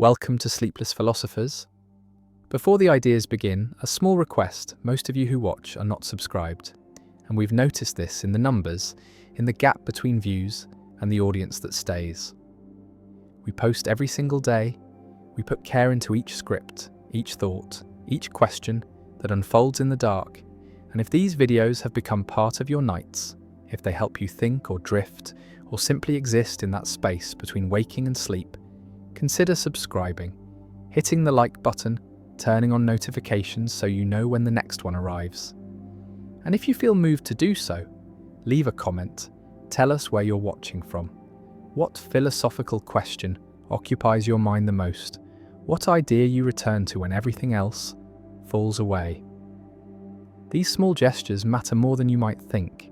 Welcome to Sleepless Philosophers. Before the ideas begin, a small request: most of you who watch are not subscribed, and we've noticed this in the numbers, in the gap between views and the audience that stays. We post every single day, we put care into each script, each thought, each question that unfolds in the dark, and if these videos have become part of your nights, if they help you think or drift, or simply exist in that space between waking and sleep, consider subscribing, hitting the like button, turning on notifications so you know when the next one arrives. And if you feel moved to do so, leave a comment, tell us where you're watching from. What philosophical question occupies your mind the most? What idea you return to when everything else falls away? These small gestures matter more than you might think.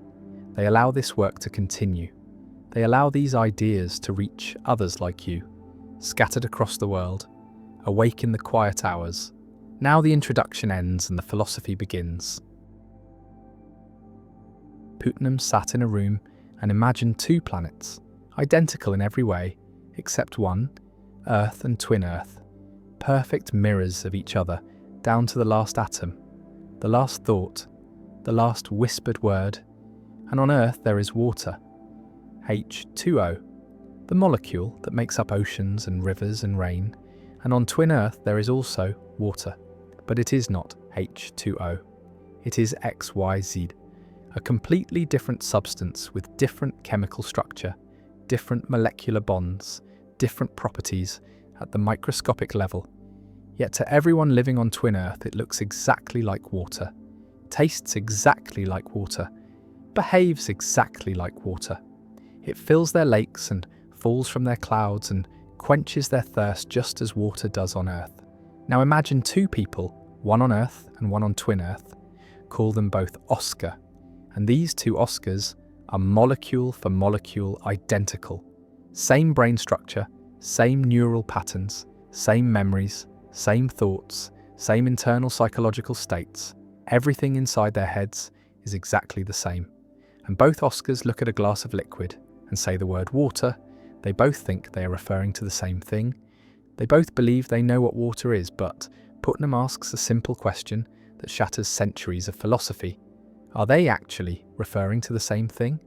They allow this work to continue. They allow these ideas to reach others like you, scattered across the world, awake in the quiet hours. Now the introduction ends and the philosophy begins. Putnam sat in a room and imagined two planets, identical in every way, except one, Earth and twin Earth, perfect mirrors of each other, down to the last atom, the last thought, the last whispered word. And on Earth there is water, H2O, the molecule that makes up oceans and rivers and rain. And on twin Earth there is also water, but it is not H2O. It is XYZ, a completely different substance with different chemical structure, different molecular bonds, different properties at the microscopic level. Yet to everyone living on twin Earth it looks exactly like water, tastes exactly like water, behaves exactly like water. It fills their lakes and falls from their clouds and quenches their thirst just as water does on Earth. Now imagine two people, one on Earth and one on twin Earth. Call them both Oscar, and these two Oscars are molecule for molecule identical. Same brain structure, same neural patterns, same memories, same thoughts, same internal psychological states. Everything inside their heads is exactly the same. And both Oscars look at a glass of liquid and say the word water. They both think they are referring to the same thing. They both believe they know what water is, but Putnam asks a simple question that shatters centuries of philosophy. Are they actually referring to the same thing?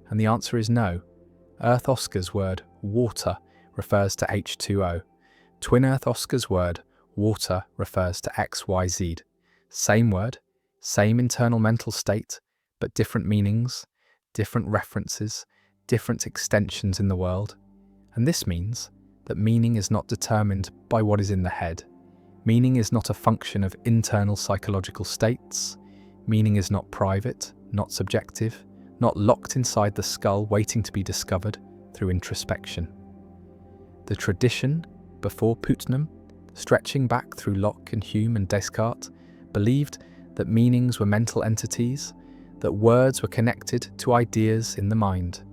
And the answer is no. Earth Oscar's word water refers to H2O. Twin Earth Oscar's word water refers to XYZ. Same word, same internal mental state, but different meanings, different references, different extensions in the world. And this means that meaning is not determined by what is in the head. Meaning is not a function of internal psychological states. Meaning is not private, not subjective, not locked inside the skull waiting to be discovered through introspection. The tradition, before Putnam, stretching back through Locke and Hume and Descartes, believed that meanings were mental entities, that words were connected to ideas in the mind,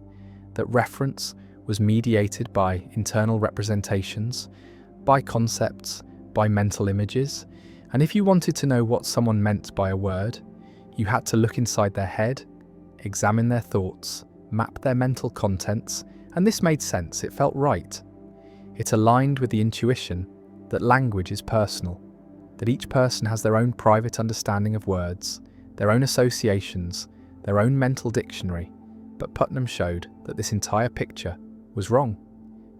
that reference was mediated by internal representations, by concepts, by mental images, and if you wanted to know what someone meant by a word, you had to look inside their head, examine their thoughts, map their mental contents, and this made sense, it felt right. It aligned with the intuition that language is personal, that each person has their own private understanding of words, their own associations, their own mental dictionary. But Putnam showed that this entire picture was wrong,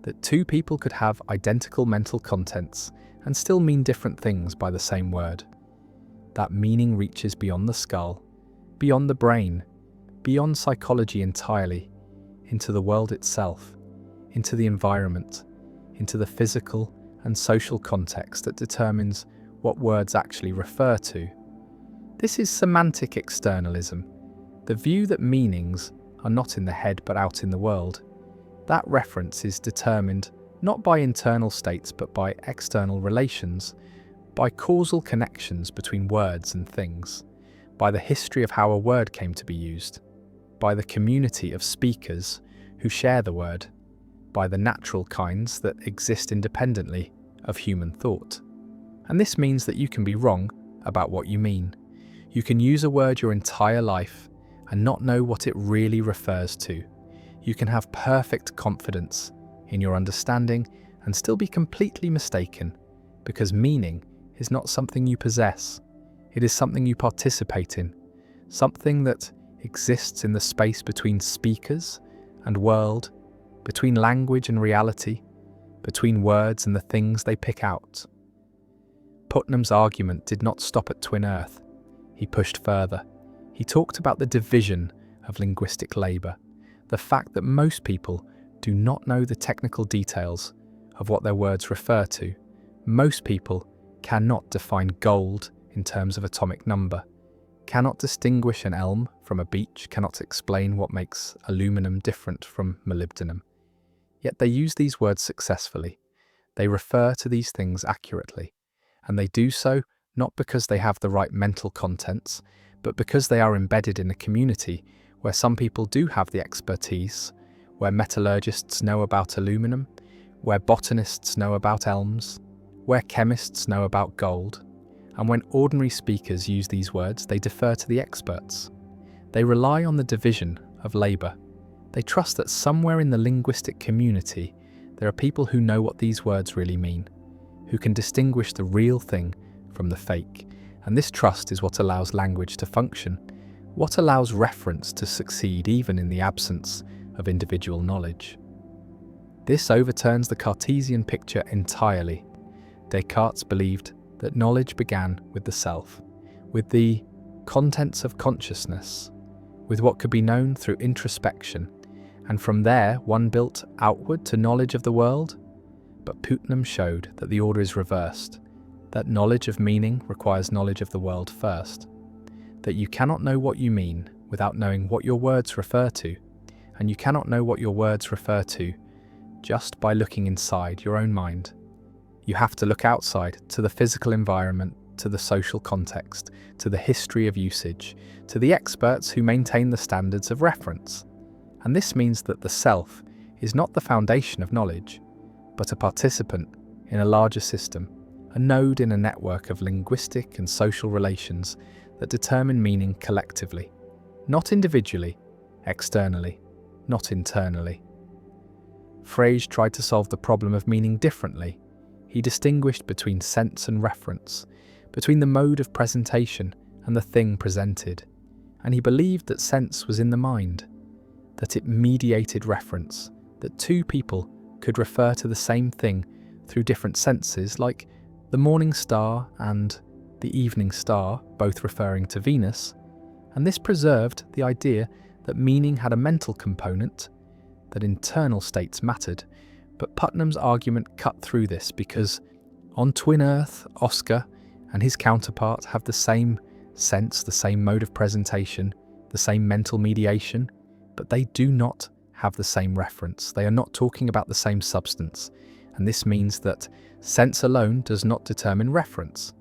that two people could have identical mental contents and still mean different things by the same word. That meaning reaches beyond the skull, beyond the brain, beyond psychology entirely, into the world itself, into the environment, into the physical and social context that determines what words actually refer to. This is semantic externalism, the view that meanings are not in the head but out in the world. That reference is determined not by internal states but by external relations, by causal connections between words and things, by the history of how a word came to be used, by the community of speakers who share the word, by the natural kinds that exist independently of human thought. And this means that you can be wrong about what you mean. You can use a word your entire life and not know what it really refers to. You can have perfect confidence in your understanding and still be completely mistaken, because meaning is not something you possess. It is something you participate in, something that exists in the space between speakers and world, between language and reality, between words and the things they pick out. Putnam's argument did not stop at twin earth. He pushed further. He talked about the division of linguistic labour, the fact that most people do not know the technical details of what their words refer to. Most people cannot define gold in terms of atomic number, cannot distinguish an elm from a beech, cannot explain what makes aluminum different from molybdenum. Yet they use these words successfully. They refer to these things accurately, and they do so not because they have the right mental contents, but because they are embedded in a community where some people do have the expertise, where metallurgists know about aluminum, where botanists know about elms, where chemists know about gold. And when ordinary speakers use these words, they defer to the experts. They rely on the division of labour. They trust that somewhere in the linguistic community, there are people who know what these words really mean, who can distinguish the real thing from the fake. And this trust is what allows language to function, what allows reference to succeed even in the absence of individual knowledge. This overturns the Cartesian picture entirely. Descartes believed that knowledge began with the self, with the contents of consciousness, with what could be known through introspection, and from there one built outward to knowledge of the world. But Putnam showed that the order is reversed, that knowledge of meaning requires knowledge of the world first, that you cannot know what you mean without knowing what your words refer to, and you cannot know what your words refer to just by looking inside your own mind. You have to look outside to the physical environment, to the social context, to the history of usage, to the experts who maintain the standards of reference. And this means that the self is not the foundation of knowledge, but a participant in a larger system, a node in a network of linguistic and social relations that determine meaning collectively, not individually, externally, not internally. Frege tried to solve the problem of meaning differently. He distinguished between sense and reference, between the mode of presentation and the thing presented, and he believed that sense was in the mind, that it mediated reference, that two people could refer to the same thing through different senses, like the morning star and the evening star, both referring to Venus, and this preserved the idea that meaning had a mental component, that internal states mattered. But Putnam's argument cut through this because on twin earth, Oscar and his counterpart have the same sense, the same mode of presentation, the same mental mediation, but they do not have the same reference. They are not talking about the same substance, and this means that sense alone does not determine reference,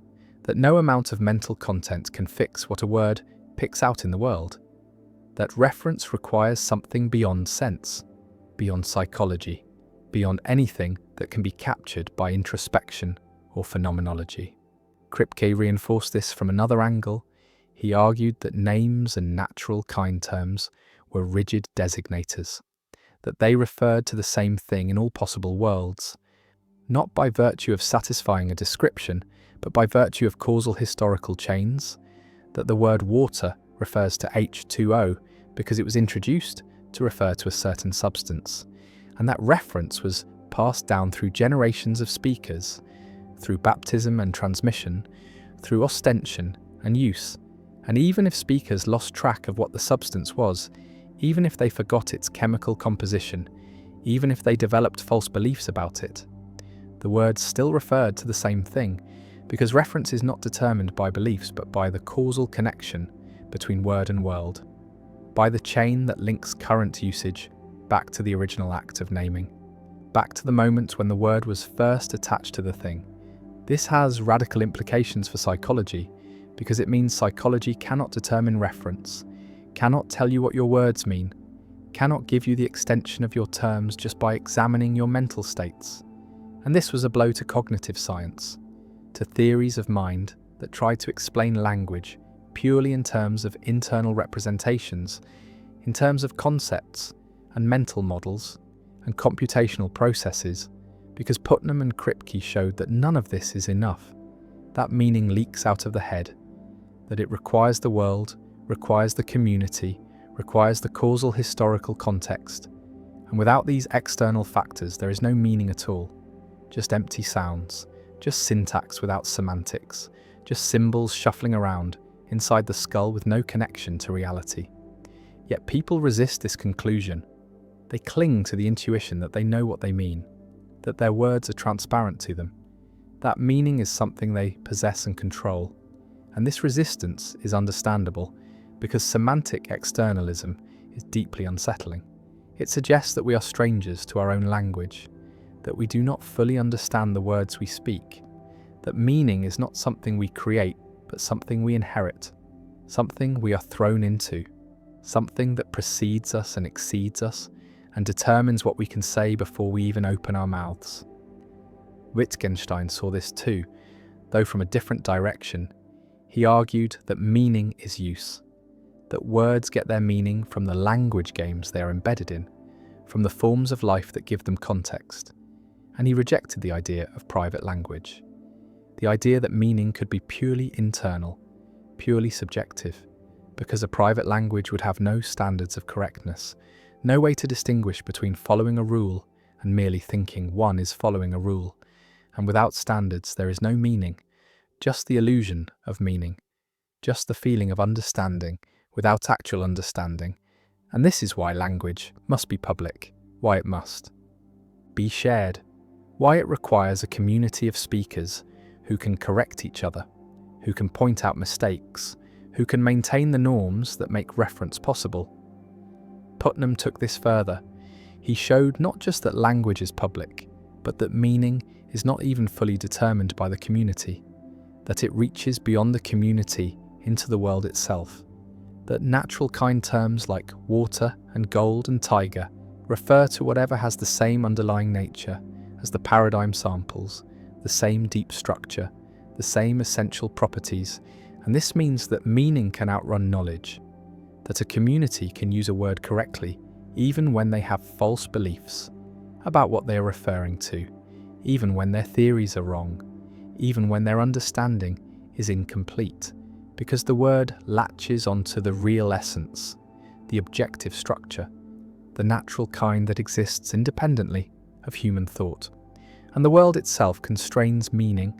that no amount of mental content can fix what a word picks out in the world, that reference requires something beyond sense, beyond psychology, beyond anything that can be captured by introspection or phenomenology. Kripke reinforced this from another angle. He argued that names and natural kind terms were rigid designators, that they referred to the same thing in all possible worlds, not by virtue of satisfying a description, but by virtue of causal historical chains, that the word water refers to H2O because it was introduced to refer to a certain substance, and that reference was passed down through generations of speakers, through baptism and transmission, through ostension and use. And even if speakers lost track of what the substance was, even if they forgot its chemical composition, even if they developed false beliefs about it, the words still referred to the same thing, because reference is not determined by beliefs but by the causal connection between word and world, by the chain that links current usage back to the original act of naming, back to the moment when the word was first attached to the thing. This has radical implications for psychology, because it means psychology cannot determine reference, cannot tell you what your words mean, cannot give you the extension of your terms just by examining your mental states. And this was a blow to cognitive science, to theories of mind that tried to explain language purely in terms of internal representations, in terms of concepts and mental models and computational processes, because Putnam and Kripke showed that none of this is enough. That meaning leaks out of the head, that it requires the world, requires the community, requires the causal historical context, and without these external factors there is no meaning at all, just empty sounds, just syntax without semantics, just symbols shuffling around inside the skull with no connection to reality. Yet people resist this conclusion. They cling to the intuition that they know what they mean, that their words are transparent to them. That meaning is something they possess and control. And this resistance is understandable because semantic externalism is deeply unsettling. It suggests that we are strangers to our own language, that we do not fully understand the words we speak, that meaning is not something we create, but something we inherit, something we are thrown into, something that precedes us and exceeds us and determines what we can say before we even open our mouths. Wittgenstein saw this too, though from a different direction. He argued that meaning is use, that words get their meaning from the language games they are embedded in, from the forms of life that give them context, and he rejected the idea of private language, the idea that meaning could be purely internal, purely subjective, because a private language would have no standards of correctness, no way to distinguish between following a rule and merely thinking one is following a rule, and without standards there is no meaning, just the illusion of meaning, just the feeling of understanding without actual understanding. And this is why language must be public, why it must be shared, why it requires a community of speakers who can correct each other, who can point out mistakes, who can maintain the norms that make reference possible. Putnam took this further. He showed not just that language is public, but that meaning is not even fully determined by the community, that it reaches beyond the community into the world itself, that natural kind terms like water and gold and tiger refer to whatever has the same underlying nature as the paradigm samples, the same deep structure, the same essential properties, and this means that meaning can outrun knowledge, that a community can use a word correctly even when they have false beliefs about what they are referring to, even when their theories are wrong, even when their understanding is incomplete, because the word latches onto the real essence, the objective structure, the natural kind that exists independently of human thought. And the world itself constrains meaning,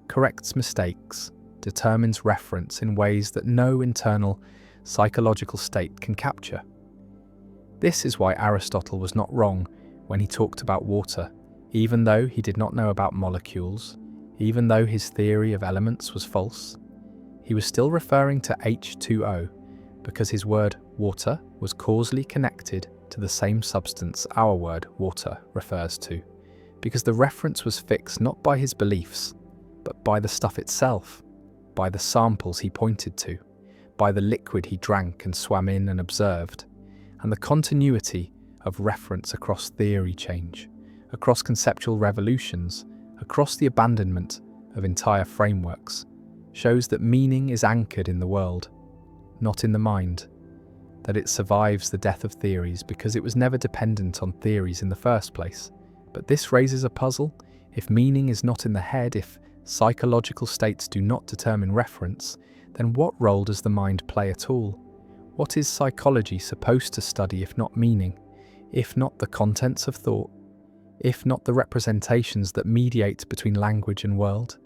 corrects mistakes, determines reference in ways that no internal psychological state can capture. This is why Aristotle was not wrong when he talked about water, even though he did not know about molecules, even though his theory of elements was false. He was still referring to H2O because his word water was causally connected to the same substance our word water refers to, because the reference was fixed not by his beliefs, but by the stuff itself, by the samples he pointed to, by the liquid he drank and swam in and observed, and the continuity of reference across theory change, across conceptual revolutions, across the abandonment of entire frameworks, shows that meaning is anchored in the world, not in the mind, that it survives the death of theories because it was never dependent on theories in the first place. But this raises a puzzle. If meaning is not in the head, if psychological states do not determine reference, then what role does the mind play at all? What is psychology supposed to study if not meaning, if not the contents of thought, if not the representations that mediate between language and world?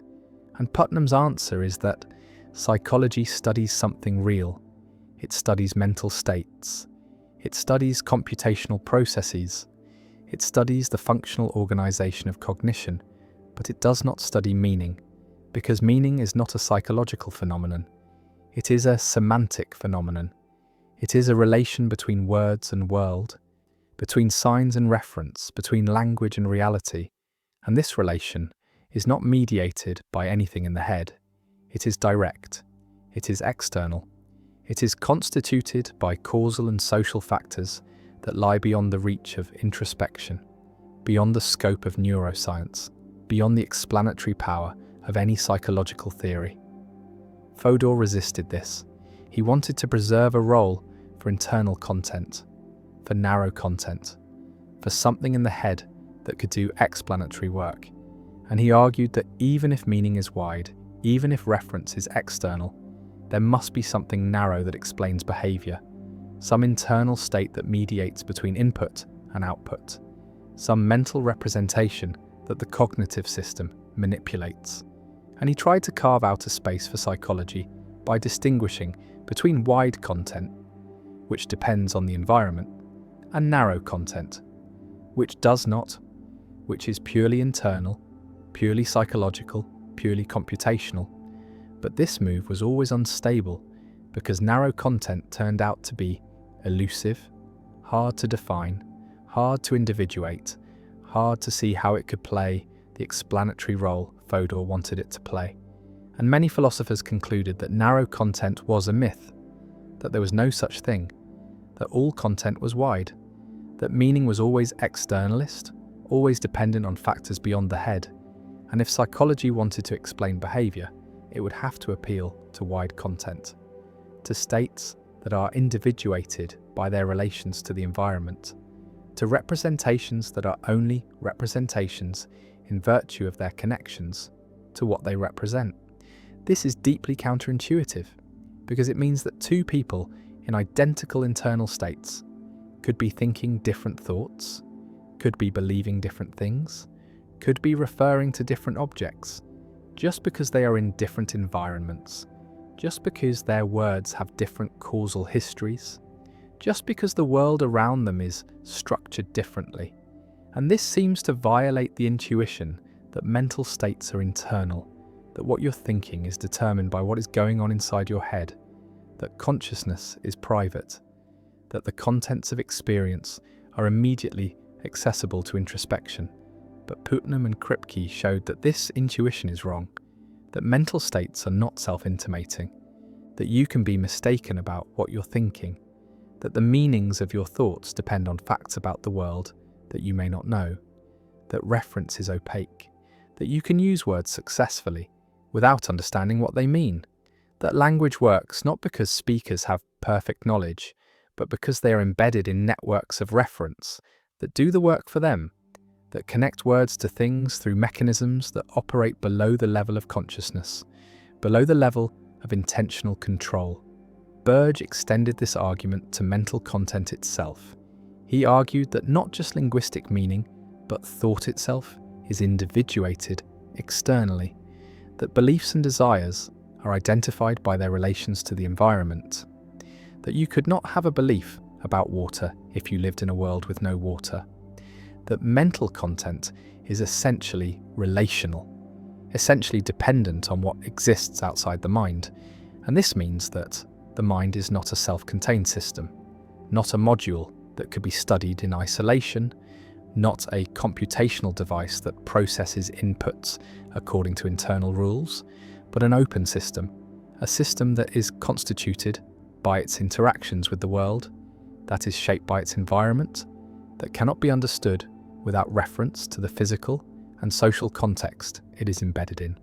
And Putnam's answer is that psychology studies something real. It studies mental states. It studies computational processes. It studies the functional organization of cognition, but it does not study meaning, because meaning is not a psychological phenomenon. It is a semantic phenomenon. It is a relation between words and world, between signs and reference, between language and reality, and this relation is not mediated by anything in the head. It is direct. It is external. It is constituted by causal and social factors that lie beyond the reach of introspection, beyond the scope of neuroscience, beyond the explanatory power of any psychological theory. Fodor resisted this. He wanted to preserve a role for internal content, for narrow content, for something in the head that could do explanatory work, and he argued that even if meaning is wide, even if reference is external, there must be something narrow that explains behaviour, some internal state that mediates between input and output, some mental representation that the cognitive system manipulates. And he tried to carve out a space for psychology by distinguishing between wide content, which depends on the environment, and narrow content, which does not, which is purely internal, purely psychological, purely computational. But this move was always unstable because narrow content turned out to be elusive, hard to define, hard to individuate, hard to see how it could play the explanatory role Fodor wanted it to play. And many philosophers concluded that narrow content was a myth, that there was no such thing, that all content was wide, that meaning was always externalist, always dependent on factors beyond the head, and if psychology wanted to explain behaviour, it would have to appeal to wide content, to states that are individuated by their relations to the environment, to representations that are only representations in virtue of their connections to what they represent. This is deeply counterintuitive, because it means that two people in identical internal states could be thinking different thoughts, could be believing different things, could be referring to different objects, just because they are in different environments, just because their words have different causal histories, just because the world around them is structured differently. And this seems to violate the intuition that mental states are internal, that what you're thinking is determined by what is going on inside your head, that consciousness is private, that the contents of experience are immediately accessible to introspection. But Putnam and Kripke showed that this intuition is wrong, that mental states are not self-intimating, that you can be mistaken about what you're thinking, that the meanings of your thoughts depend on facts about the world that you may not know, that reference is opaque, that you can use words successfully without understanding what they mean, that language works not because speakers have perfect knowledge, but because they are embedded in networks of reference that do the work for them, that connect words to things through mechanisms that operate below the level of consciousness, below the level of intentional control. Burge extended this argument to mental content itself. He argued that not just linguistic meaning, but thought itself is individuated externally, that beliefs and desires are identified by their relations to the environment, that you could not have a belief about water if you lived in a world with no water, that mental content is essentially relational, essentially dependent on what exists outside the mind, and this means that the mind is not a self-contained system, not a module that could be studied in isolation, not a computational device that processes inputs according to internal rules, but an open system, a system that is constituted by its interactions with the world, that is shaped by its environment, that cannot be understood without reference to the physical and social context it is embedded in.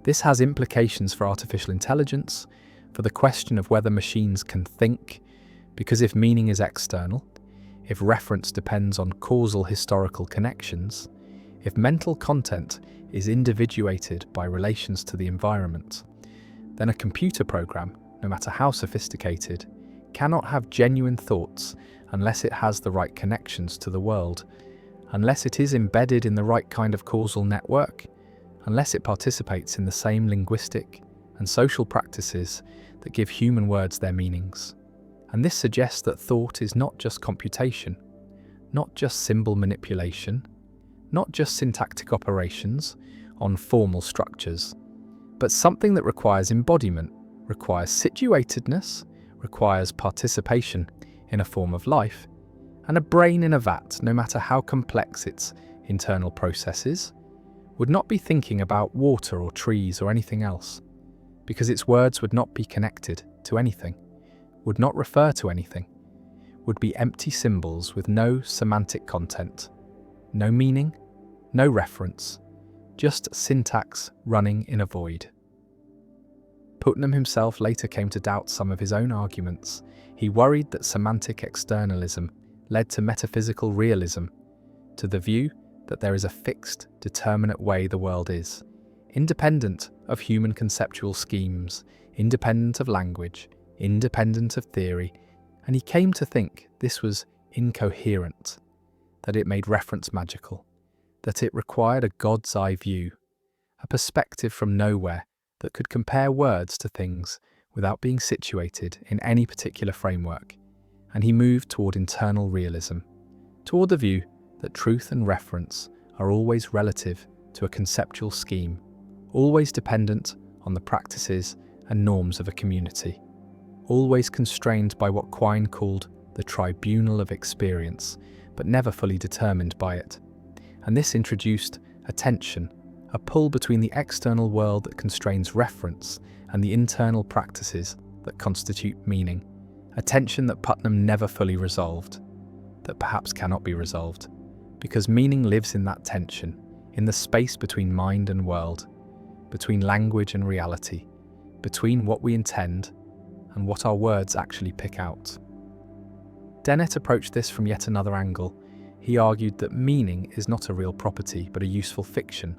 This has implications for artificial intelligence, for the question of whether machines can think, because if meaning is external, if reference depends on causal historical connections, if mental content is individuated by relations to the environment, then a computer program, no matter how sophisticated, cannot have genuine thoughts unless it has the right connections to the world, unless it is embedded in the right kind of causal network, unless it participates in the same linguistic and social practices that give human words their meanings. And this suggests that thought is not just computation, not just symbol manipulation, not just syntactic operations on formal structures, but something that requires embodiment, requires situatedness, requires participation in a form of life, and a brain in a vat, no matter how complex its internal processes, would not be thinking about water or trees or anything else, because its words would not be connected to anything, would not refer to anything, would be empty symbols with no semantic content, no meaning, no reference, just syntax running in a void. Putnam himself later came to doubt some of his own arguments. He worried that semantic externalism led to metaphysical realism, to the view that there is a fixed, determinate way the world is, independent of human conceptual schemes, independent of language, independent of theory, and he came to think this was incoherent, that it made reference magical, that it required a God's eye view, a perspective from nowhere that could compare words to things without being situated in any particular framework, and he moved toward internal realism, toward the view that truth and reference are always relative to a conceptual scheme, always dependent on the practices and norms of a community, always constrained by what Quine called the tribunal of experience, but never fully determined by it. And this introduced a tension, a pull between the external world that constrains reference and the internal practices that constitute meaning, a tension that Putnam never fully resolved, that perhaps cannot be resolved, because meaning lives in that tension, in the space between mind and world, between language and reality, between what we intend and what our words actually pick out. Dennett approached this from yet another angle. He argued that meaning is not a real property but a useful fiction,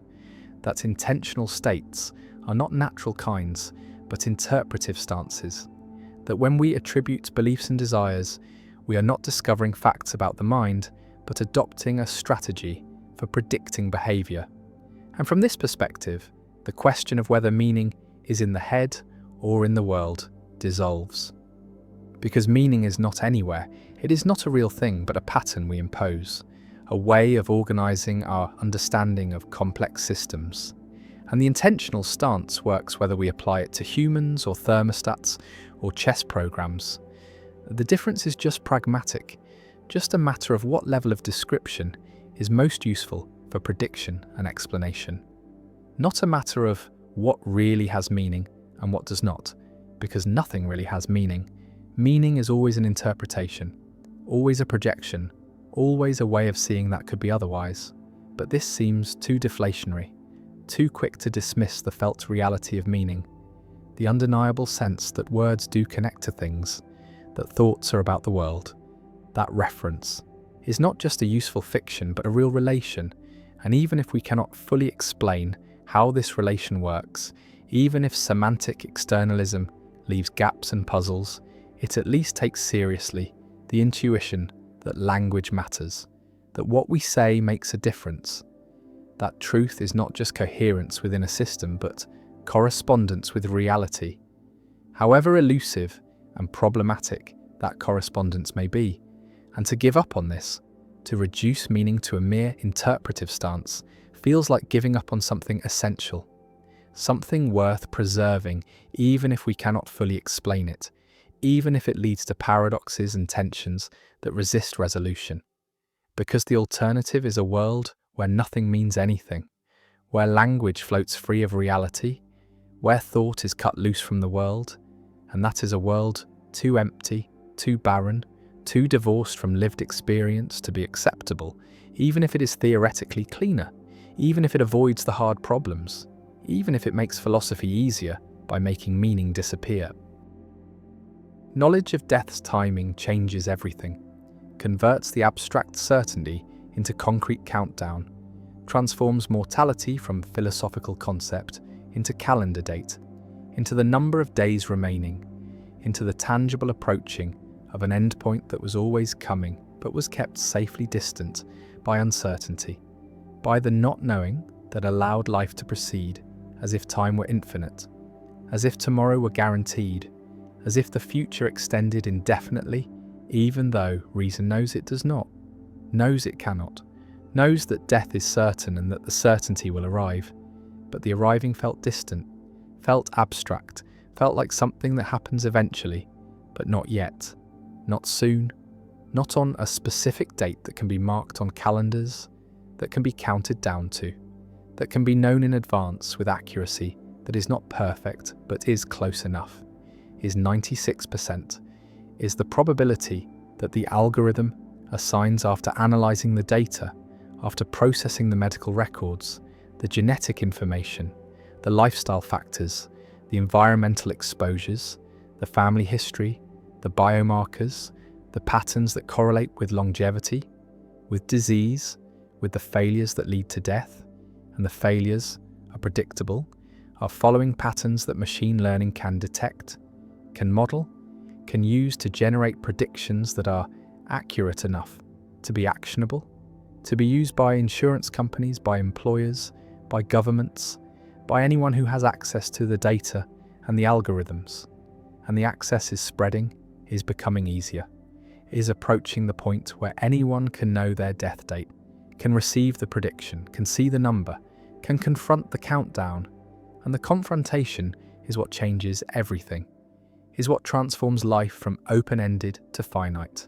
that intentional states are not natural kinds but interpretive stances, that when we attribute beliefs and desires, we are not discovering facts about the mind but adopting a strategy for predicting behaviour. And from this perspective, the question of whether meaning is in the head or in the world dissolves. Because meaning is not anywhere, it is not a real thing but a pattern we impose, a way of organising our understanding of complex systems. And the intentional stance works whether we apply it to humans or thermostats or chess programs. The difference is just pragmatic, just a matter of what level of description is most useful for prediction and explanation. Not a matter of what really has meaning and what does not, because nothing really has meaning. Meaning is always an interpretation, always a projection, always a way of seeing that could be otherwise. But this seems too deflationary, too quick to dismiss the felt reality of meaning, the undeniable sense that words do connect to things, that thoughts are about the world. That reference is not just a useful fiction but a real relation, and even if we cannot fully explain how this relation works, even if semantic externalism leaves gaps and puzzles, it at least takes seriously the intuition that language matters, that what we say makes a difference, that truth is not just coherence within a system but correspondence with reality, however elusive and problematic that correspondence may be. And to give up on this, to reduce meaning to a mere interpretive stance, feels like giving up on something essential, something worth preserving even if we cannot fully explain it, even if it leads to paradoxes and tensions that resist resolution. Because the alternative is a world where nothing means anything, where language floats free of reality, where thought is cut loose from the world, and that is a world too empty, too barren, too divorced from lived experience to be acceptable, even if it is theoretically cleaner, even if it avoids the hard problems, even if it makes philosophy easier by making meaning disappear. Knowledge of death's timing changes everything, converts the abstract certainty into concrete countdown, transforms mortality from philosophical concept into calendar date, into the number of days remaining, into the tangible approaching of an endpoint that was always coming but was kept safely distant by uncertainty, by the not knowing that allowed life to proceed as if time were infinite, as if tomorrow were guaranteed, as if the future extended indefinitely, even though reason knows it does not, knows it cannot, knows that death is certain and that the certainty will arrive. But the arriving felt distant, felt abstract, felt like something that happens eventually, but not yet, not soon, not on a specific date that can be marked on calendars, that can be counted down to, that can be known in advance with accuracy that is not perfect but is close enough, is 96%, is the probability that the algorithm assigns after analysing the data, after processing the medical records, the genetic information, the lifestyle factors, the environmental exposures, the family history, the biomarkers, the patterns that correlate with longevity, with disease, with the failures that lead to death, and the failures are predictable, are following patterns that machine learning can detect, can model, can use to generate predictions that are accurate enough to be actionable, to be used by insurance companies, by employers, by governments, by anyone who has access to the data and the algorithms. And the access is spreading, is becoming easier, is approaching the point where anyone can know their death date, can receive the prediction, can see the number, can confront the countdown. And the confrontation is what changes everything, is what transforms life from open-ended to finite,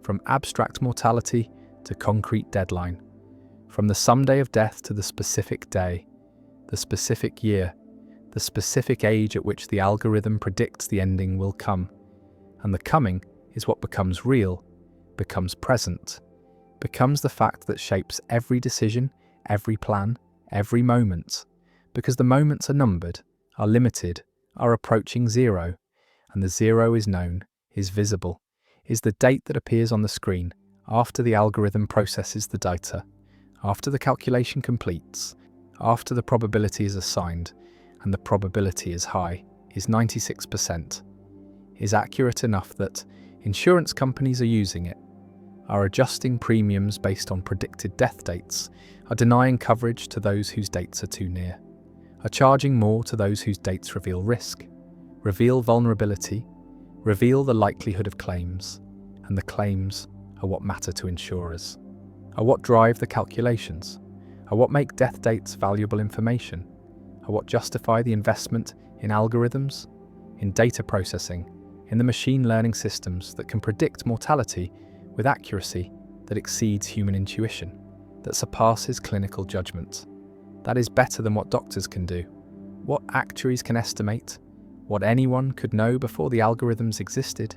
from abstract mortality to concrete deadline, from the someday of death to the specific day, the specific year, the specific age at which the algorithm predicts the ending will come. And the coming is what becomes real, becomes present, becomes the fact that shapes every decision, every plan, every moment, because the moments are numbered, are limited, are approaching zero, and the zero is known, is visible, is the date that appears on the screen after the algorithm processes the data, after the calculation completes, after the probability is assigned, and the probability is high, is 96%, is accurate enough that insurance companies are using it, are adjusting premiums based on predicted death dates, are denying coverage to those whose dates are too near, are charging more to those whose dates reveal risk, reveal vulnerability, reveal the likelihood of claims, and the claims are what matter to insurers, are what drive the calculations, are what make death dates valuable information, are what justify the investment in algorithms, in data processing, in the machine learning systems that can predict mortality with accuracy that exceeds human intuition, that surpasses clinical judgment. That is better than what doctors can do, what actuaries can estimate, what anyone could know before the algorithms existed,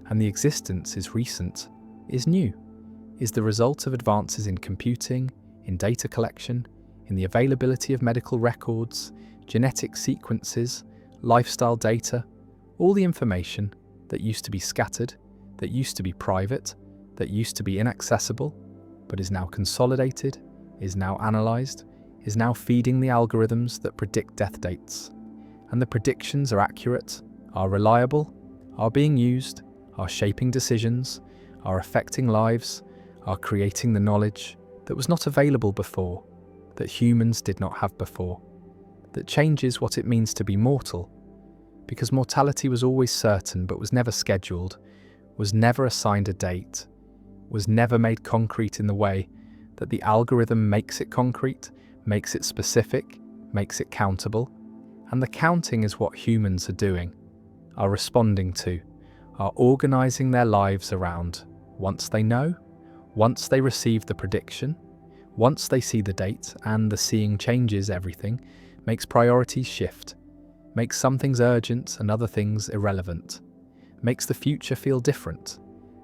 and the existence is recent, is new, is the result of advances in computing, in data collection, in the availability of medical records, genetic sequences, lifestyle data, all the information that used to be scattered, that used to be private, that used to be inaccessible, but is now consolidated, is now analysed, is now feeding the algorithms that predict death dates. And the predictions are accurate, are reliable, are being used, are shaping decisions, are affecting lives, are creating the knowledge that was not available before, that humans did not have before, that changes what it means to be mortal, because mortality was always certain but was never scheduled, was never assigned a date, was never made concrete in the way that the algorithm makes it concrete, makes it specific, makes it countable. And the counting is what humans are doing, are responding to, are organising their lives around. Once they know, once they receive the prediction, once they see the date, and the seeing changes everything, makes priorities shift, makes some things urgent and other things irrelevant, makes the future feel different,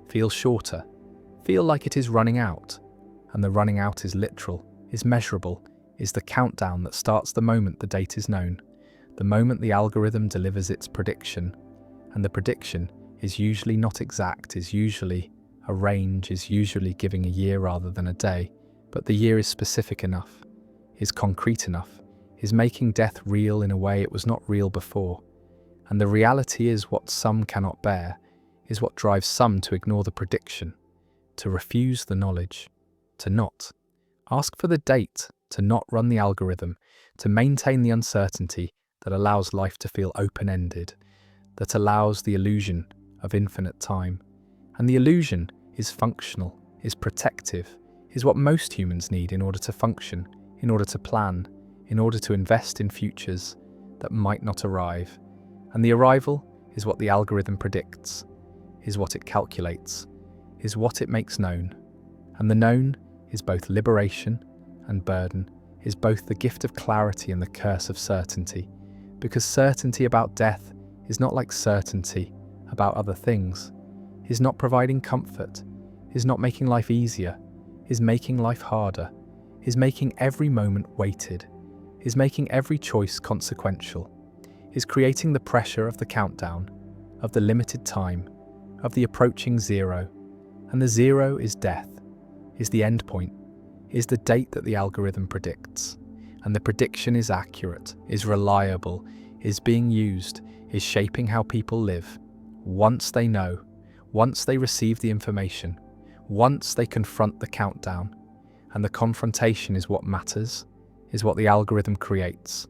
feel shorter, feel like it is running out. And the running out is literal, is measurable, is the countdown that starts the moment the date is known, the moment the algorithm delivers its prediction. And the prediction is usually not exact, is usually a range, is usually giving a year rather than a day, but the year is specific enough, is concrete enough, is making death real in a way it was not real before. And the reality is what some cannot bear, is what drives some to ignore the prediction, to refuse the knowledge, to not ask for the date, to not run the algorithm, to maintain the uncertainty that allows life to feel open-ended, that allows the illusion of infinite time. And the illusion is functional, is protective, is what most humans need in order to function, in order to plan, in order to invest in futures that might not arrive. And the arrival is what the algorithm predicts, is what it calculates, is what it makes known. And the known is both liberation and burden, is both the gift of clarity and the curse of certainty, because certainty about death is not like certainty about other things, is not providing comfort, is not making life easier, is making life harder, is making every moment weighted, is making every choice consequential, is creating the pressure of the countdown, of the limited time, of the approaching zero. And the zero is death, is the end point, is the date that the algorithm predicts. And the prediction is accurate, is reliable, is being used, is shaping how people live. Once they know, once they receive the information, once they confront the countdown, and the confrontation is what matters, is what the algorithm creates,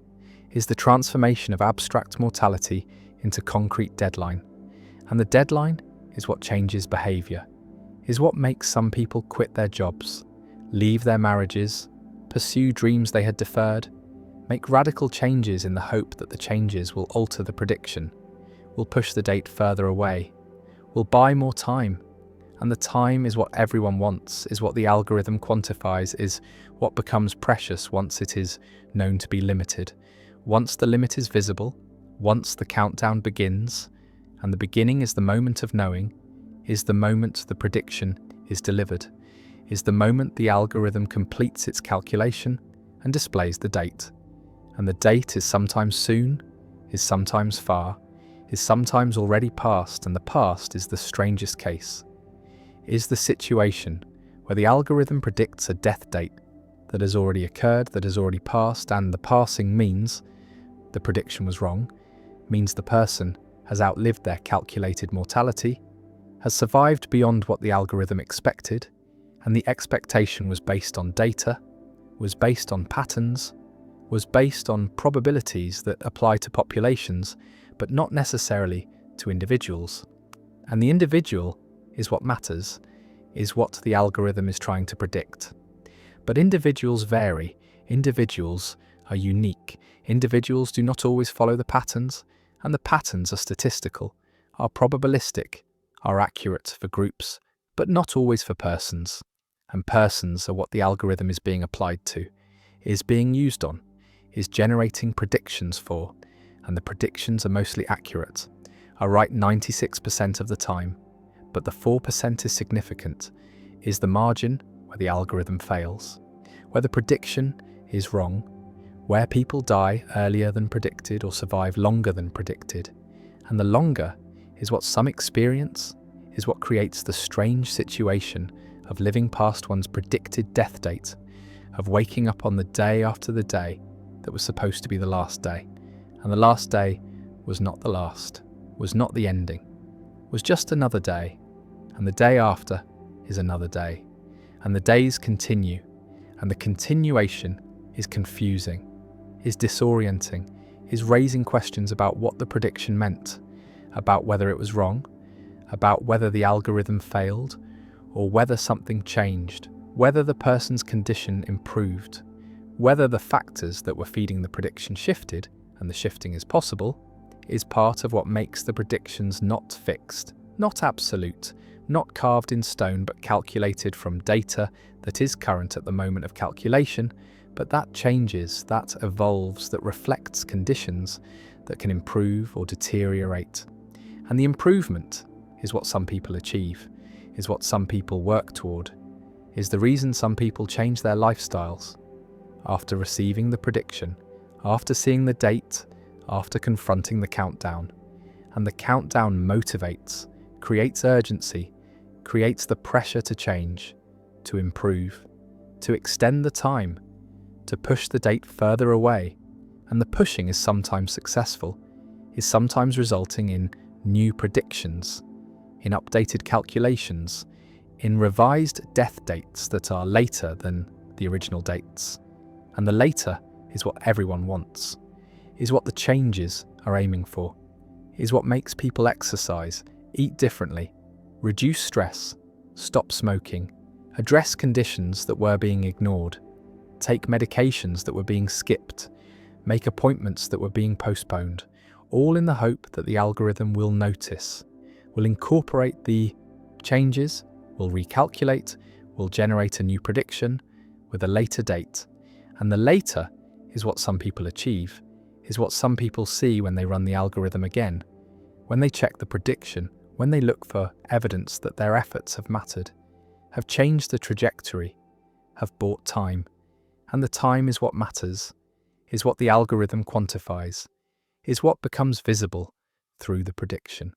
is the transformation of abstract mortality into concrete deadline. And the deadline is what changes behaviour, is what makes some people quit their jobs, leave their marriages, pursue dreams they had deferred, make radical changes in the hope that the changes will alter the prediction, will push the date further away, will buy more time. And the time is what everyone wants, is what the algorithm quantifies, is what becomes precious once it is known to be limited. Once the limit is visible, once the countdown begins, and the beginning is the moment of knowing, is the moment the prediction is delivered, is the moment the algorithm completes its calculation and displays the date. And the date is sometimes soon, is sometimes far, is sometimes already past, and the past is the strangest case. Is the situation where the algorithm predicts a death date that has already occurred, that has already passed, and the passing means the prediction was wrong, means the person has outlived their calculated mortality, has survived beyond what the algorithm expected, and the expectation was based on data, was based on patterns, was based on probabilities that apply to populations, but not necessarily to individuals. And the individual is what matters, is what the algorithm is trying to predict. But individuals vary, individuals are unique, individuals do not always follow the patterns, and the patterns are statistical, are probabilistic, are accurate for groups, but not always for persons. And persons are what the algorithm is being applied to, is being used on, is generating predictions for, and the predictions are mostly accurate, are right 96% of the time, but the 4% is significant, is the margin where the algorithm fails, where the prediction is wrong, where people die earlier than predicted or survive longer than predicted. And the longer is what some experience, is what creates the strange situation of living past one's predicted death date, of waking up on the day after the day that was supposed to be the last day. And the last day was not the last, was not the ending, was just another day. And the day after is another day. And the days continue, and the continuation is confusing, is disorienting, is raising questions about what the prediction meant, about whether it was wrong, about whether the algorithm failed, or whether something changed, whether the person's condition improved, whether the factors that were feeding the prediction shifted, and the shifting is possible, is part of what makes the predictions not fixed, not absolute, not carved in stone but calculated from data that is current at the moment of calculation, but that changes, that evolves, that reflects conditions that can improve or deteriorate. And the improvement is what some people achieve, is what some people work toward, is the reason some people change their lifestyles. After receiving the prediction, after seeing the date, after confronting the countdown. And the countdown motivates, creates urgency, creates the pressure to change, to improve, to extend the time, to push the date further away. And the pushing is sometimes successful, is sometimes resulting in new predictions, in updated calculations, in revised death dates that are later than the original dates. And the later is what everyone wants, is what the changes are aiming for, is what makes people exercise, eat differently, reduce stress, stop smoking, address conditions that were being ignored, take medications that were being skipped, make appointments that were being postponed, all in the hope that the algorithm will notice, will incorporate the changes, will recalculate, will generate a new prediction with a later date. And the later is what some people achieve, is what some people see when they run the algorithm again, when they check the prediction, when they look for evidence that their efforts have mattered, have changed the trajectory, have bought time. And the time is what matters, is what the algorithm quantifies, is what becomes visible through the prediction.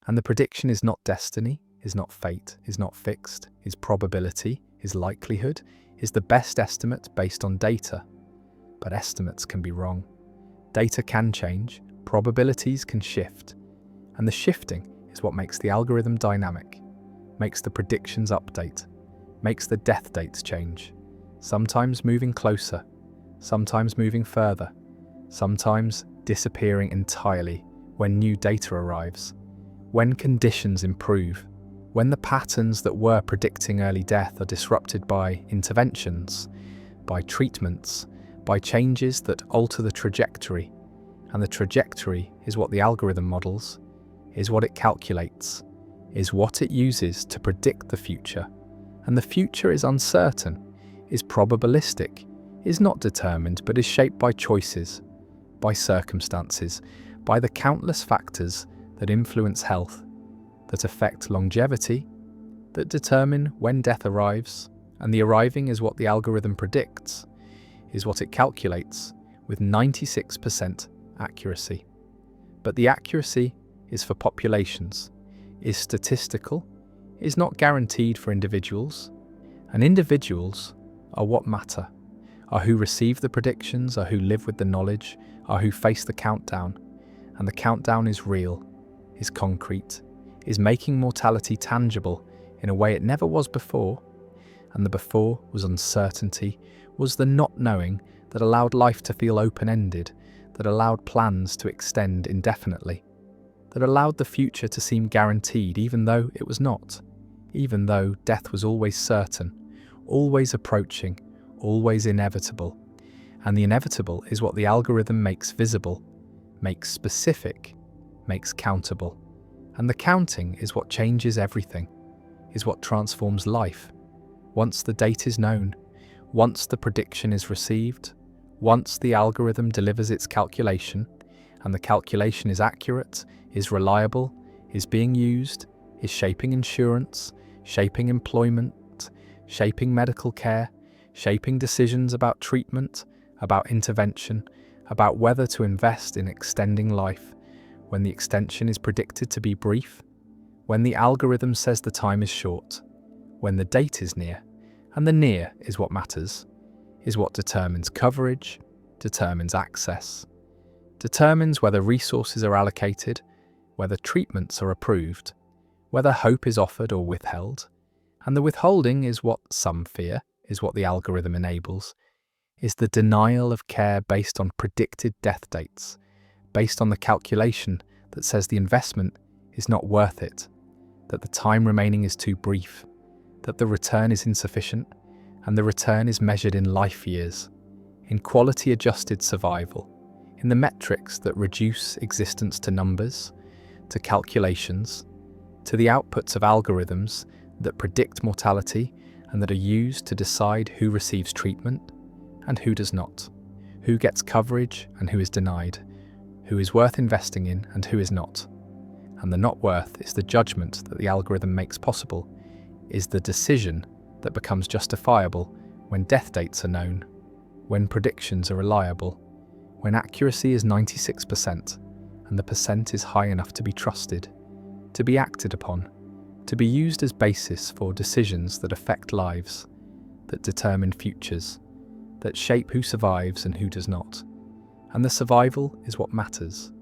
And the prediction is not destiny, is not fate, is not fixed, is probability, is likelihood, is the best estimate based on data. But estimates can be wrong. Data can change, probabilities can shift, and the shifting is what makes the algorithm dynamic, makes the predictions update, makes the death dates change, sometimes moving closer, sometimes moving further, sometimes disappearing entirely when new data arrives, when conditions improve, when the patterns that were predicting early death are disrupted by interventions, by treatments, by changes that alter the trajectory, and the trajectory is what the algorithm models, is what it calculates, is what it uses to predict the future. And the future is uncertain, is probabilistic, is not determined, but is shaped by choices, by circumstances, by the countless factors that influence health, that affect longevity, that determine when death arrives. And the arriving is what the algorithm predicts, is what it calculates with 96% accuracy. But the accuracy is for populations, is statistical, is not guaranteed for individuals, and individuals are what matter, are who receive the predictions, are who live with the knowledge, are who face the countdown. And the countdown is real, is concrete, is making mortality tangible in a way it never was before. And the before was uncertainty, was the not knowing that allowed life to feel open-ended, that allowed plans to extend indefinitely, that allowed the future to seem guaranteed even though it was not, even though death was always certain, always approaching, always inevitable. And the inevitable is what the algorithm makes visible, makes specific, makes countable. And the counting is what changes everything, is what transforms life. Once the date is known, once the prediction is received, once the algorithm delivers its calculation, and the calculation is accurate, is reliable, is being used, is shaping insurance, shaping employment, shaping medical care, shaping decisions about treatment, about intervention, about whether to invest in extending life, when the extension is predicted to be brief, when the algorithm says the time is short, when the date is near, and the near is what matters, is what determines coverage, determines access, determines whether resources are allocated, whether treatments are approved, whether hope is offered or withheld. And the withholding is what some fear, is what the algorithm enables, is the denial of care based on predicted death dates, based on the calculation that says the investment is not worth it, that the time remaining is too brief, that the return is insufficient, and the return is measured in life years, in quality-adjusted survival, in the metrics that reduce existence to numbers, to calculations, to the outputs of algorithms that predict mortality and that are used to decide who receives treatment and who does not, who gets coverage and who is denied, who is worth investing in and who is not. And the not worth is the judgment that the algorithm makes possible, is the decision that becomes justifiable when death dates are known, when predictions are reliable, when accuracy is 96% and the percent is high enough to be trusted, to be acted upon, to be used as basis for decisions that affect lives, that determine futures, that shape who survives and who does not. And the survival is what matters,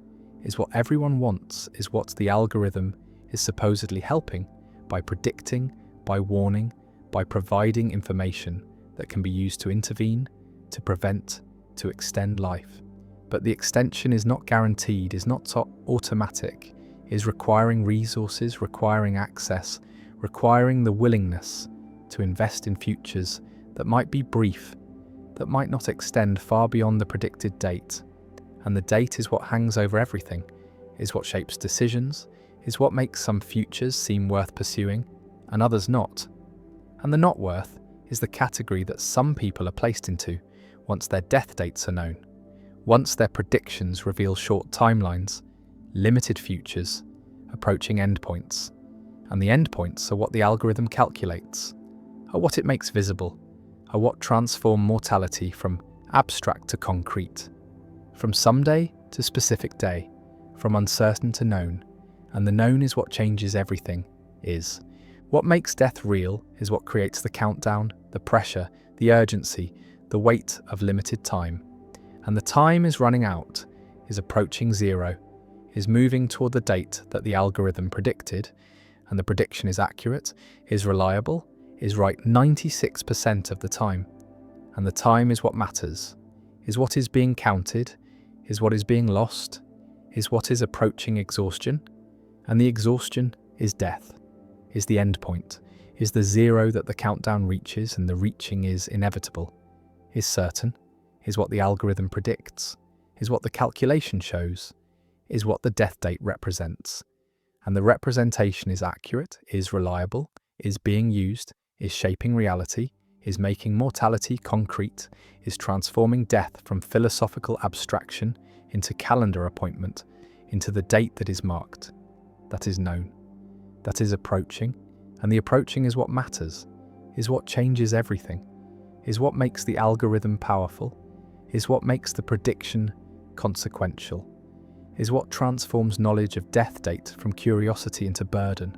is what everyone wants, is what the algorithm is supposedly helping by predicting, by warning, by providing information that can be used to intervene, to prevent, to extend life. But the extension is not guaranteed, is not automatic, is requiring resources, requiring access, requiring the willingness to invest in futures that might be brief, that might not extend far beyond the predicted date. And the date is what hangs over everything, is what shapes decisions, is what makes some futures seem worth pursuing and others not. And the not worth is the category that some people are placed into once their death dates are known, once their predictions reveal short timelines, limited futures, approaching endpoints. And the endpoints are what the algorithm calculates, are what it makes visible, are what transform mortality from abstract to concrete, from someday to specific day, from uncertain to known. And the known is what changes everything, is. What makes death real is what creates the countdown, the pressure the urgency, the weight of limited time. And the time is running out, is approaching zero, is moving toward the date that the algorithm predicted, and the prediction is accurate, is reliable, is right 96% of the time. And the time is what matters, is what is being counted, is what is being lost, is what is approaching exhaustion, and the exhaustion is death, is the end point, is the zero that the countdown reaches and the reaching is inevitable, is certain, is what the algorithm predicts, is what the calculation shows, is what the death date represents. And the representation is accurate, is reliable, is being used, is shaping reality, is making mortality concrete, is transforming death from philosophical abstraction into calendar appointment, into the date that is marked, that is known, that is approaching, and the approaching is what matters, is what changes everything, is what makes the algorithm powerful, is what makes the prediction consequential, is what transforms knowledge of death date from curiosity into burden,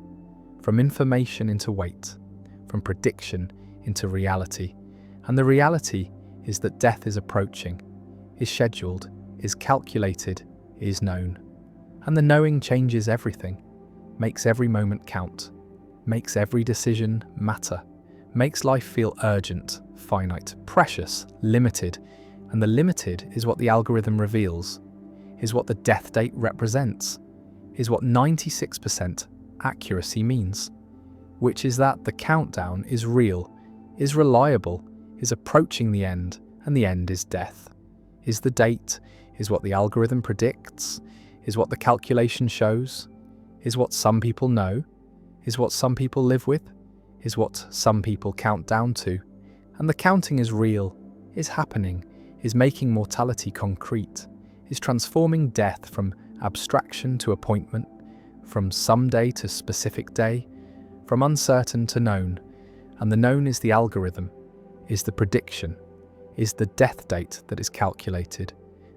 from information into weight, from prediction into reality. And the reality is that death is approaching, is scheduled, is calculated, is known. And the knowing changes everything, makes every moment count, makes every decision matter, makes life feel urgent, finite, precious, limited. And the limited is what the algorithm reveals, is what the death date represents, is what 96% accuracy means, which is that the countdown is real, is reliable, is approaching the end, and the end is death, is the date, is what the algorithm predicts, is what the calculation shows, is what some people know, is what some people live with, is what some people count down to. And the counting is real, is happening, is making mortality concrete, is transforming death from abstraction to appointment, from someday to specific day, from uncertain to known. And the known is the algorithm, is the prediction, is the death date that is calculated,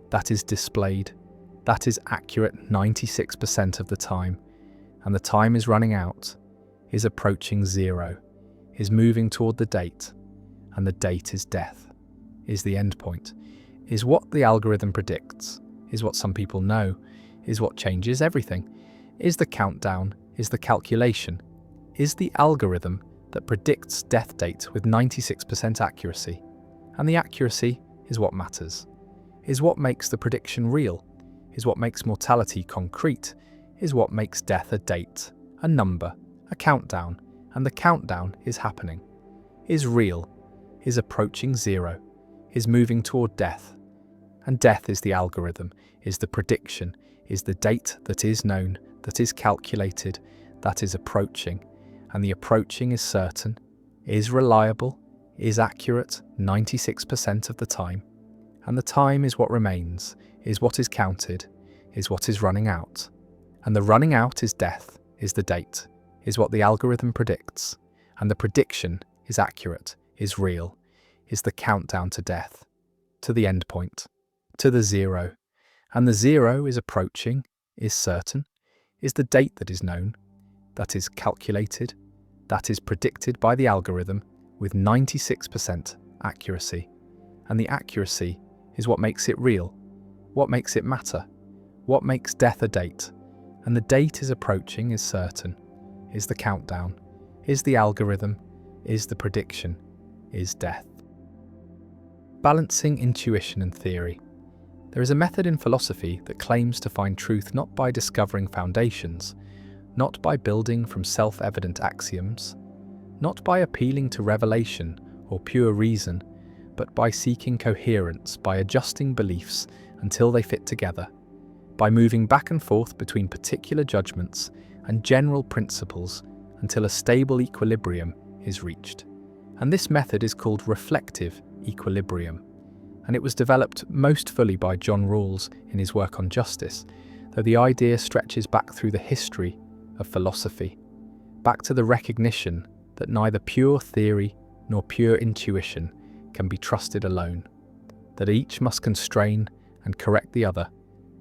that is displayed, that is accurate 96% of the time. And the time is running out, is approaching zero, is moving toward the date, and the date is death, is the end point, is what the algorithm predicts, is what some people know, is what changes everything, is the countdown, is the calculation, is the algorithm that predicts death date with 96% accuracy. And the accuracy is what matters, is what makes the prediction real, is what makes mortality concrete, is what makes death a date, a number, a countdown, and the countdown is happening, is real, is approaching zero, is moving toward death. And death is the algorithm, is the prediction, is the date that is known, that is calculated, that is approaching. And the approaching is certain, is reliable, is accurate 96% of the time. And the time is what remains, is what is counted, is what is running out. And the running out is death, is the date, is what the algorithm predicts. And the prediction is accurate, is real, is the countdown to death, to the end point, to the zero. And the zero is approaching, is certain, is the date that is known, that is calculated, that is predicted by the algorithm with 96% accuracy. And the accuracy is what makes it real, what makes it matter, what makes death a date. And the date is approaching, is certain, is the countdown, is the algorithm, is the prediction, is death. Balancing intuition and theory. There is a method in philosophy that claims to find truth not by discovering foundations, not by building from self-evident axioms, not by appealing to revelation or pure reason, but by seeking coherence, by adjusting beliefs until they fit together, by moving back and forth between particular judgments and general principles until a stable equilibrium is reached. And this method is called reflective equilibrium. And it was developed most fully by John Rawls in his work on justice, though the idea stretches back through the history of philosophy, back to the recognition that neither pure theory nor pure intuition can be trusted alone, that each must constrain and correct the other.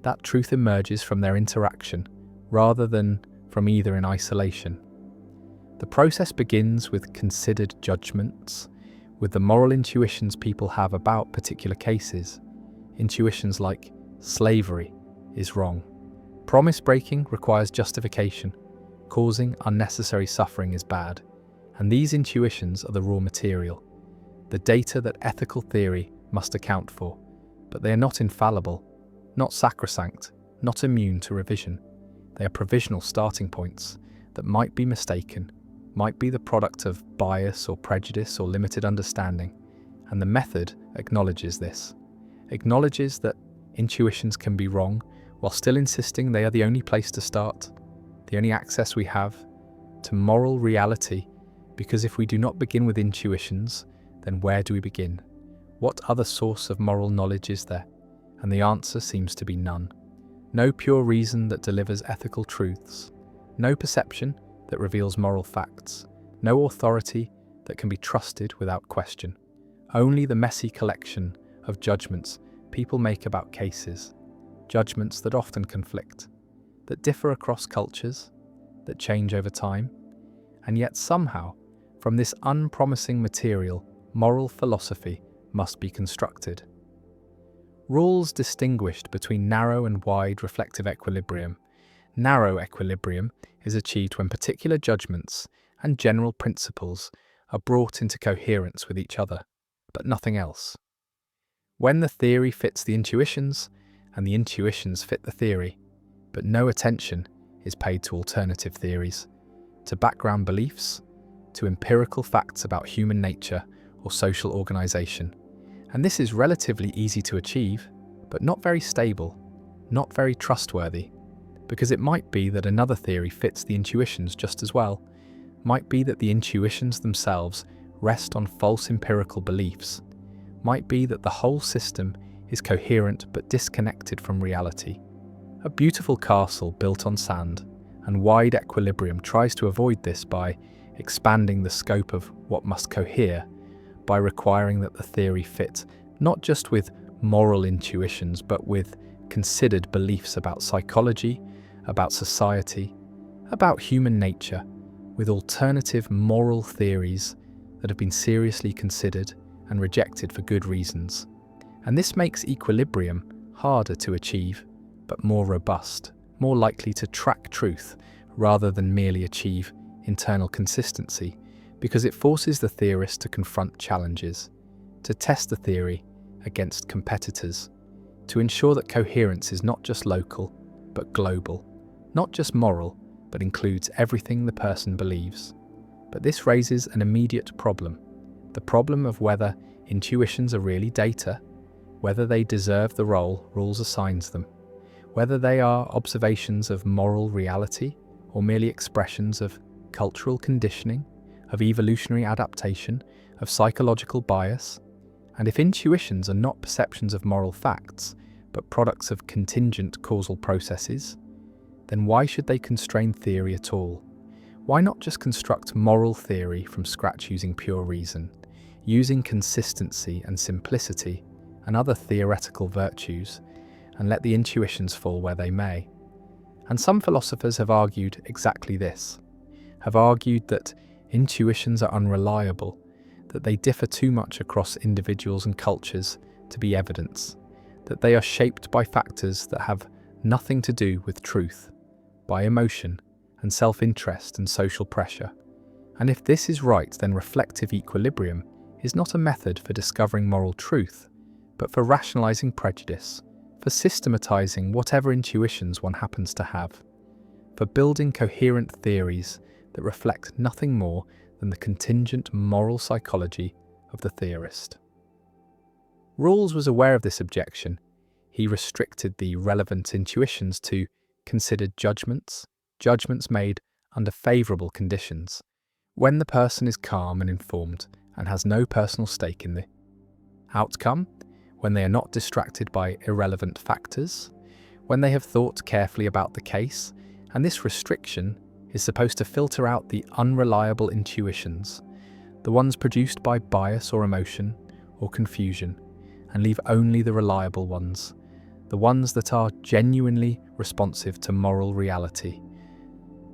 That truth emerges from their interaction rather than from either in isolation. The process begins with considered judgments, with the moral intuitions people have about particular cases. Intuitions like slavery is wrong. Promise breaking requires justification. Causing unnecessary suffering is bad. And these intuitions are the raw material, the data that ethical theory must account for. But they are not infallible, not sacrosanct, not immune to revision. They are provisional starting points that might be mistaken, might be the product of bias or prejudice or limited understanding. And the method acknowledges this, acknowledges that intuitions can be wrong, while still insisting they are the only place to start, the only access we have to moral reality, because if we do not begin with intuitions, then where do we begin? What other source of moral knowledge is there? And the answer seems to be none. No pure reason that delivers ethical truths, no perception that reveals moral facts, no authority that can be trusted without question. Only the messy collection of judgments people make about cases, judgments that often conflict, that differ across cultures, that change over time, and yet somehow, from this unpromising material, moral philosophy must be constructed. Rawls distinguished between narrow and wide reflective equilibrium. Narrow equilibrium is achieved when particular judgments and general principles are brought into coherence with each other, but nothing else. When the theory fits the intuitions, and the intuitions fit the theory, but no attention is paid to alternative theories, to background beliefs, to empirical facts about human nature or social organization. And this is relatively easy to achieve, but not very stable, not very trustworthy, because it might be that another theory fits the intuitions just as well, might be that the intuitions themselves rest on false empirical beliefs, might be that the whole system is coherent but disconnected from reality. A beautiful castle built on sand and wide equilibrium tries to avoid this by expanding the scope of what must cohere, by requiring that the theory fit not just with moral intuitions but with considered beliefs about psychology, about society, about human nature, with alternative moral theories that have been seriously considered and rejected for good reasons. And this makes equilibrium harder to achieve, but more robust, more likely to track truth rather than merely achieve internal consistency, because it forces the theorist to confront challenges, to test the theory against competitors, to ensure that coherence is not just local, but global, not just moral, but includes everything the person believes. But this raises an immediate problem, the problem of whether intuitions are really data, whether they deserve the role Rawls assigns them, whether they are observations of moral reality or merely expressions of cultural conditioning, of evolutionary adaptation, of psychological bias. And if intuitions are not perceptions of moral facts, but products of contingent causal processes, then why should they constrain theory at all? Why not just construct moral theory from scratch using pure reason, using consistency and simplicity and other theoretical virtues, and let the intuitions fall where they may? And some philosophers have argued exactly this, have argued that intuitions are unreliable, that they differ too much across individuals and cultures to be evidence, that they are shaped by factors that have nothing to do with truth, by emotion and self-interest and social pressure. And if this is right, then reflective equilibrium is not a method for discovering moral truth, but for rationalizing prejudice, for systematizing whatever intuitions one happens to have, for building coherent theories that reflect nothing more than the contingent moral psychology of the theorist. Rawls was aware of this objection. He restricted the relevant intuitions to considered judgments, judgments made under favorable conditions, when the person is calm and informed and has no personal stake in the outcome, when they are not distracted by irrelevant factors, when they have thought carefully about the case. And this restriction is supposed to filter out the unreliable intuitions, the ones produced by bias or emotion or confusion, and leave only the reliable ones, the ones that are genuinely responsive to moral reality.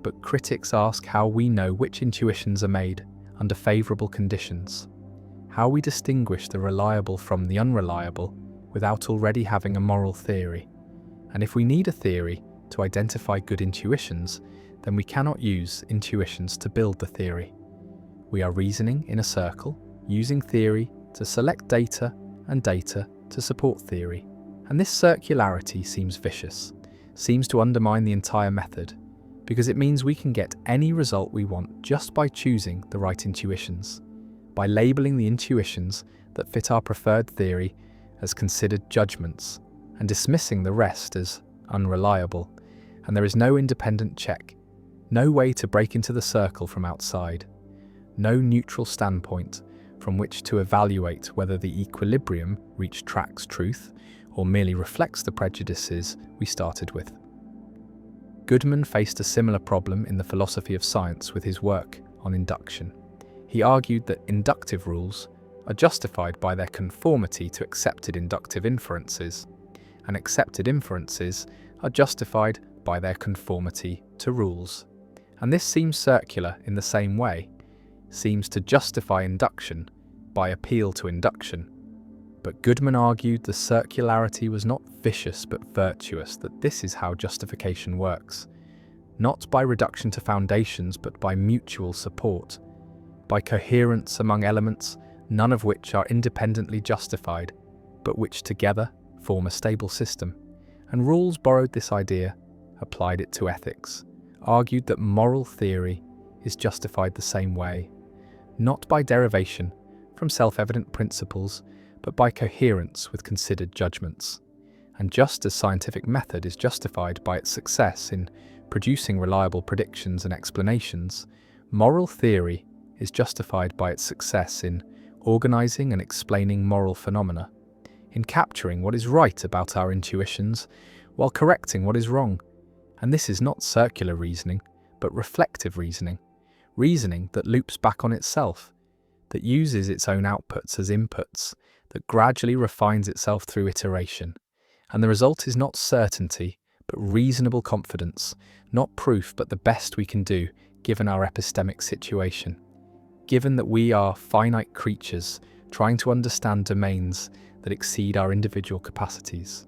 But critics ask how we know which intuitions are made under favorable conditions. how we distinguish the reliable from the unreliable without already having a moral theory. And if we need a theory to identify good intuitions, then we cannot use intuitions to build the theory. We are reasoning in a circle, using theory to select data and data to support theory. And this circularity seems vicious, seems to undermine the entire method, because it means we can get any result we want just by choosing the right intuitions, by labeling the intuitions that fit our preferred theory as considered judgments, and dismissing the rest as unreliable. And there is no independent check, no way to break into the circle from outside, no neutral standpoint from which to evaluate whether the equilibrium reached tracks truth or merely reflects the prejudices we started with. Goodman faced a similar problem in the philosophy of science with his work on induction. He argued that inductive rules are justified by their conformity to accepted inductive inferences, and accepted inferences are justified by their conformity to rules. And this seems circular in the same way, seems to justify induction by appeal to induction. But Goodman argued the circularity was not vicious but virtuous, that this is how justification works, not by reduction to foundations but by mutual support, by coherence among elements, none of which are independently justified, but which together form a stable system. And Rawls borrowed this idea, applied it to ethics, argued that moral theory is justified the same way, not by derivation from self-evident principles, but by coherence with considered judgments. And just as scientific method is justified by its success in producing reliable predictions and explanations, moral theory is justified by its success in organizing and explaining moral phenomena, in capturing what is right about our intuitions while correcting what is wrong. And this is not circular reasoning, but reflective reasoning, reasoning that loops back on itself, that uses its own outputs as inputs, that gradually refines itself through iteration. And the result is not certainty, but reasonable confidence, not proof, but the best we can do given our epistemic situation. Given that we are finite creatures trying to understand domains that exceed our individual capacities.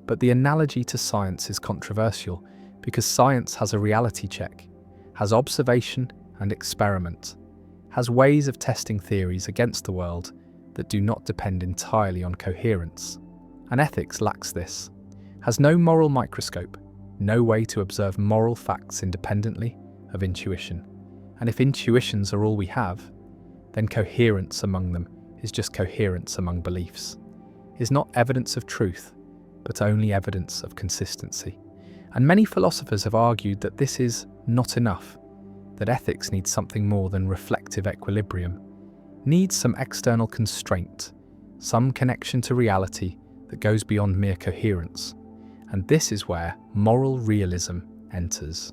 But the analogy to science is controversial because science has a reality check, has observation and experiment, has ways of testing theories against the world that do not depend entirely on coherence. And ethics lacks this, has no moral microscope, no way to observe moral facts independently of intuition. And if intuitions are all we have, then coherence among them is just coherence among beliefs, is not evidence of truth, but only evidence of consistency. And many philosophers have argued that this is not enough, that ethics needs something more than reflective equilibrium, needs some external constraint, some connection to reality that goes beyond mere coherence. And this is where moral realism enters.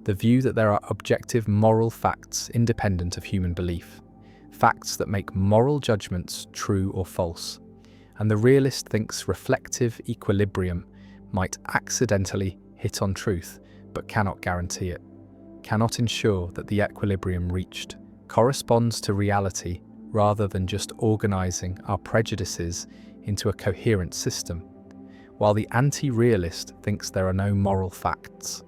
The view that there are objective moral facts independent of human belief, facts that make moral judgments true or false. And the realist thinks reflective equilibrium might accidentally hit on truth, but cannot guarantee it, cannot ensure that the equilibrium reached corresponds to reality rather than just organizing our prejudices into a coherent system, while the anti-realist thinks there are no moral facts,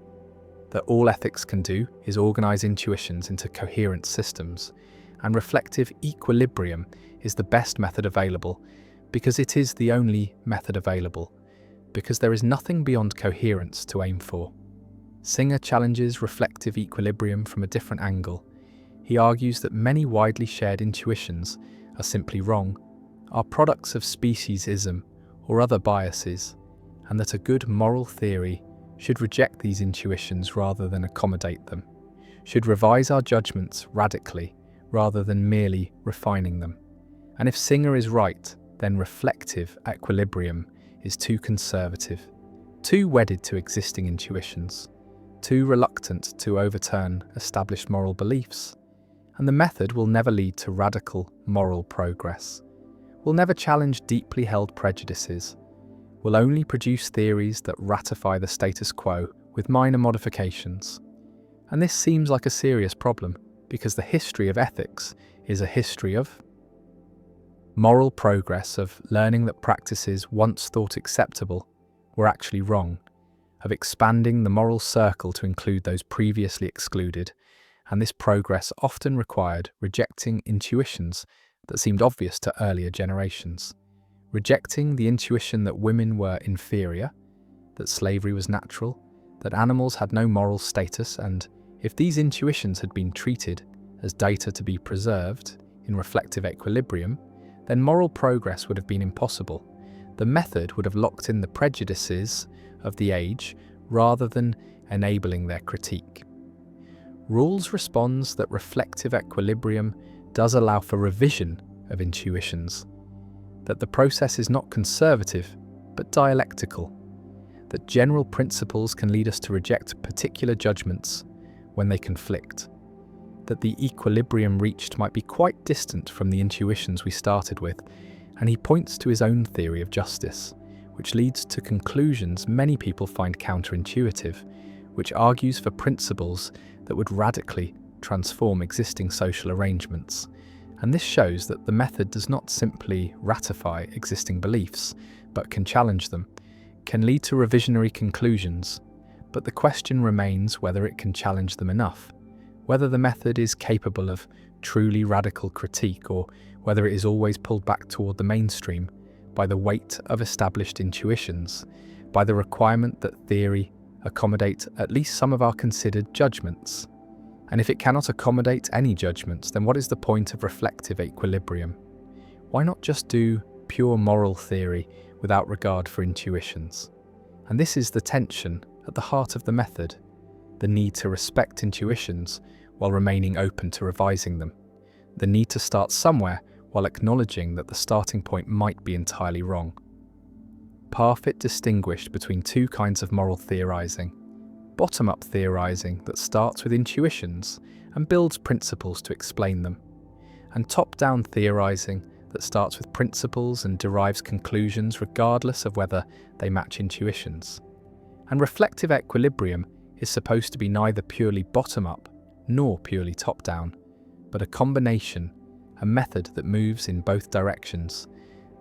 that all ethics can do is organize intuitions into coherent systems, and reflective equilibrium is the best method available because it is the only method available, because there is nothing beyond coherence to aim for. Singer challenges reflective equilibrium from a different angle. He argues that many widely shared intuitions are simply wrong, are products of speciesism or other biases, and that a good moral theory should reject these intuitions rather than accommodate them, should revise our judgments radically rather than merely refining them. And if Singer is right, then reflective equilibrium is too conservative, too wedded to existing intuitions, too reluctant to overturn established moral beliefs. And the method will never lead to radical moral progress, will never challenge deeply held prejudices, will only produce theories that ratify the status quo with minor modifications. And this seems like a serious problem, because the history of ethics is a history of Moral progress of learning that practices once thought acceptable were actually wrong, of expanding the moral circle to include those previously excluded, and this progress often required rejecting intuitions that seemed obvious to earlier generations. Rejecting the intuition that women were inferior, that slavery was natural, that animals had no moral status, and if these intuitions had been treated as data to be preserved in reflective equilibrium, then moral progress would have been impossible. The method would have locked in the prejudices of the age rather than enabling their critique. Rawls responds that reflective equilibrium does allow for revision of intuitions, that the process is not conservative but dialectical, that general principles can lead us to reject particular judgments when they conflict, that the equilibrium reached might be quite distant from the intuitions we started with, and he points to his own theory of justice, which leads to conclusions many people find counterintuitive, which argues for principles that would radically transform existing social arrangements. And this shows that the method does not simply ratify existing beliefs, but can challenge them, can lead to revisionary conclusions, but the question remains whether it can challenge them enough, whether the method is capable of truly radical critique, or whether it is always pulled back toward the mainstream by the weight of established intuitions, by the requirement that theory accommodate at least some of our considered judgments. And if it cannot accommodate any judgments, then what is the point of reflective equilibrium? Why not just do pure moral theory without regard for intuitions? And this is the tension at the heart of the method, the need to respect intuitions while remaining open to revising them, the need to start somewhere while acknowledging that the starting point might be entirely wrong. Parfit distinguished between two kinds of moral theorizing: bottom-up theorizing that starts with intuitions and builds principles to explain them, and top-down theorizing that starts with principles and derives conclusions regardless of whether they match intuitions. And reflective equilibrium is supposed to be neither purely bottom-up nor purely top-down, but a combination, a method that moves in both directions,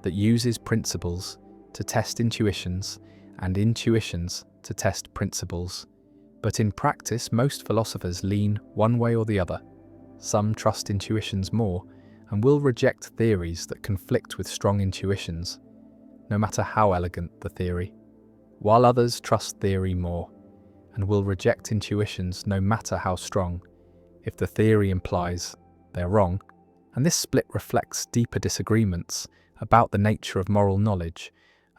that uses principles to test intuitions and intuitions to test principles. But in practice, most philosophers lean one way or the other. Some trust intuitions more and will reject theories that conflict with strong intuitions, no matter how elegant the theory, while others trust theory more and will reject intuitions no matter how strong, if the theory implies they're wrong. And this split reflects deeper disagreements about the nature of moral knowledge,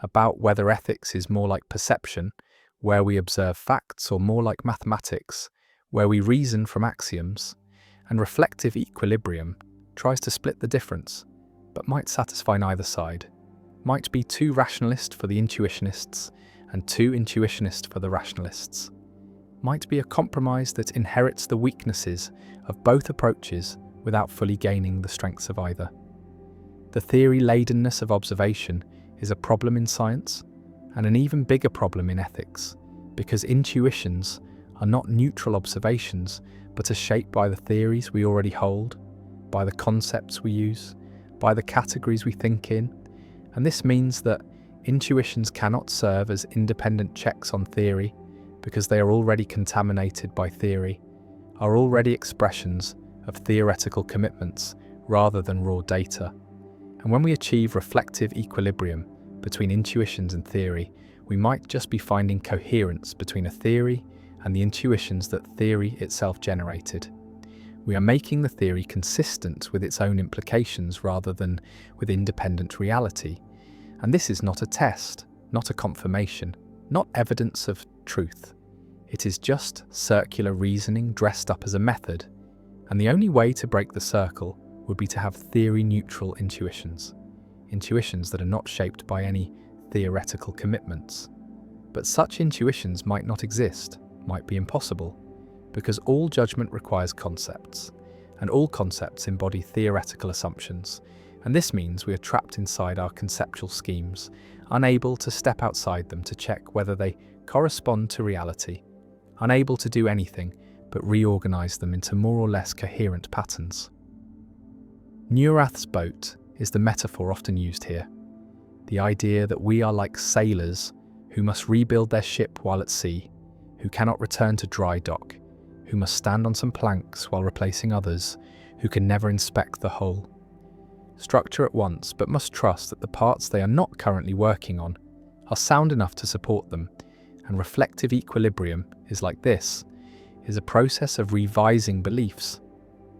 about whether ethics is more like perception, where we observe facts, or more like mathematics, where we reason from axioms. And reflective equilibrium tries to split the difference, but might satisfy neither side, might be too rationalist for the intuitionists and too intuitionist for the rationalists, might be a compromise that inherits the weaknesses of both approaches without fully gaining the strengths of either. The theory-ladenness of observation is a problem in science, and an even bigger problem in ethics, because intuitions are not neutral observations, but are shaped by the theories we already hold, by the concepts we use, by the categories we think in, and this means that intuitions cannot serve as independent checks on theory, because they are already contaminated by theory, are already expressions of theoretical commitments rather than raw data. And when we achieve reflective equilibrium between intuitions and theory, we might just be finding coherence between a theory and the intuitions that theory itself generated. We are making the theory consistent with its own implications rather than with independent reality. And this is not a test, not a confirmation, not evidence of truth. It is just circular reasoning dressed up as a method. And the only way to break the circle would be to have theory-neutral intuitions, intuitions that are not shaped by any theoretical commitments. But such intuitions might not exist, might be impossible, because all judgment requires concepts, and all concepts embody theoretical assumptions, and this means we are trapped inside our conceptual schemes, unable to step outside them to check whether they correspond to reality, unable to do anything but reorganize them into more or less coherent patterns. Neurath's boat is the metaphor often used here. The idea that we are like sailors who must rebuild their ship while at sea, who cannot return to dry dock, who must stand on some planks while replacing others, who can never inspect the whole. Structure at once, but must trust that the parts they are not currently working on are sound enough to support them, and reflective equilibrium is like this, is a process of revising beliefs,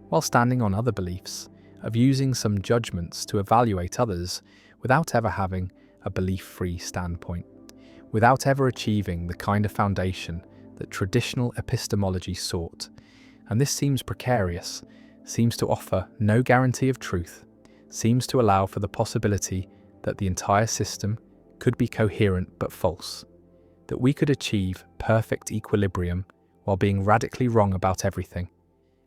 while standing on other beliefs, of using some judgments to evaluate others without ever having a belief-free standpoint, without ever achieving the kind of foundation that traditional epistemology sought. And this seems precarious, seems to offer no guarantee of truth, seems to allow for the possibility that the entire system could be coherent but false, that we could achieve perfect equilibrium while being radically wrong about everything.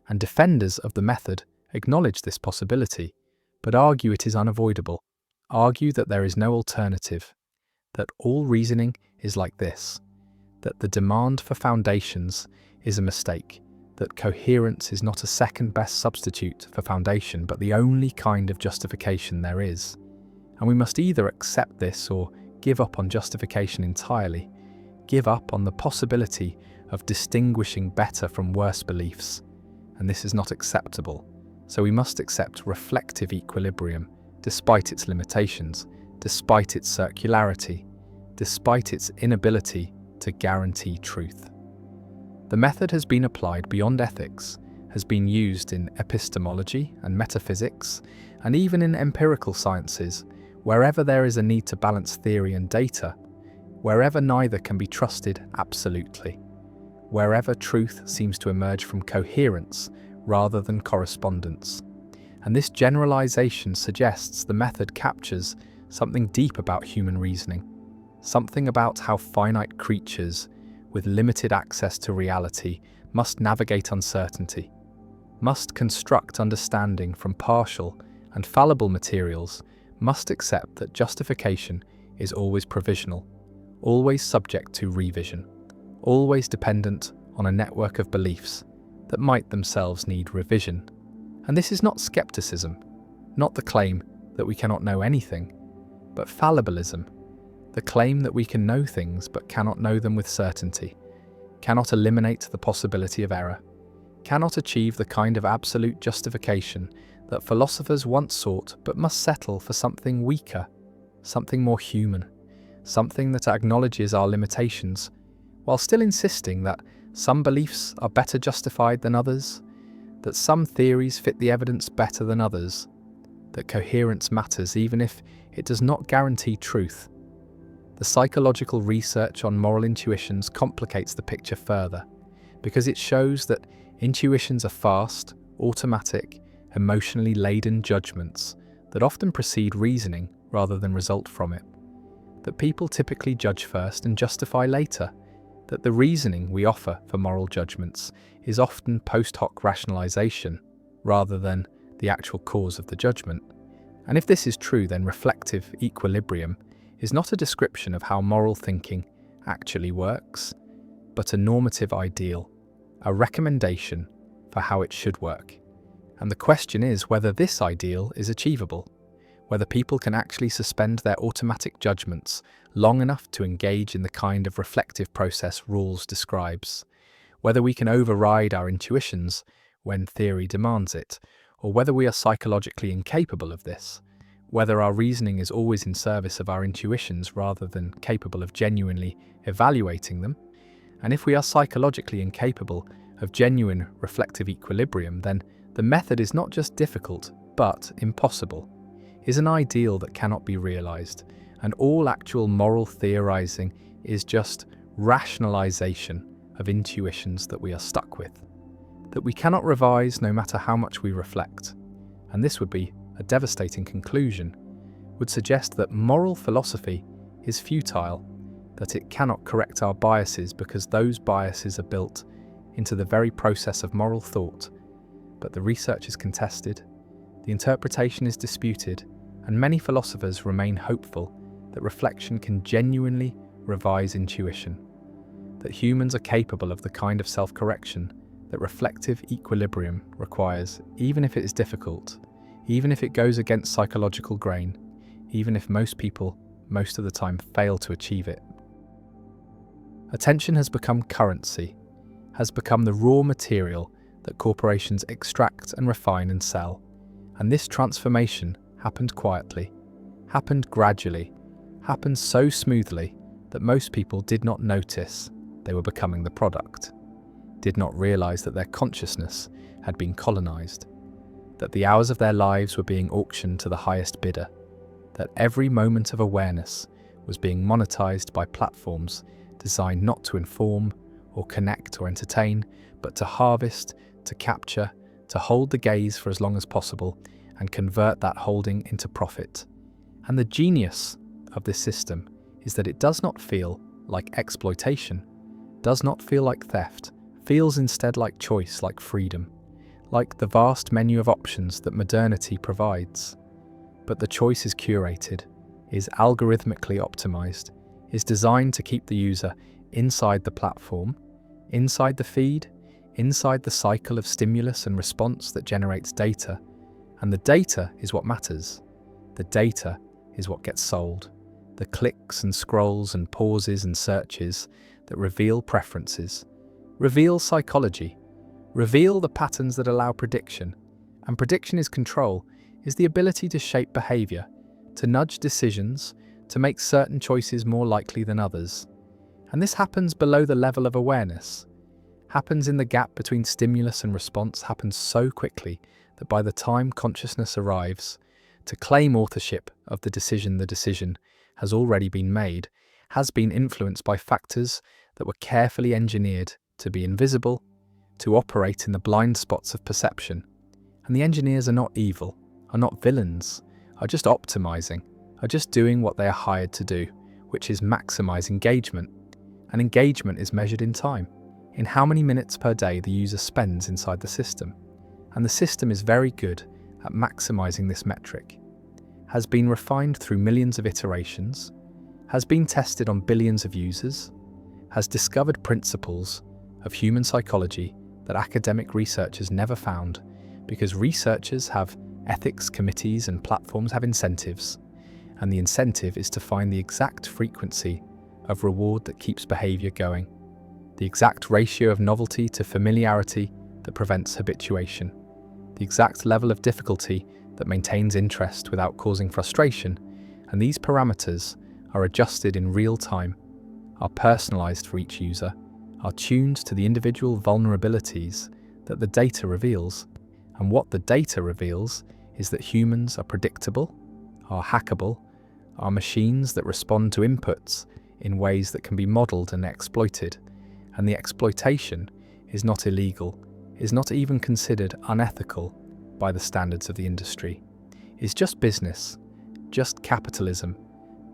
And defenders of the method acknowledge this possibility, but argue it is unavoidable, argue that there is no alternative, that all reasoning is like this, that the demand for foundations is a mistake, that coherence is not a second-best substitute for foundation, but the only kind of justification there is. And we must either accept this or give up on justification entirely, give up on the possibility of distinguishing better from worse beliefs. And this is not acceptable, so we must accept reflective equilibrium, despite its limitations, despite its circularity, despite its inability to guarantee truth. The method has been applied beyond ethics, has been used in epistemology and metaphysics, and even in empirical sciences, wherever there is a need to balance theory and data, wherever neither can be trusted absolutely, wherever truth seems to emerge from coherence rather than correspondence. And this generalization suggests the method captures something deep about human reasoning, something about how finite creatures with limited access to reality must navigate uncertainty, must construct understanding from partial and fallible materials, must accept that justification is always provisional, always subject to revision, always dependent on a network of beliefs that might themselves need revision. And this is not skepticism, not the claim that we cannot know anything, but fallibilism, the claim that we can know things but cannot know them with certainty, cannot eliminate the possibility of error, cannot achieve the kind of absolute justification that philosophers once sought but must settle for something weaker, something more human, something that acknowledges our limitations, while still insisting that some beliefs are better justified than others, that some theories fit the evidence better than others, that coherence matters even if it does not guarantee truth. The psychological research on moral intuitions complicates the picture further, because it shows that intuitions are fast, automatic, emotionally laden judgments that often precede reasoning rather than result from it, that people typically judge first and justify later, that the reasoning we offer for moral judgments is often post hoc rationalization rather than the actual cause of the judgment. And if this is true, then reflective equilibrium is not a description of how moral thinking actually works, but a normative ideal, a recommendation for how it should work. And the question is whether this ideal is achievable, whether people can actually suspend their automatic judgments long enough to engage in the kind of reflective process Rawls describes, whether we can override our intuitions when theory demands it, or whether we are psychologically incapable of this, whether our reasoning is always in service of our intuitions rather than capable of genuinely evaluating them. And if we are psychologically incapable of genuine reflective equilibrium, then the method is not just difficult, but impossible, is an ideal that cannot be realized, and all actual moral theorizing is just rationalization of intuitions that we are stuck with, that we cannot revise no matter how much we reflect. And this would be a devastating conclusion, would suggest that moral philosophy is futile, that it cannot correct our biases because those biases are built into the very process of moral thought. But the research is contested, the interpretation is disputed, and many philosophers remain hopeful that reflection can genuinely revise intuition, that humans are capable of the kind of self-correction that reflective equilibrium requires, even if it is difficult, even if it goes against psychological grain, even if most people, most of the time, fail to achieve it. Attention has become currency, has become the raw material that corporations extract and refine and sell. And this transformation happened quietly, happened gradually, happened so smoothly that most people did not notice they were becoming the product, did not realize that their consciousness had been colonized, that the hours of their lives were being auctioned to the highest bidder, that every moment of awareness was being monetized by platforms designed not to inform or connect or entertain, but to harvest, to capture, to hold the gaze for as long as possible and convert that holding into profit. And the genius of this system is that it does not feel like exploitation, does not feel like theft, feels instead like choice, like freedom, like the vast menu of options that modernity provides. But the choice is curated, is algorithmically optimized, is designed to keep the user inside the platform, inside the feed, inside the cycle of stimulus and response that generates data. And the data is what matters. The data is what gets sold. The clicks and scrolls and pauses and searches that reveal preferences, reveal psychology, reveal the patterns that allow prediction. And prediction is control, is the ability to shape behavior, to nudge decisions, to make certain choices more likely than others. And this happens below the level of awareness, happens in the gap between stimulus and response, happens so quickly that by the time consciousness arrives to claim authorship of the decision has already been made, has been influenced by factors that were carefully engineered to be invisible, to operate in the blind spots of perception. And the engineers are not evil, are not villains, are just optimizing, are just doing what they are hired to do, which is maximize engagement. And engagement is measured in time, in how many minutes per day the user spends inside the system. And the system is very good at maximizing this metric, has been refined through millions of iterations, has been tested on billions of users, has discovered principles of human psychology that academic researchers never found, because researchers have ethics committees and platforms have incentives, and the incentive is to find the exact frequency of reward that keeps behavior going, the exact ratio of novelty to familiarity that prevents habituation, the exact level of difficulty that maintains interest without causing frustration, and these parameters are adjusted in real time, are personalized for each user, are tuned to the individual vulnerabilities that the data reveals. And what the data reveals is that humans are predictable, are hackable, are machines that respond to inputs in ways that can be modeled and exploited. And the exploitation is not illegal, is not even considered unethical by the standards of the industry, is just business, just capitalism,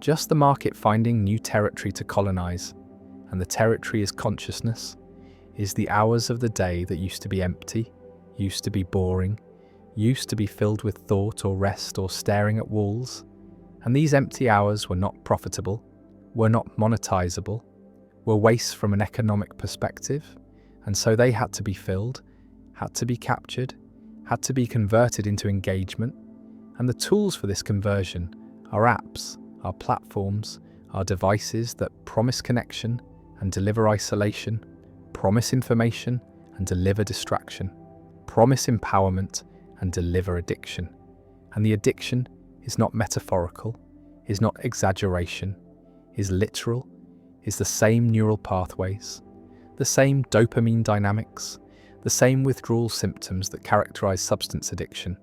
just the market finding new territory to colonize. And the territory is consciousness, is the hours of the day that used to be empty, used to be boring, used to be filled with thought or rest or staring at walls. And these empty hours were not profitable, were not monetizable, were waste from an economic perspective, and so they had to be filled, had to be captured, had to be converted into engagement. And the tools for this conversion are apps, are platforms, are devices that promise connection and deliver isolation, promise information and deliver distraction, promise empowerment and deliver addiction. And the addiction is not metaphorical, is not exaggeration, is literal, is the same neural pathways, the same dopamine dynamics, the same withdrawal symptoms that characterize substance addiction.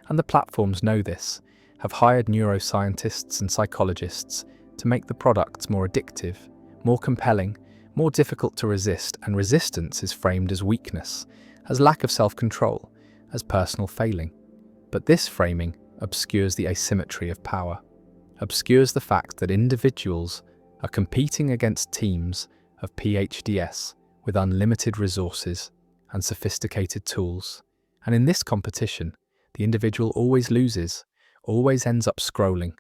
And the platforms know this, have hired neuroscientists and psychologists to make the products more addictive, more compelling, more difficult to resist, and resistance is framed as weakness, as lack of self-control, as personal failing. But this framing obscures the asymmetry of power, obscures the fact that individuals are competing against teams of PhDs with unlimited resources and sophisticated tools. And in this competition, the individual always loses, always ends up scrolling,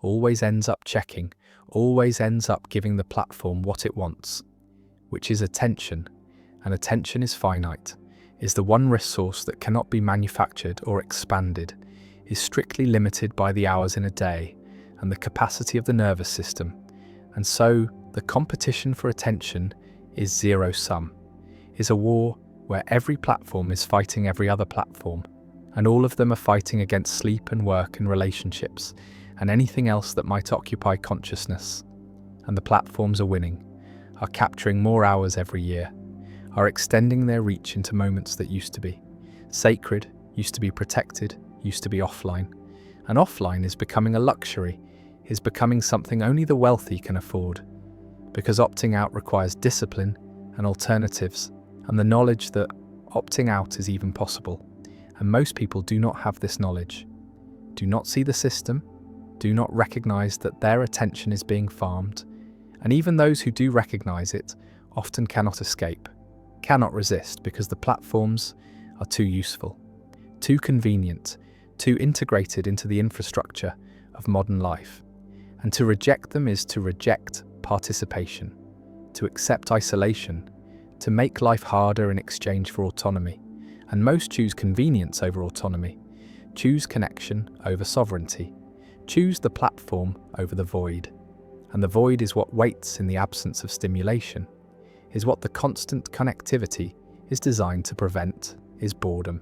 always ends up checking, always ends up giving the platform what it wants, which is attention. And attention is finite, is the one resource that cannot be manufactured or expanded, is strictly limited by the hours in a day and the capacity of the nervous system, and so the competition for attention is zero-sum, is a war where every platform is fighting every other platform, and all of them are fighting against sleep and work and relationships and anything else that might occupy consciousness. And the platforms are winning, are capturing more hours every year, are extending their reach into moments that used to be sacred, used to be protected, used to be offline. And offline is becoming a luxury, is becoming something only the wealthy can afford, because opting out requires discipline and alternatives and the knowledge that opting out is even possible. And most people do not have this knowledge, do not see the system, do not recognize that their attention is being farmed, and even those who do recognize it often cannot escape, cannot resist, because the platforms are too useful, too convenient, too integrated into the infrastructure of modern life. And to reject them is to reject participation, to accept isolation, to make life harder in exchange for autonomy. And most choose convenience over autonomy, choose connection over sovereignty, choose the platform over the void. And the void is what waits in the absence of stimulation, is what the constant connectivity is designed to prevent, is boredom,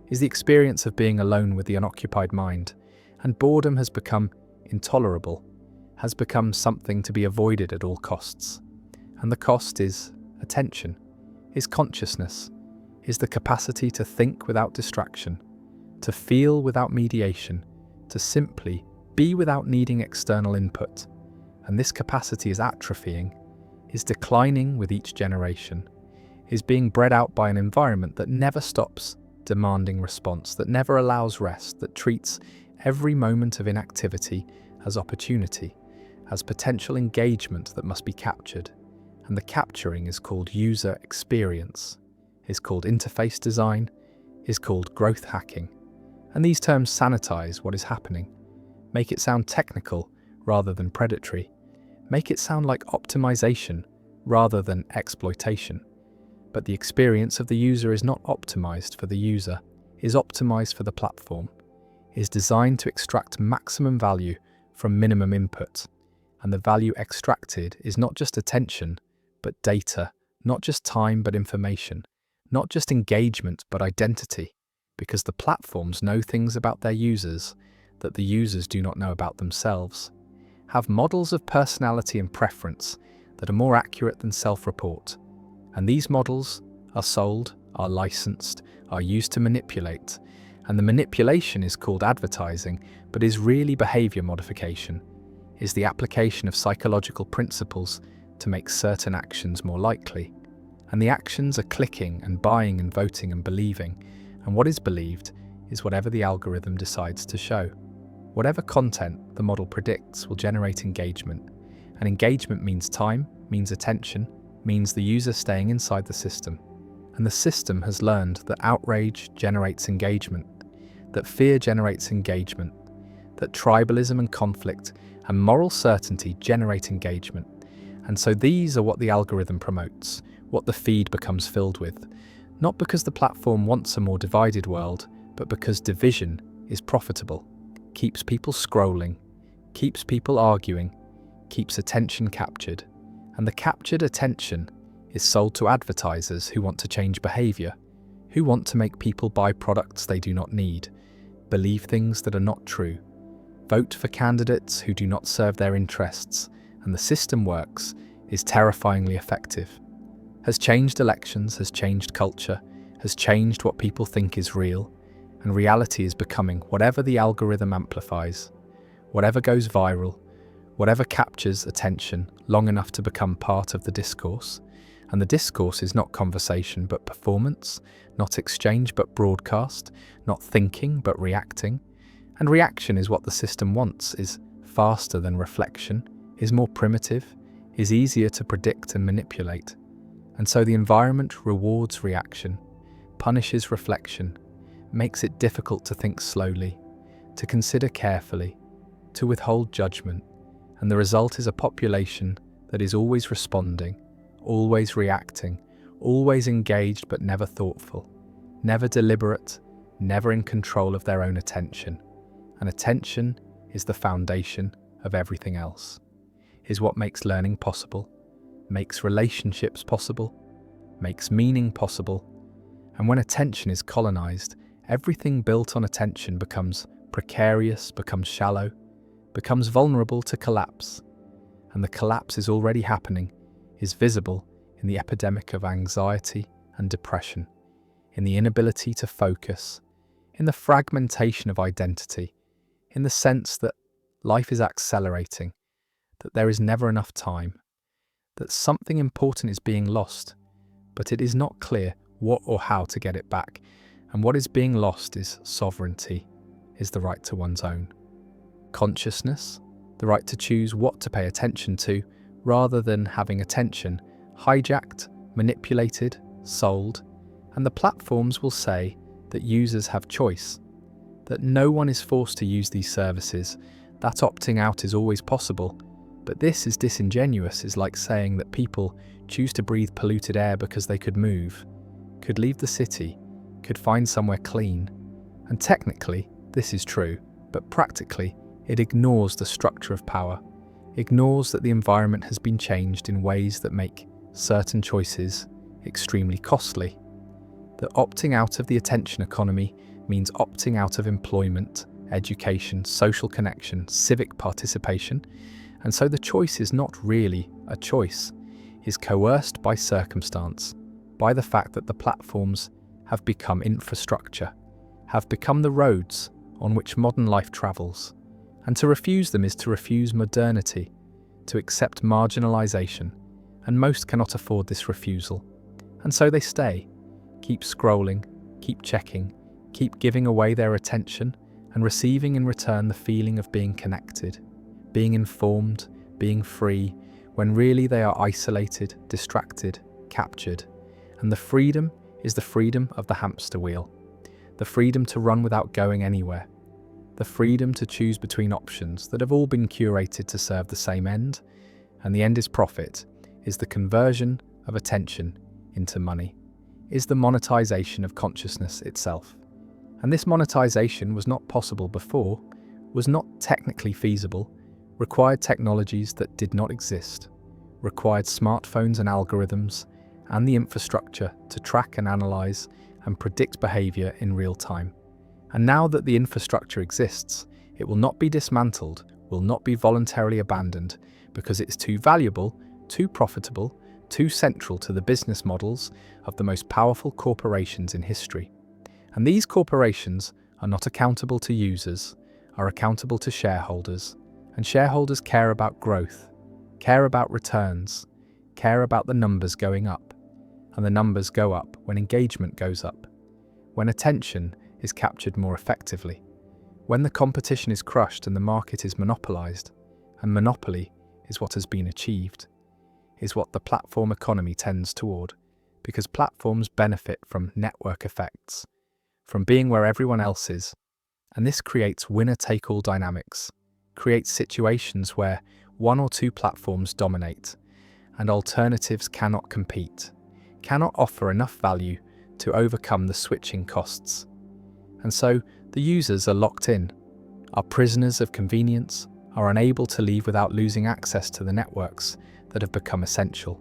is the experience of being alone with the unoccupied mind. And boredom has become intolerable, has become something to be avoided at all costs. And the cost is attention, is consciousness, is the capacity to think without distraction, to feel without mediation, to simply be without needing external input. And this capacity is atrophying, is declining with each generation, is being bred out by an environment that never stops demanding response, that never allows rest, that treats every moment of inactivity as opportunity, as potential engagement that must be captured. And the capturing is called user experience, is called interface design, is called growth hacking. And these terms sanitize what is happening, make it sound technical rather than predatory, make it sound like optimization rather than exploitation. But the experience of the user is not optimized for the user, is optimized for the platform, is designed to extract maximum value from minimum input. And the value extracted is not just attention, but data, not just time, but information, not just engagement, but identity, because the platforms know things about their users that the users do not know about themselves, have models of personality and preference that are more accurate than self-report. And these models are sold, are licensed, are used to manipulate. And the manipulation is called advertising, but is really behavior modification, is the application of psychological principles to make certain actions more likely. And the actions are clicking and buying and voting and believing. And what is believed is whatever the algorithm decides to show. Whatever content the model predicts will generate engagement. And engagement means time, means attention, means the user staying inside the system. And the system has learned that outrage generates engagement, that fear generates engagement, that tribalism and conflict and moral certainty generate engagement. And so these are what the algorithm promotes, what the feed becomes filled with, not because the platform wants a more divided world, but because division is profitable, keeps people scrolling, keeps people arguing, keeps attention captured. And the captured attention is sold to advertisers who want to change behavior, who want to make people buy products they do not need, believe things that are not true, vote for candidates who do not serve their interests. And the system works, is terrifyingly effective, has changed elections, has changed culture, has changed what people think is real, and reality is becoming whatever the algorithm amplifies, whatever goes viral, whatever captures attention long enough to become part of the discourse. And the discourse is not conversation but performance, not exchange but broadcast, not thinking but reacting. And reaction is what the system wants, is faster than reflection, is more primitive, is easier to predict and manipulate. And so the environment rewards reaction, punishes reflection, makes it difficult to think slowly, to consider carefully, to withhold judgment. And the result is a population that is always responding, always reacting, always engaged but never thoughtful, never deliberate, never in control of their own attention. and attention is the foundation of everything else, is what makes learning possible, makes relationships possible, makes meaning possible. And when attention is colonized, everything built on attention becomes precarious, becomes shallow, becomes vulnerable to collapse. And the collapse is already happening, is visible in the epidemic of anxiety and depression, in the inability to focus, in the fragmentation of identity, in the sense that life is accelerating, that there is never enough time, that something important is being lost, but it is not clear what or how to get it back. And what is being lost is sovereignty, is the right to one's own consciousness, the right to choose what to pay attention to, rather than having attention hijacked, manipulated, sold. And the platforms will say that users have choice, that no one is forced to use these services, that opting out is always possible. But this is disingenuous, is like saying that people choose to breathe polluted air because they could move, could leave the city, could find somewhere clean. And technically, this is true, but practically, it ignores the structure of power, ignores that the environment has been changed in ways that make certain choices extremely costly. That opting out of the attention economy means opting out of employment, education, social connection, civic participation. And so the choice is not really a choice, is coerced by circumstance, by the fact that the platforms have become infrastructure, have become the roads on which modern life travels. And to refuse them is to refuse modernity, to accept marginalization, and most cannot afford this refusal. And so they stay, keep scrolling, keep checking, keep giving away their attention, and receiving in return the feeling of being connected, being informed, being free, when really they are isolated, distracted, captured. And the freedom is the freedom of the hamster wheel, the freedom to run without going anywhere, the freedom to choose between options that have all been curated to serve the same end, and the end is profit, is the conversion of attention into money, is the monetization of consciousness itself. And this monetization was not possible before, was not technically feasible, required technologies that did not exist, required smartphones and algorithms, and the infrastructure to track and analyze and predict behavior in real time. And now that the infrastructure exists, it will not be dismantled, will not be voluntarily abandoned, because it's too valuable, too profitable, too central to the business models of the most powerful corporations in history. And these corporations are not accountable to users, are accountable to shareholders. And shareholders care about growth, care about returns, care about the numbers going up. And the numbers go up when engagement goes up, when attention is captured more effectively, when the competition is crushed and the market is monopolized. And monopoly is what has been achieved, is what the platform economy tends toward, because platforms benefit from network effects, from being where everyone else is. And this creates winner-take-all dynamics, creates situations where one or two platforms dominate, and alternatives cannot compete, cannot offer enough value to overcome the switching costs. And so the users are locked in, are prisoners of convenience, are unable to leave without losing access to the networks that have become essential.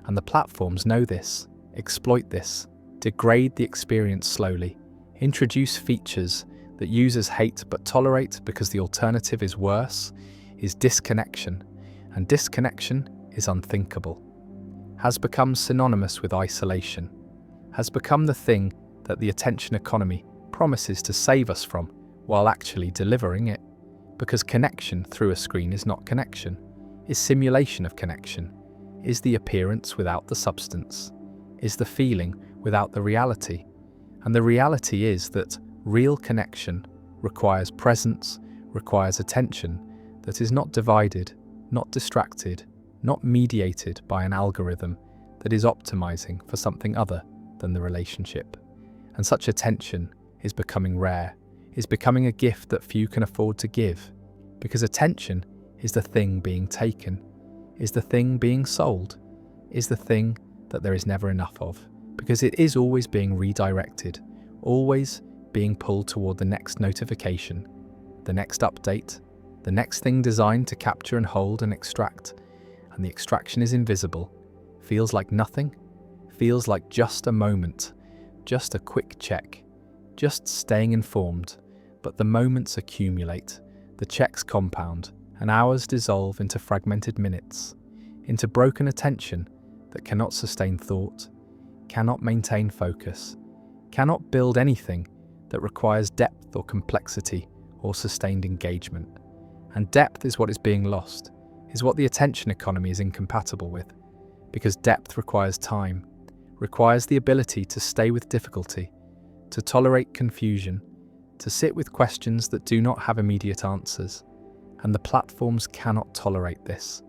And the platforms know this, exploit this, degrade the experience slowly, introduce features that users hate but tolerate because the alternative is worse, is disconnection. And disconnection is unthinkable, has become synonymous with isolation, has become the thing that the attention economy promises to save us from while actually delivering it. Because connection through a screen is not connection, is simulation of connection, is the appearance without the substance, is the feeling without the reality. And the reality is that real connection requires presence, requires attention that is not divided, not distracted, not mediated by an algorithm that is optimizing for something other than the relationship. And such attention is becoming rare, is becoming a gift that few can afford to give, because attention is the thing being taken, is the thing being sold, is the thing that there is never enough of, because it is always being redirected, always being pulled toward the next notification, the next update, the next thing designed to capture and hold and extract, and the extraction is invisible, feels like nothing, feels like just a moment, just a quick check, just staying informed, but the moments accumulate, the checks compound, and hours dissolve into fragmented minutes, into broken attention that cannot sustain thought, cannot maintain focus, cannot build anything that requires depth or complexity or sustained engagement. And depth is what is being lost, is what the attention economy is incompatible with, because depth requires time, requires the ability to stay with difficulty, to tolerate confusion, to sit with questions that do not have immediate answers. And the platforms cannot tolerate this,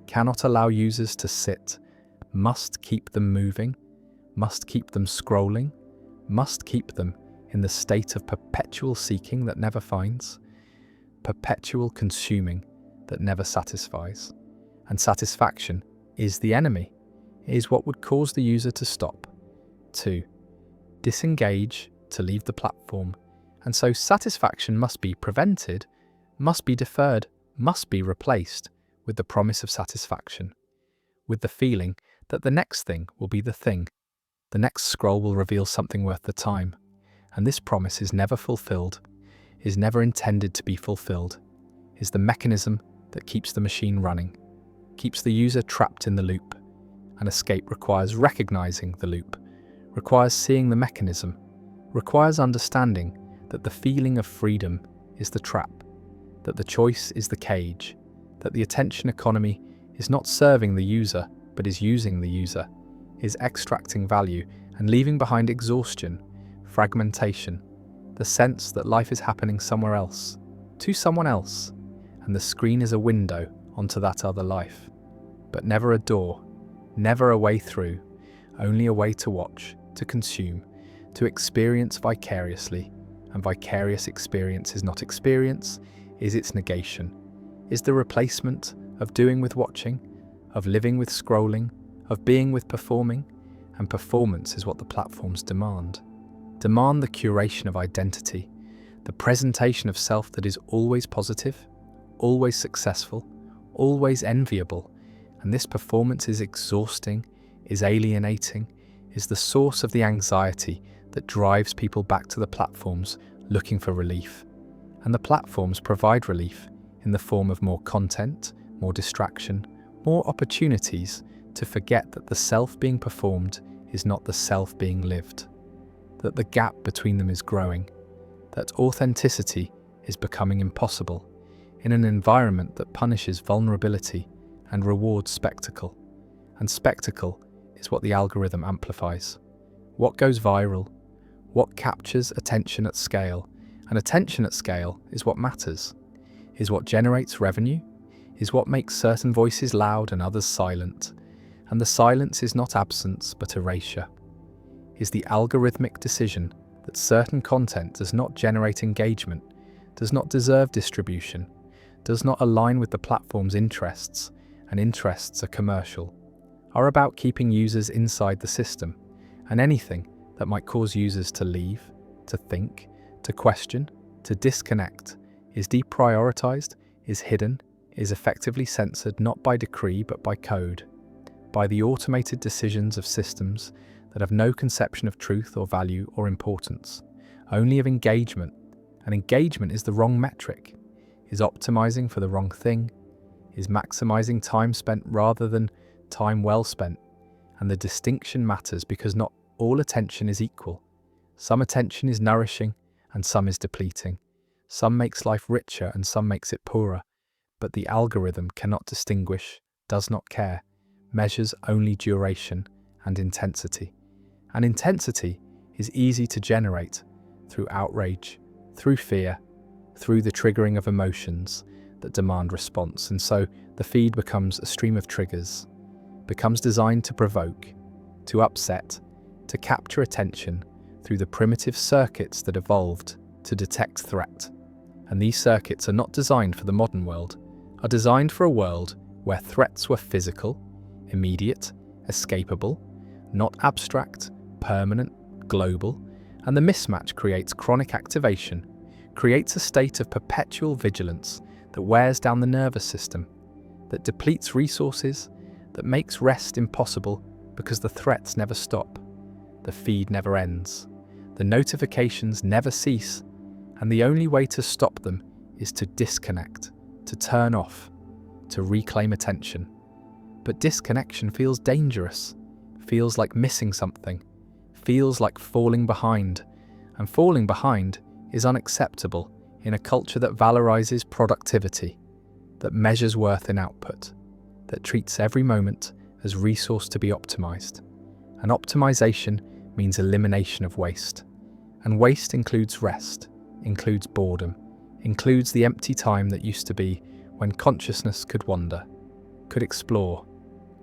cannot allow users to sit, must keep them moving, must keep them scrolling, must keep them in the state of perpetual seeking that never finds, perpetual consuming that never satisfies. And satisfaction is the enemy, is what would cause the user to stop, to disengage, to leave the platform. And so satisfaction must be prevented, must be deferred, must be replaced with the promise of satisfaction, with the feeling that the next thing will be the thing. The next scroll will reveal something worth the time. And this promise is never fulfilled, is never intended to be fulfilled, is the mechanism that keeps the machine running, keeps the user trapped in the loop. And escape requires recognizing the loop, requires seeing the mechanism, requires understanding that the feeling of freedom is the trap, that the choice is the cage, that the attention economy is not serving the user but is using the user, is extracting value and leaving behind exhaustion, fragmentation, the sense that life is happening somewhere else, to someone else, and the screen is a window onto that other life, but never a door, never a way through, only a way to watch, to consume, to experience vicariously. And vicarious experience is not experience, is its negation, is the replacement of doing with watching, of living with scrolling, of being with performing, and performance is what the platforms demand. Demand the curation of identity, the presentation of self that is always positive, always successful, always enviable, and this performance is exhausting, is alienating, is the source of the anxiety that drives people back to the platforms looking for relief. And the platforms provide relief in the form of more content, more distraction, more opportunities to forget that the self being performed is not the self being lived, that the gap between them is growing, that authenticity is becoming impossible in an environment that punishes vulnerability and rewards spectacle. And spectacle is what the algorithm amplifies. What goes viral, what captures attention at scale, and attention at scale is what matters, is what generates revenue, is what makes certain voices loud and others silent, and the silence is not absence but erasure, is the algorithmic decision that certain content does not generate engagement, does not deserve distribution, does not align with the platform's interests, and interests are commercial, are about keeping users inside the system, and anything that might cause users to leave, to think, to question, to disconnect, is deprioritized, is hidden, is effectively censored not by decree but by code, by the automated decisions of systems that have no conception of truth or value or importance, only of engagement, and engagement is the wrong metric, is optimizing for the wrong thing, is maximizing time spent rather than time well spent, and the distinction matters because not all attention is equal. Some attention is nourishing and some is depleting. Some makes life richer and some makes it poorer, but the algorithm cannot distinguish, does not care, measures only duration and intensity. And intensity is easy to generate through outrage, through fear, through the triggering of emotions that demand response. And so the feed becomes a stream of triggers, becomes designed to provoke, to upset, to capture attention through the primitive circuits that evolved to detect threat. And these circuits are not designed for the modern world, are designed for a world where threats were physical, immediate, escapable, not abstract, permanent, global, and the mismatch creates chronic activation, creates a state of perpetual vigilance that wears down the nervous system, that depletes resources, that makes rest impossible because the threats never stop, the feed never ends, the notifications never cease, and the only way to stop them is to disconnect, to turn off, to reclaim attention. But disconnection feels dangerous, feels like missing something, feels like falling behind, and falling behind is unacceptable in a culture that valorizes productivity, that measures worth in output, that treats every moment as resource to be optimized. And optimization means elimination of waste. And waste includes rest, includes boredom, includes the empty time that used to be when consciousness could wander, could explore,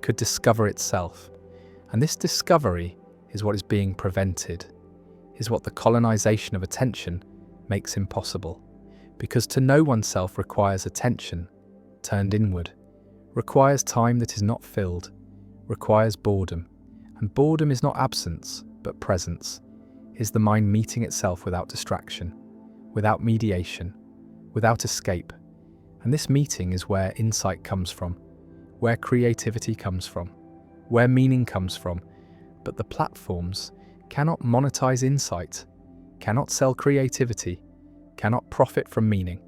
could discover itself. And this discovery is what is being prevented, is what the colonization of attention makes impossible. Because to know oneself requires attention, turned inward, requires time that is not filled, requires boredom. And boredom is not absence, but presence, is the mind meeting itself without distraction, without mediation, without escape. And this meeting is where insight comes from, where creativity comes from, where meaning comes from. But the platforms cannot monetize insight, cannot sell creativity, cannot profit from meaning.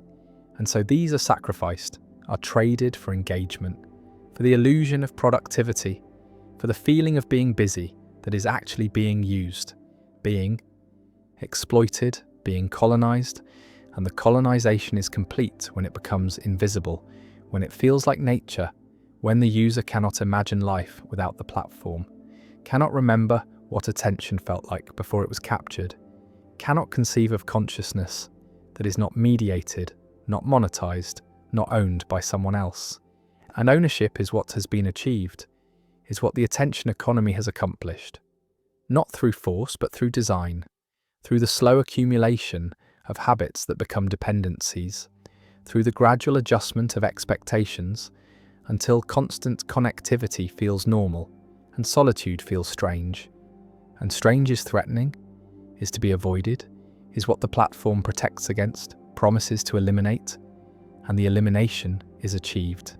And so these are sacrificed, are traded for engagement, for the illusion of productivity, for the feeling of being busy that is actually being used, being exploited, being colonized. And the colonization is complete when it becomes invisible, when it feels like nature, when the user cannot imagine life without the platform, cannot remember what attention felt like before it was captured, cannot conceive of consciousness that is not mediated, not monetized, not owned by someone else. And ownership is what has been achieved, is what the attention economy has accomplished, not through force but through design, through the slow accumulation of habits that become dependencies, through the gradual adjustment of expectations until constant connectivity feels normal and solitude feels strange. And strange is threatening, is to be avoided, is what the platform protects against, promises to eliminate, and the elimination is achieved,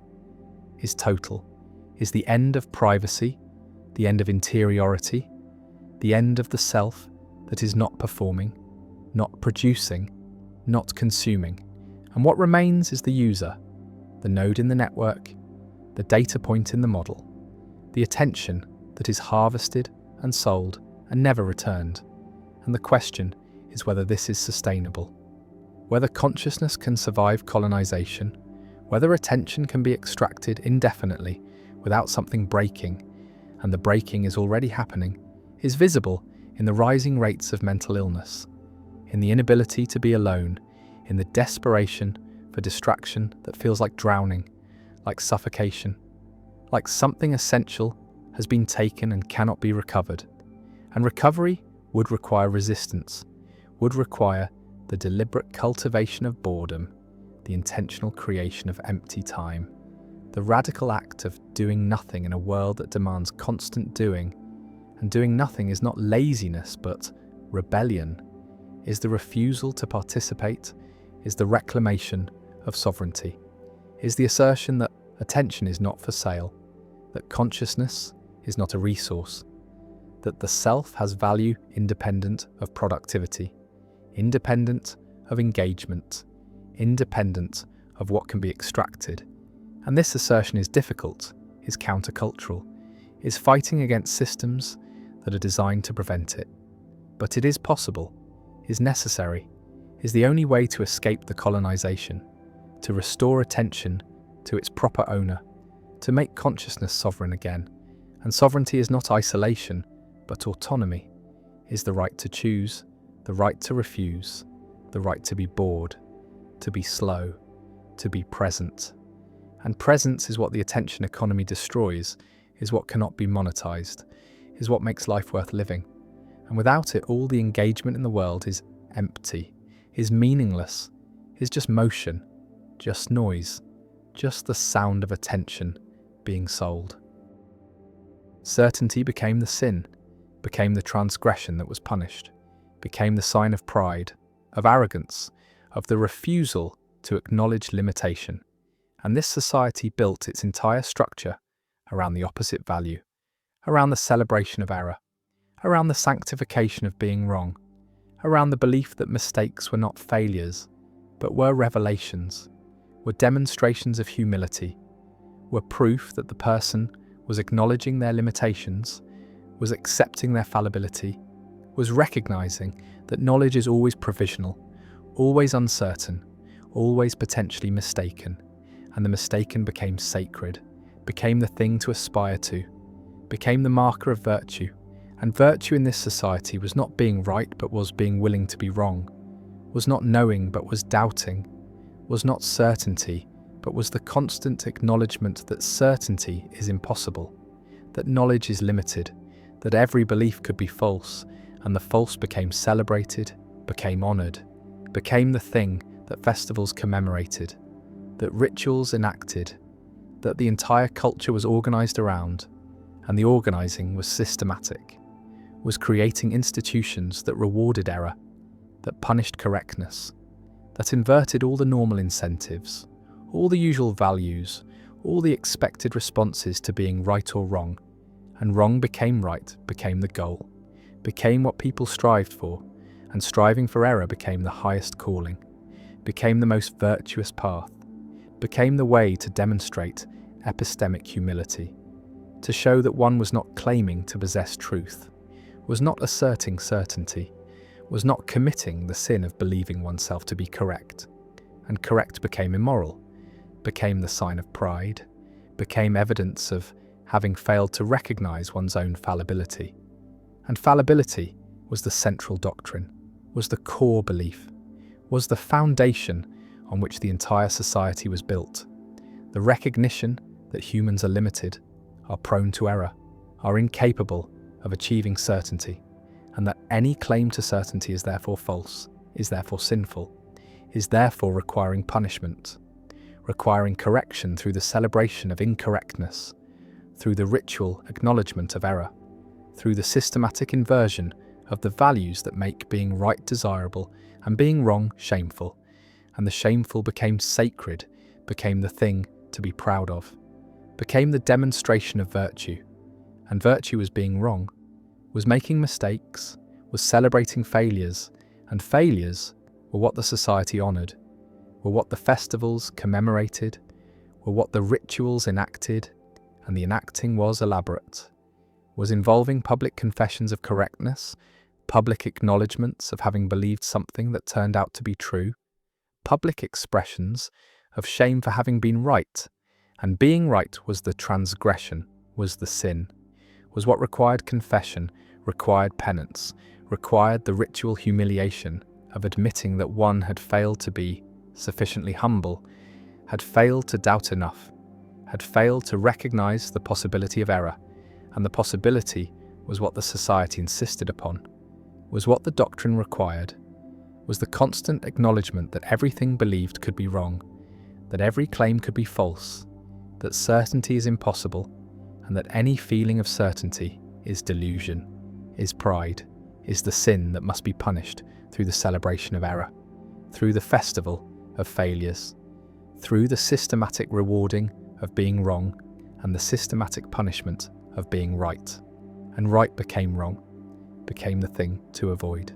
is total, is the end of privacy, the end of interiority, the end of the self that is not performing, not producing, not consuming. And what remains is the user, the node in the network, the data point in the model, the attention that is harvested and sold and never returned. And the question is whether this is sustainable, whether consciousness can survive colonization, whether attention can be extracted indefinitely without something breaking, and the breaking is already happening, is visible in the rising rates of mental illness, in the inability to be alone, in the desperation for distraction that feels like drowning, like suffocation, like something essential has been taken and cannot be recovered. And recovery would require resistance, would require the deliberate cultivation of boredom, the intentional creation of empty time, the radical act of doing nothing in a world that demands constant doing. And doing nothing is not laziness, but rebellion, is the refusal to participate, is the reclamation of sovereignty, is the assertion that attention is not for sale, that consciousness is not a resource, that the self has value independent of productivity, independent of engagement, independent of what can be extracted. And this assertion is difficult, is countercultural, is fighting against systems that are designed to prevent it. But it is possible, is necessary, is the only way to escape the colonization, to restore attention to its proper owner, to make consciousness sovereign again. And sovereignty is not isolation, but autonomy, is the right to choose, the right to refuse, the right to be bored, to be slow, to be present. And presence is what the attention economy destroys, is what cannot be monetized, is what makes life worth living. And without it, all the engagement in the world is empty, is meaningless, is just motion, just noise, just the sound of attention being sold. Certainty became the sin, became the transgression that was punished, became the sign of pride, of arrogance, of the refusal to acknowledge limitation. And this society built its entire structure around the opposite value, around the celebration of error, around the sanctification of being wrong, around the belief that mistakes were not failures, but were revelations, were demonstrations of humility, were proof that the person was acknowledging their limitations, was accepting their fallibility, was recognizing that knowledge is always provisional, always uncertain, always potentially mistaken, and the mistaken became sacred, became the thing to aspire to, became the marker of virtue. And virtue in this society was not being right but was being willing to be wrong, was not knowing but was doubting, was not certainty but was the constant acknowledgement that certainty is impossible, that knowledge is limited, that every belief could be false, and the false became celebrated, became honoured, became the thing that festivals commemorated, that rituals enacted, that the entire culture was organised around, and the organising was systematic, was creating institutions that rewarded error, that punished correctness, that inverted all the normal incentives, all the usual values, all the expected responses to being right or wrong, and wrong became right, became the goal, became what people strived for, and striving for error became the highest calling, became the most virtuous path, became the way to demonstrate epistemic humility, to show that one was not claiming to possess truth, was not asserting certainty, was not committing the sin of believing oneself to be correct, and correct became immoral, became the sign of pride, became evidence of having failed to recognize one's own fallibility. And fallibility was the central doctrine, was the core belief, was the foundation on which the entire society was built. The recognition that humans are limited, are prone to error, are incapable of achieving certainty, and that any claim to certainty is therefore false, is therefore sinful, is therefore requiring punishment, requiring correction through the celebration of incorrectness, through the ritual acknowledgement of error, through the systematic inversion of the values that make being right desirable and being wrong shameful, and the shameful became sacred, became the thing to be proud of, became the demonstration of virtue, and virtue was being wrong, was making mistakes, was celebrating failures, and failures were what the society honoured, were what the festivals commemorated, were what the rituals enacted, and the enacting was elaborate, was involving public confessions of correctness, public acknowledgements of having believed something that turned out to be true, public expressions of shame for having been right, and being right was the transgression, was the sin, was what required confession, required penance, required the ritual humiliation of admitting that one had failed to be sufficiently humble, had failed to doubt enough, had failed to recognize the possibility of error, and the possibility was what the society insisted upon, was what the doctrine required, was the constant acknowledgement that everything believed could be wrong, that every claim could be false, that certainty is impossible, and that any feeling of certainty is delusion, is pride, is the sin that must be punished through the celebration of error, through the festival of failures, through the systematic rewarding of being wrong and the systematic punishment of being right. And right became wrong, became the thing to avoid,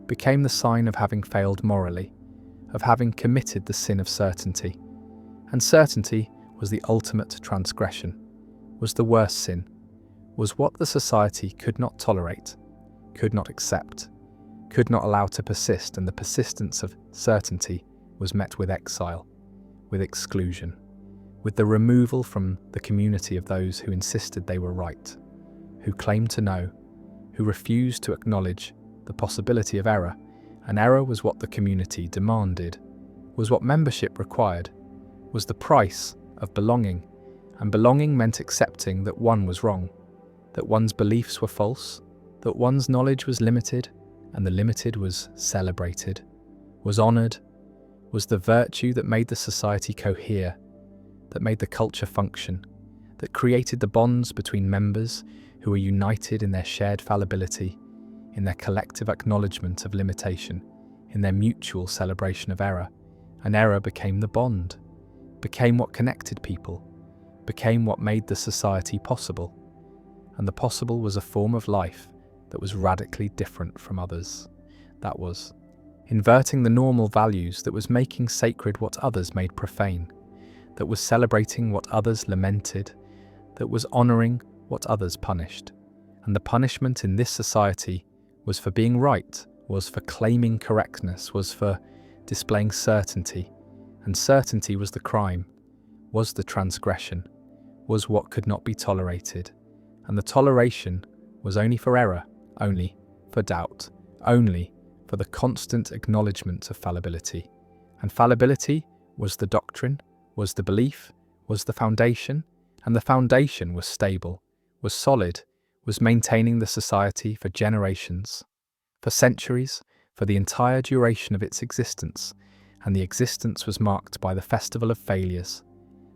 became the sign of having failed morally, of having committed the sin of certainty. And certainty was the ultimate transgression, was the worst sin, was what the society could not tolerate, could not accept, could not allow to persist, and the persistence of certainty was met with exile, with exclusion, with the removal from the community of those who insisted they were right, who claimed to know, who refused to acknowledge the possibility of error, and error was what the community demanded, was what membership required, was the price of belonging, and belonging meant accepting that one was wrong, that one's beliefs were false, that one's knowledge was limited, and the limited was celebrated, was honoured, was the virtue that made the society cohere, that made the culture function, that created the bonds between members who were united in their shared fallibility, in their collective acknowledgement of limitation, in their mutual celebration of error, and error became the bond, became what connected people, became what made the society possible. And the possible was a form of life that was radically different from others. That was inverting the normal values, that was making sacred what others made profane, that was celebrating what others lamented, that was honouring what others punished. And the punishment in this society was for being right, was for claiming correctness, was for displaying certainty. And certainty was the crime, was the transgression, was what could not be tolerated. And the toleration was only for error, only for doubt, only for the constant acknowledgement of fallibility. And fallibility was the doctrine, was the belief, was the foundation, and the foundation was stable, was solid, was maintaining the society for generations, for centuries, for the entire duration of its existence. And the existence was marked by the festival of failures,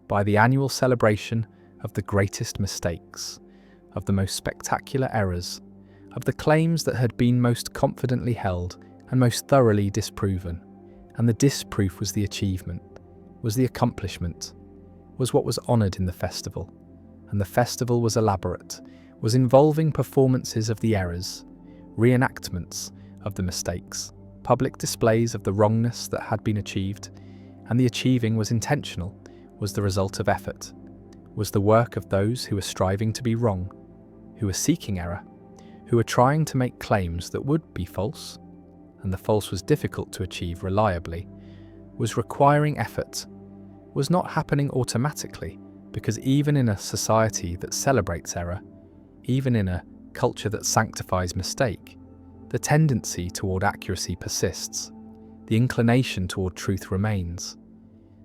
by the annual celebration of the greatest mistakes, of the most spectacular errors, of the claims that had been most confidently held and most thoroughly disproven. And the disproof was the achievement, was the accomplishment, was what was honoured in the festival. And the festival was elaborate, was involving performances of the errors, reenactments of the mistakes, public displays of the wrongness that had been achieved. And the achieving was intentional, was the result of effort, was the work of those who were striving to be wrong, who were seeking error, who were trying to make claims that would be false. And the false was difficult to achieve reliably, was requiring effort, was not happening automatically, because even in a society that celebrates error, even in a culture that sanctifies mistake, the tendency toward accuracy persists, the inclination toward truth remains.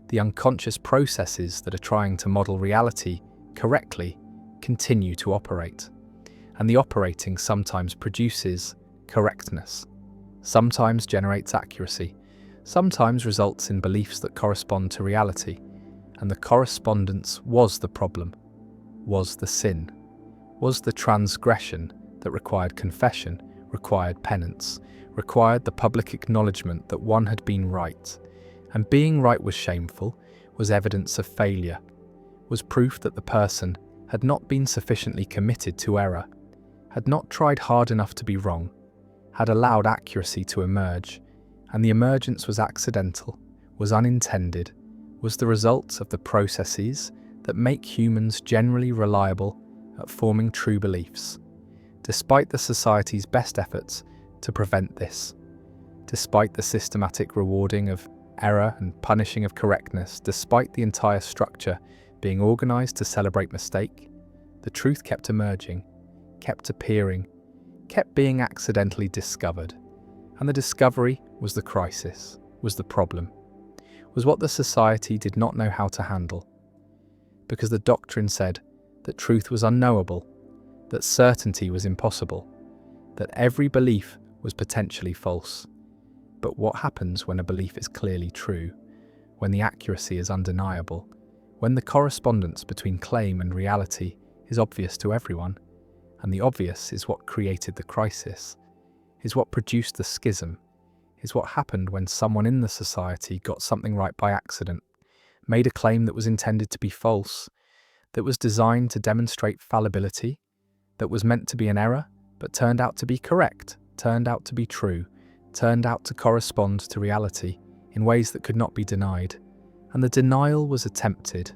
The unconscious processes that are trying to model reality correctly continue to operate, and the operating sometimes produces correctness, sometimes generates accuracy, sometimes results in beliefs that correspond to reality. And the correspondence was the problem, was the sin, was the transgression that required confession, required penance, required the public acknowledgement that one had been right. And being right was shameful, was evidence of failure, was proof that the person had not been sufficiently committed to error, had not tried hard enough to be wrong, had allowed accuracy to emerge, and the emergence was accidental, was unintended, was the result of the processes that make humans generally reliable at forming true beliefs, despite the society's best efforts to prevent this, despite the systematic rewarding of error and punishing of correctness, despite the entire structure being organised to celebrate mistake. The truth kept emerging, kept appearing, kept being accidentally discovered. And the discovery was the crisis, was the problem, was what the society did not know how to handle. Because the doctrine said that truth was unknowable, that certainty was impossible, that every belief was potentially false. But what happens when a belief is clearly true, when the accuracy is undeniable, when the correspondence between claim and reality is obvious to everyone? And the obvious is what created the crisis, is what produced the schism, is what happened when someone in the society got something right by accident, made a claim that was intended to be false, that was designed to demonstrate fallibility, that was meant to be an error, but turned out to be correct, turned out to be true, turned out to correspond to reality in ways that could not be denied. And the denial was attempted,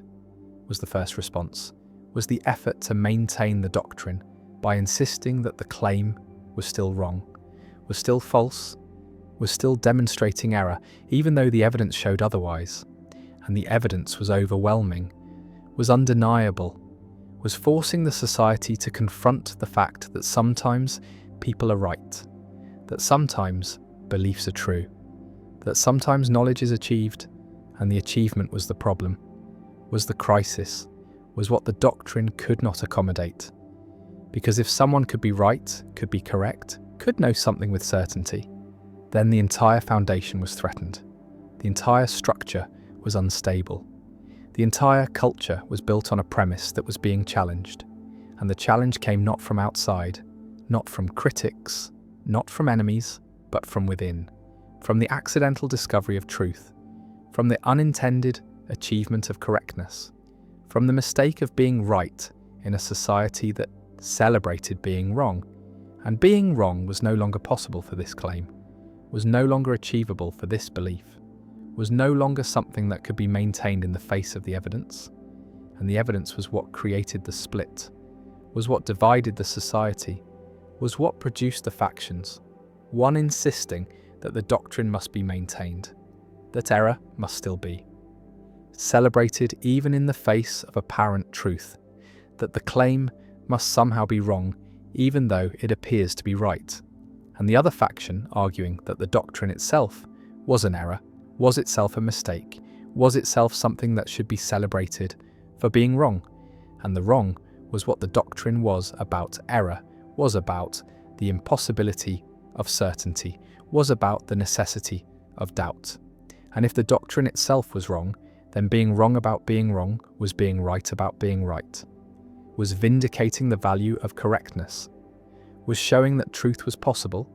was the first response, was the effort to maintain the doctrine by insisting that the claim was still wrong, was still false, was still demonstrating error, even though the evidence showed otherwise. And the evidence was overwhelming, was undeniable, was forcing the society to confront the fact that sometimes people are right, that sometimes beliefs are true, that sometimes knowledge is achieved, and the achievement was the problem, was the crisis, was what the doctrine could not accommodate. Because if someone could be right, could be correct, could know something with certainty, then the entire foundation was threatened. The entire structure was unstable. The entire culture was built on a premise that was being challenged, and the challenge came not from outside, not from critics, not from enemies, but from within, from the accidental discovery of truth, from the unintended achievement of correctness, from the mistake of being right in a society that celebrated being wrong. And being wrong was no longer possible for this claim, was no longer achievable for this belief, was no longer something that could be maintained in the face of the evidence. And the evidence was what created the split, was what divided the society, was what produced the factions, one insisting that the doctrine must be maintained, that error must still be celebrated even in the face of apparent truth, that the claim must somehow be wrong even though it appears to be right, and the other faction arguing that the doctrine itself was an error, was itself a mistake, was itself something that should be celebrated for being wrong, and the wrong was what the doctrine was about error, was about the impossibility of certainty, was about the necessity of doubt. And if the doctrine itself was wrong, then being wrong about being wrong was being right about being right, was vindicating the value of correctness, was showing that truth was possible,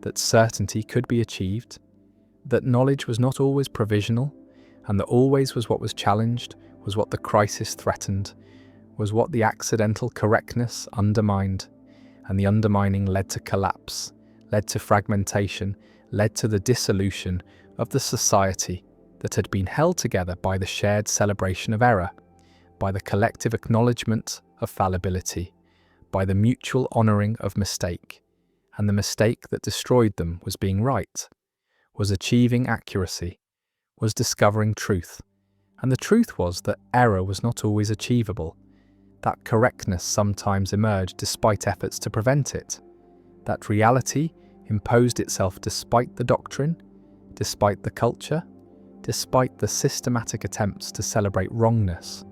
that certainty could be achieved, that knowledge was not always provisional, and that always was what was challenged, was what the crisis threatened, was what the accidental correctness undermined, and the undermining led to collapse, led to fragmentation, led to the dissolution of the society that had been held together by the shared celebration of error, by the collective acknowledgement of fallibility, by the mutual honouring of mistake. And the mistake that destroyed them was being right, was achieving accuracy, was discovering truth. And the truth was that error was not always achievable, that correctness sometimes emerged despite efforts to prevent it, that reality imposed itself despite the doctrine, despite the culture, despite the systematic attempts to celebrate wrongness.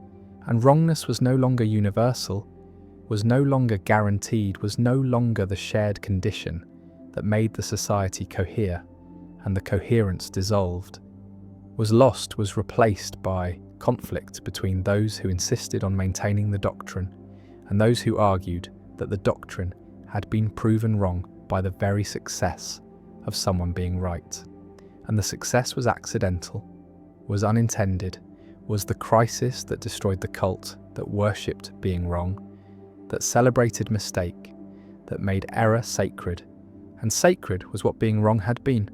And wrongness was no longer universal, was no longer guaranteed, was no longer the shared condition that made the society cohere, and the coherence dissolved, was lost, was replaced by conflict between those who insisted on maintaining the doctrine and those who argued that the doctrine had been proven wrong by the very success of someone being right. And the success was accidental, was unintended, was the crisis that destroyed the cult that worshipped being wrong, that celebrated mistake, that made error sacred. And sacred was what being wrong had been,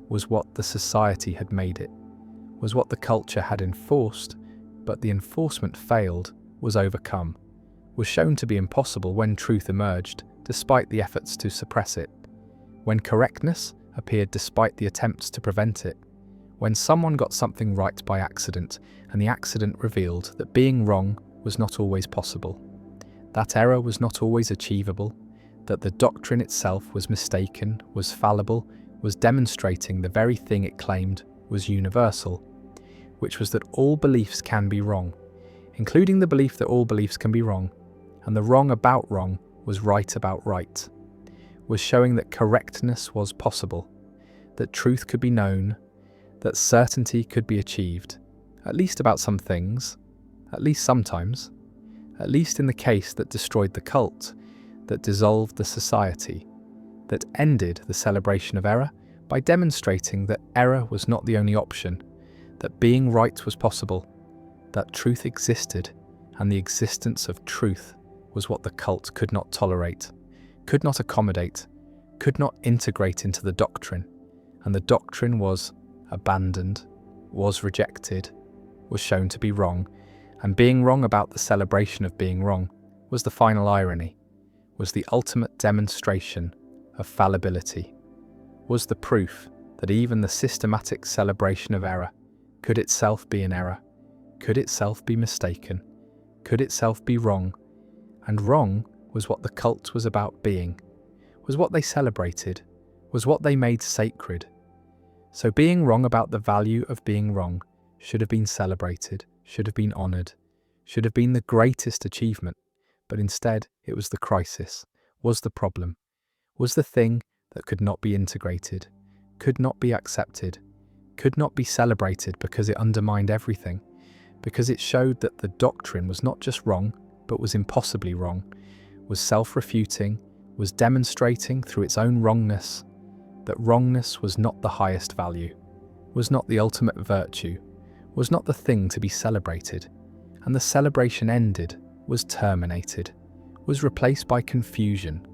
was what the society had made it, was what the culture had enforced, but the enforcement failed, was overcome, was shown to be impossible when truth emerged, despite the efforts to suppress it, when correctness appeared despite the attempts to prevent it, when someone got something right by accident, and the accident revealed that being wrong was not always possible, that error was not always achievable, that the doctrine itself was mistaken, was fallible, was demonstrating the very thing it claimed was universal, which was that all beliefs can be wrong, including the belief that all beliefs can be wrong, and the wrong about wrong was right about right, was showing that correctness was possible, that truth could be known, that certainty could be achieved, at least about some things, at least sometimes, at least in the case that destroyed the cult, that dissolved the society, that ended the celebration of error by demonstrating that error was not the only option, that being right was possible, that truth existed, and the existence of truth was what the cult could not tolerate, could not accommodate, could not integrate into the doctrine, and the doctrine was abandoned, was rejected, was shown to be wrong, and being wrong about the celebration of being wrong was the final irony, was the ultimate demonstration of fallibility, was the proof that even the systematic celebration of error could itself be an error, could itself be mistaken, could itself be wrong, and wrong was what the cult was about being, was what they celebrated, was what they made sacred. So being wrong about the value of being wrong should have been celebrated, should have been honoured, should have been the greatest achievement, but instead it was the crisis, was the problem, was the thing that could not be integrated, could not be accepted, could not be celebrated because it undermined everything, because it showed that the doctrine was not just wrong, but was impossibly wrong, was self-refuting, was demonstrating through its own wrongness, that wrongness was not the highest value, was not the ultimate virtue, was not the thing to be celebrated, and the celebration ended, was terminated, was replaced by confusion,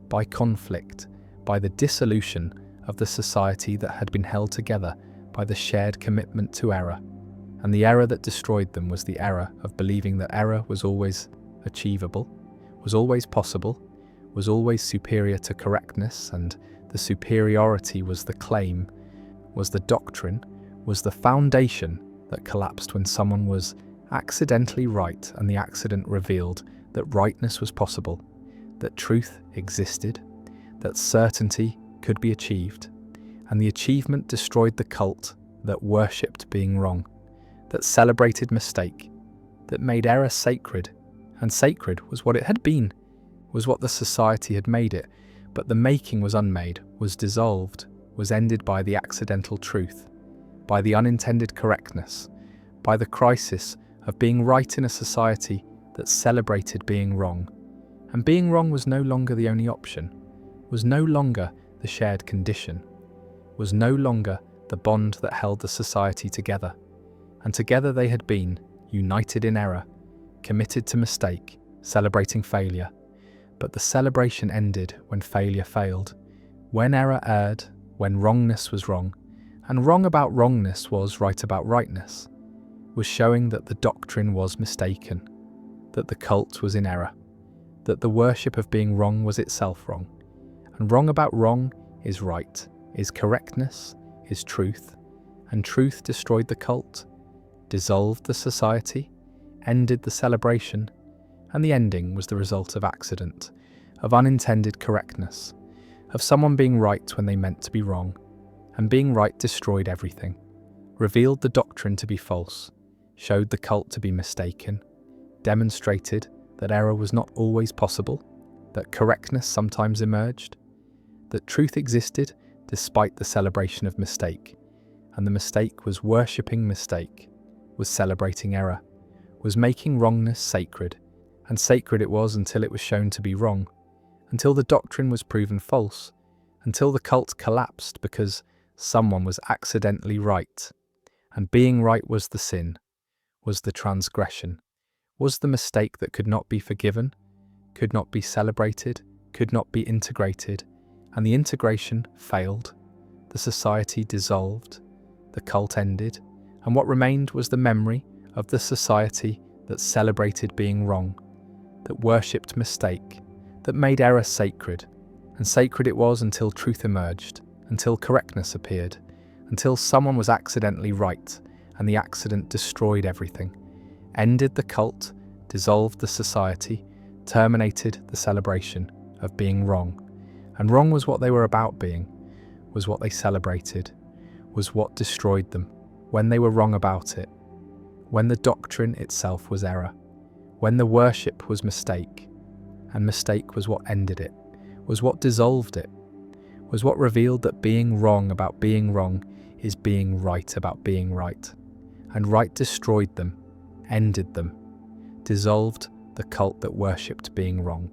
by conflict, by the dissolution of the society that had been held together by the shared commitment to error. And the error that destroyed them was the error of believing that error was always achievable, was always possible, was always superior to correctness, and the superiority was the claim, was the doctrine, was the foundation that collapsed when someone was accidentally right and the accident revealed that rightness was possible, that truth existed, that certainty could be achieved, and the achievement destroyed the cult that worshipped being wrong, that celebrated mistake, that made error sacred, and sacred was what it had been, was what the society had made it, but the making was unmade, was dissolved, was ended by the accidental truth, by the unintended correctness, by the crisis of being right in a society that celebrated being wrong. And being wrong was no longer the only option, was no longer the shared condition, was no longer the bond that held the society together. And together they had been, united in error, committed to mistake, celebrating failure. But the celebration ended when failure failed, when error erred, when wrongness was wrong, and wrong about wrongness was right about rightness, was showing that the doctrine was mistaken, that the cult was in error, that the worship of being wrong was itself wrong, and wrong about wrong is right, is correctness, is truth, and truth destroyed the cult, dissolved the society, ended the celebration, and the ending was the result of accident, of unintended correctness, of someone being right when they meant to be wrong, and being right destroyed everything, revealed the doctrine to be false, showed the cult to be mistaken, demonstrated that error was not always possible, that correctness sometimes emerged, that truth existed despite the celebration of mistake, and the mistake was worshipping mistake, was celebrating error, was making wrongness sacred, and sacred it was until it was shown to be wrong, until the doctrine was proven false, until the cult collapsed because someone was accidentally right, and being right was the sin, was the transgression, was the mistake that could not be forgiven, could not be celebrated, could not be integrated, and the integration failed, the society dissolved, the cult ended, and what remained was the memory of the society that celebrated being wrong, that worshipped mistake, that made error sacred, and sacred it was until truth emerged, until correctness appeared, until someone was accidentally right, and the accident destroyed everything, ended the cult, dissolved the society, terminated the celebration of being wrong. And wrong was what they were about being, was what they celebrated, was what destroyed them, when they were wrong about it, when the doctrine itself was error, when the worship was mistake, and mistake was what ended it, was what dissolved it, was what revealed that being wrong about being wrong is being right about being right, and right destroyed them, ended them, dissolved the cult that worshipped being wrong.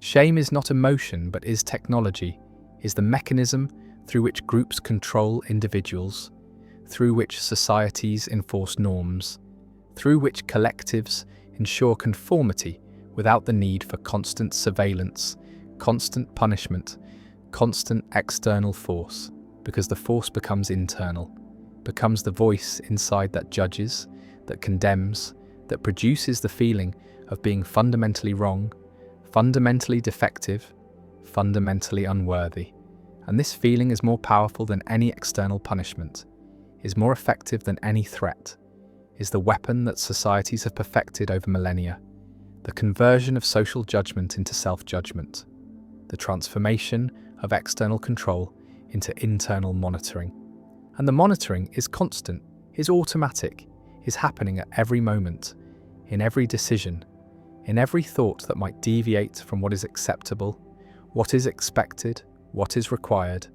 Shame is not emotion but is technology, is the mechanism through which groups control individuals, through which societies enforce norms, through which collectives ensure conformity without the need for constant surveillance, constant punishment, constant external force, because the force becomes internal, becomes the voice inside that judges, that condemns, that produces the feeling of being fundamentally wrong, fundamentally defective, fundamentally unworthy. And this feeling is more powerful than any external punishment, is more effective than any threat, is the weapon that societies have perfected over millennia, the conversion of social judgment into self-judgment, the transformation of external control into internal monitoring. And the monitoring is constant, is automatic, is happening at every moment, in every decision, in every thought that might deviate from what is acceptable, what is expected, what is required,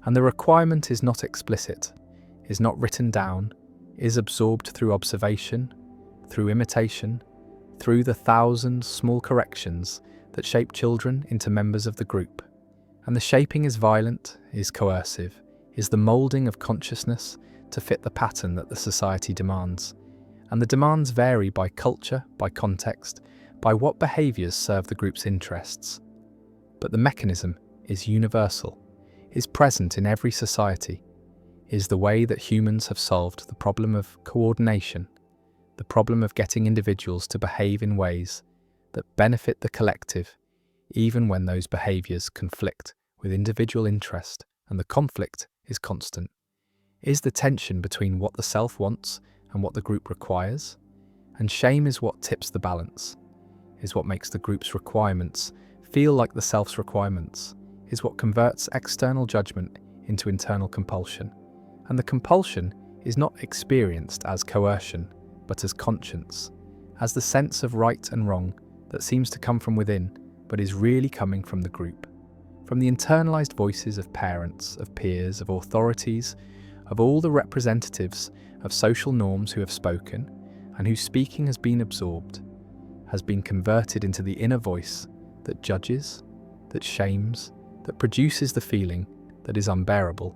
and the requirement is not explicit, is not written down, is absorbed through observation, through imitation, through the 1,000 small corrections that shape children into members of the group, And the shaping is violent, is coercive, is the moulding of consciousness to fit the pattern that the society demands. And the demands vary by culture, by context, by what behaviours serve the group's interests. But the mechanism is universal, is present in every society, is the way that humans have solved the problem of coordination, the problem of getting individuals to behave in ways that benefit the collective, even when those behaviours conflict with individual interest, and the conflict is constant. Is the tension between what the self wants and what the group requires? And shame is what tips the balance, is what makes the group's requirements feel like the self's requirements, is what converts external judgment into internal compulsion. And the compulsion is not experienced as coercion, but as conscience, as the sense of right and wrong that seems to come from within, but is really coming from the group, from the internalized voices of parents, of peers, of authorities, of all the representatives of social norms who have spoken, and whose speaking has been absorbed, has been converted into the inner voice that judges, that shames, that produces the feeling that is unbearable,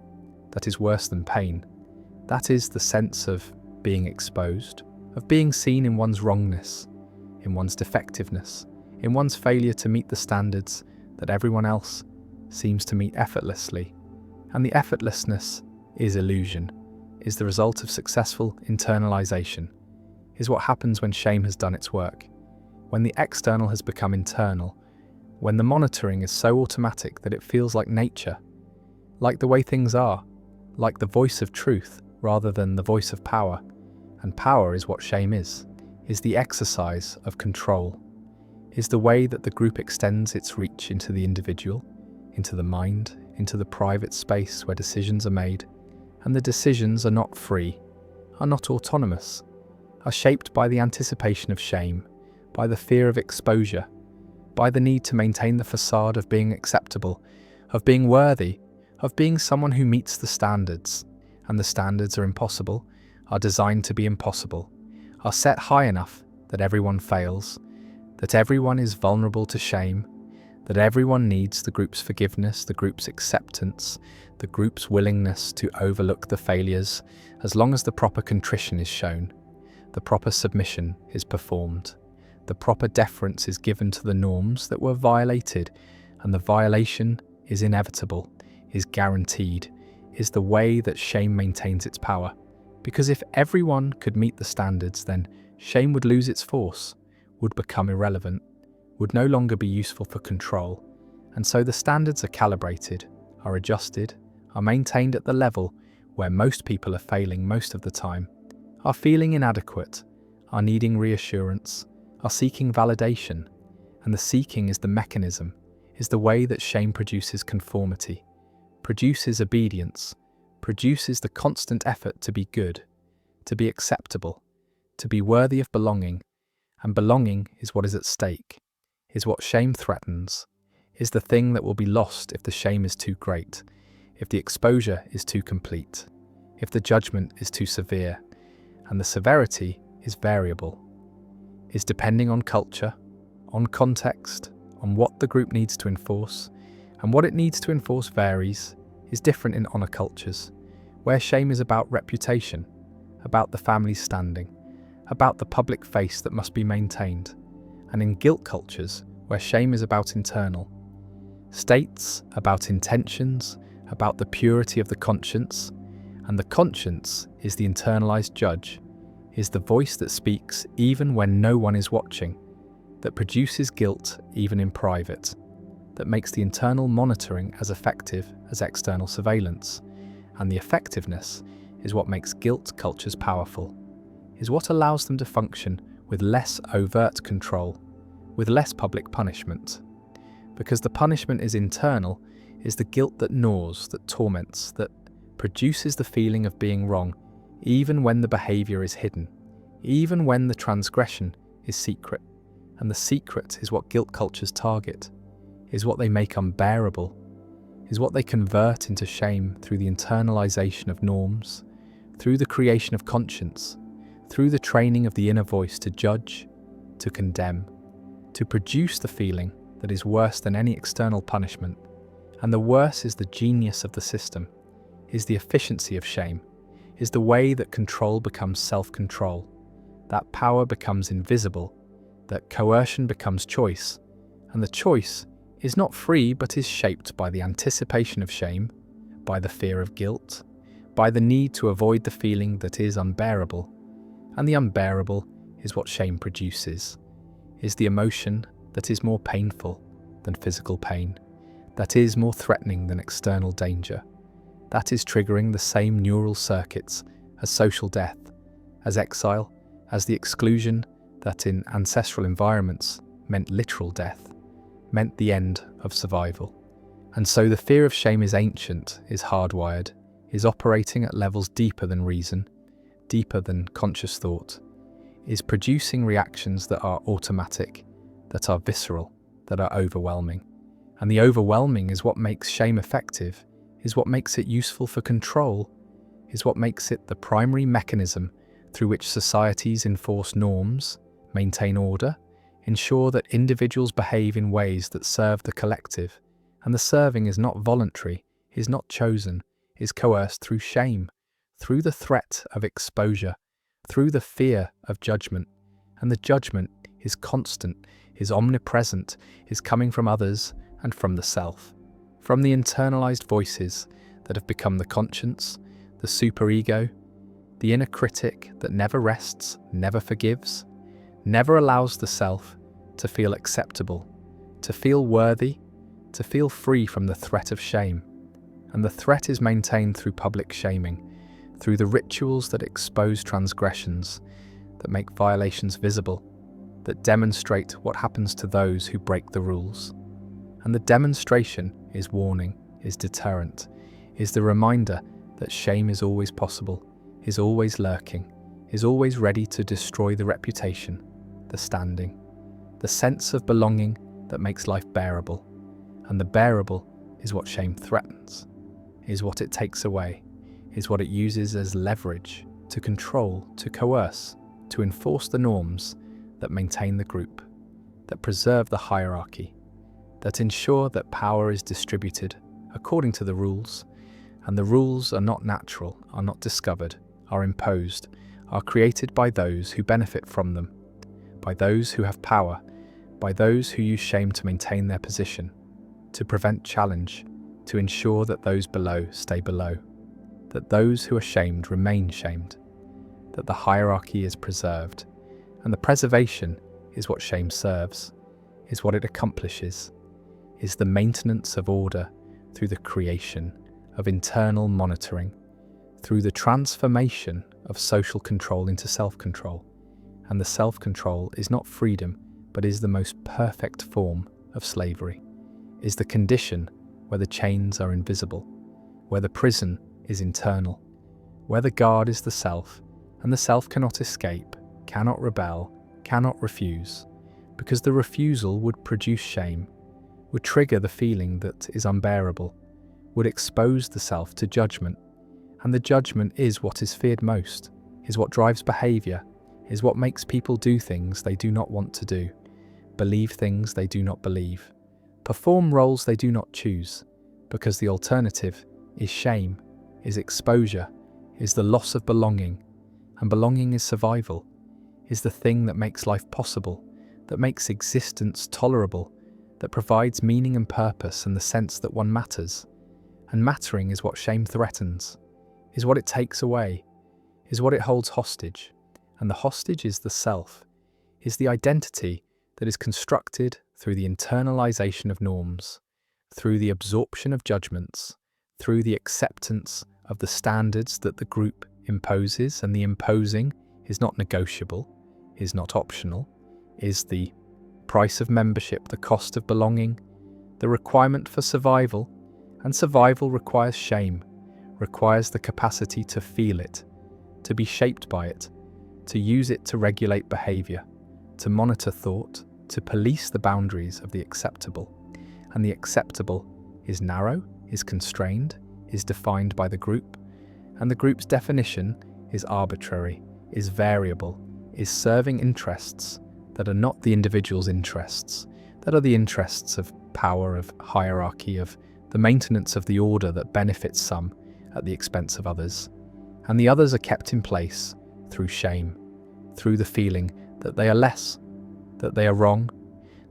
that is worse than pain. That is the sense of being exposed, of being seen in one's wrongness, in one's defectiveness, in one's failure to meet the standards that everyone else seems to meet effortlessly. And the effortlessness is illusion, is the result of successful internalization, is what happens when shame has done its work, when the external has become internal, when the monitoring is so automatic that it feels like nature, like the way things are, like the voice of truth rather than the voice of power. And power is what shame is the exercise of control, is the way that the group extends its reach into the individual, into the mind, into the private space where decisions are made. And the decisions are not free, are not autonomous, are shaped by the anticipation of shame, by the fear of exposure, by the need to maintain the facade of being acceptable, of being worthy, of being someone who meets the standards. And the standards are impossible, are designed to be impossible, are set high enough that everyone fails, that everyone is vulnerable to shame, that everyone needs the group's forgiveness, the group's acceptance, the group's willingness to overlook the failures, as long as the proper contrition is shown, the proper submission is performed, the proper deference is given to the norms that were violated, and the violation is inevitable, is guaranteed, is the way that shame maintains its power. Because if everyone could meet the standards, then shame would lose its force, would become irrelevant, would no longer be useful for control. And so the standards are calibrated, are adjusted, are maintained at the level where most people are failing most of the time, are feeling inadequate, are needing reassurance, are seeking validation. And the seeking is the mechanism, is the way that shame produces conformity, produces obedience, produces the constant effort to be good, to be acceptable, to be worthy of belonging. And belonging is what is at stake, is what shame threatens, is the thing that will be lost if the shame is too great, if the exposure is too complete, if the judgment is too severe. And the severity is variable, is depending on culture, on context, on what the group needs to enforce. And what it needs to enforce varies, is different in honour cultures, where shame is about reputation, about the family's standing, about the public face that must be maintained, and in guilt cultures, where shame is about internal. States about intentions, about the purity of the conscience, and the conscience is the internalized judge, is the voice that speaks even when no one is watching, that produces guilt even in private, that makes the internal monitoring as effective as external surveillance. And the effectiveness is what makes guilt cultures powerful, is what allows them to function with less overt control, with less public punishment. Because the punishment is internal, is the guilt that gnaws, that torments, that produces the feeling of being wrong, even when the behaviour is hidden, even when the transgression is secret. And the secret is what guilt cultures target, is what they make unbearable, is what they convert into shame through the internalization of norms, through the creation of conscience, through the training of the inner voice to judge, to condemn, to produce the feeling that is worse than any external punishment. And the worse is the genius of the system, is the efficiency of shame, is the way that control becomes self-control, that power becomes invisible, that coercion becomes choice, and the choice is not free but is shaped by the anticipation of shame, by the fear of guilt, by the need to avoid the feeling that is unbearable. And the unbearable is what shame produces, is the emotion that is more painful than physical pain, that is more threatening than external danger, that is triggering the same neural circuits as social death, as exile, as the exclusion that in ancestral environments meant literal death, meant the end of survival. And so the fear of shame is ancient, is hardwired, is operating at levels deeper than reason, deeper than conscious thought, is producing reactions that are automatic, that are visceral, that are overwhelming. And the overwhelming is what makes shame effective, is what makes it useful for control, is what makes it the primary mechanism through which societies enforce norms, maintain order, ensure that individuals behave in ways that serve the collective. And the serving is not voluntary, is not chosen, is coerced through shame, through the threat of exposure, through the fear of judgment. And the judgment is constant, is omnipresent, is coming from others and from the self, from the internalized voices that have become the conscience, the superego, the inner critic that never rests, never forgives, never allows the self to feel acceptable, to feel worthy, to feel free from the threat of shame. And the threat is maintained through public shaming, through the rituals that expose transgressions, that make violations visible, that demonstrate what happens to those who break the rules. And the demonstration is warning, is deterrent, is the reminder that shame is always possible, is always lurking, is always ready to destroy the reputation, the standing, the sense of belonging that makes life bearable. And the bearable is what shame threatens, is what it takes away, is what it uses as leverage to control, to coerce, to enforce the norms that maintain the group, that preserve the hierarchy, that ensure that power is distributed according to the rules. And the rules are not natural, are not discovered, are imposed, are created by those who benefit from them, by those who have power, by those who use shame to maintain their position, to prevent challenge, to ensure that those below stay below, that those who are shamed remain shamed, that the hierarchy is preserved. And the preservation is what shame serves, is what it accomplishes, is the maintenance of order through the creation of internal monitoring, through the transformation of social control into self-control. And the self-control is not freedom, but is the most perfect form of slavery, is the condition where the chains are invisible, where the prison is internal, where the guard is the self, and the self cannot escape, cannot rebel, cannot refuse, because the refusal would produce shame, would trigger the feeling that is unbearable, would expose the self to judgment. And the judgment is what is feared most, is what drives behaviour, is what makes people do things they do not want to do, believe things they do not believe, perform roles they do not choose, because the alternative is shame, is exposure, is the loss of belonging. And belonging is survival, is the thing that makes life possible, that makes existence tolerable, that provides meaning and purpose and the sense that one matters. And mattering is what shame threatens, is what it takes away, is what it holds hostage. And the hostage is the self, is the identity that is constructed through the internalization of norms, through the absorption of judgments, through the acceptance of the standards that the group imposes. And the imposing is not negotiable, is not optional, is the price of membership, the cost of belonging, the requirement for survival. And survival requires shame, requires the capacity to feel it, to be shaped by it, to use it to regulate behaviour, to monitor thought, to police the boundaries of the acceptable. And the acceptable is narrow, is constrained, is defined by the group. And the group's definition is arbitrary, is variable, is serving interests that are not the individual's interests, that are the interests of power, of hierarchy, of the maintenance of the order that benefits some at the expense of others, and the others are kept in place through shame, through the feeling that they are less, that they are wrong,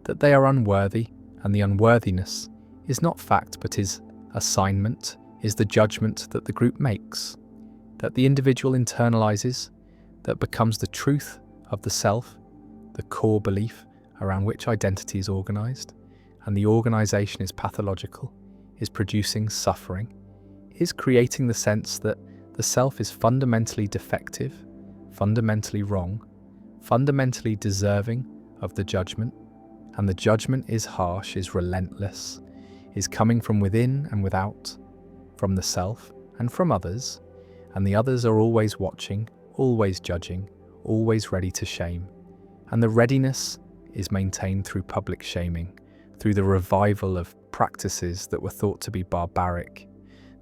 that they are unworthy, and the unworthiness is not fact but is assignment, is the judgment that the group makes, that the individual internalizes, that becomes the truth of the self, the core belief around which identity is organized, and the organization is pathological, is producing suffering, is creating the sense that the self is fundamentally defective, fundamentally wrong, fundamentally deserving of the judgment, and the judgment is harsh, is relentless, is coming from within and without, from the self and from others, and the others are always watching, always judging, always ready to shame, and the readiness is maintained through public shaming, through the revival of practices that were thought to be barbaric,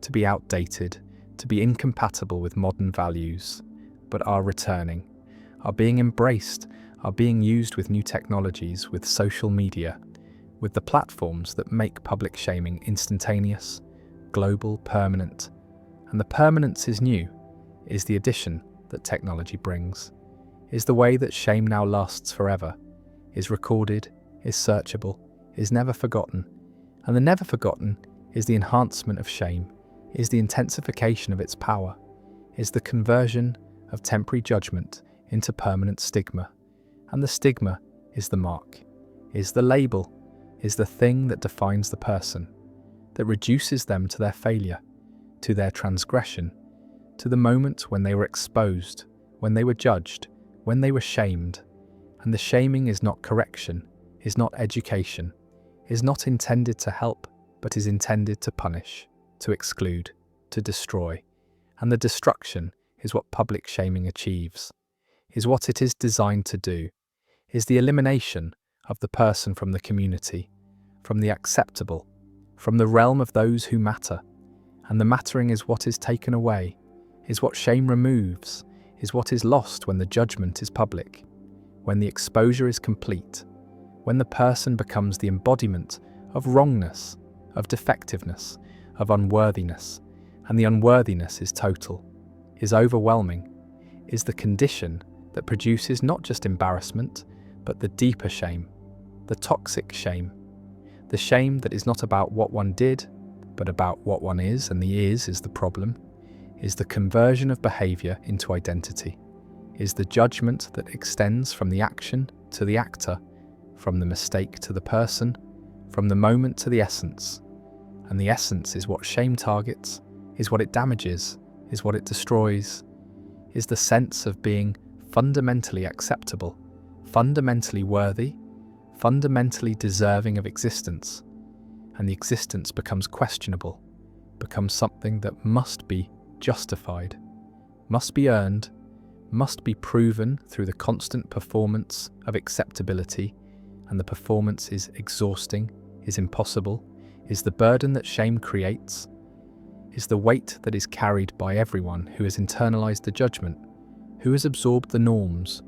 to be outdated, to be incompatible with modern values, but are returning, are being embraced, are being used with new technologies, with social media, with the platforms that make public shaming instantaneous, global, permanent. And the permanence is new, is the addition that technology brings, is the way that shame now lasts forever, is recorded, is searchable, is never forgotten. And the never forgotten is the enhancement of shame, is the intensification of its power, is the conversion of temporary judgment into permanent stigma. And the stigma is the mark, is the label, is the thing that defines the person, that reduces them to their failure, to their transgression, to the moment when they were exposed, when they were judged, when they were shamed. And the shaming is not correction, is not education, is not intended to help, but is intended to punish, to exclude, to destroy. And the destruction is what public shaming achieves, is what it is designed to do, is the elimination of the person from the community, from the acceptable, from the realm of those who matter. And the mattering is what is taken away, is what shame removes, is what is lost when the judgment is public, when the exposure is complete, when the person becomes the embodiment of wrongness, of defectiveness, of unworthiness, and the unworthiness is total, is overwhelming, is the condition that produces not just embarrassment, but the deeper shame, the toxic shame, the shame that is not about what one did, but about what one is, and the is the problem, is the conversion of behavior into identity, is the judgment that extends from the action to the actor, from the mistake to the person, from the moment to the essence. And the essence is what shame targets, is what it damages, is what it destroys, is the sense of being fundamentally acceptable, fundamentally worthy, fundamentally deserving of existence. And the existence becomes questionable, becomes something that must be justified, must be earned, must be proven through the constant performance of acceptability, and the performance is exhausting, is impossible, is the burden that shame creates, is the weight that is carried by everyone who has internalized the judgment, who has absorbed the norms,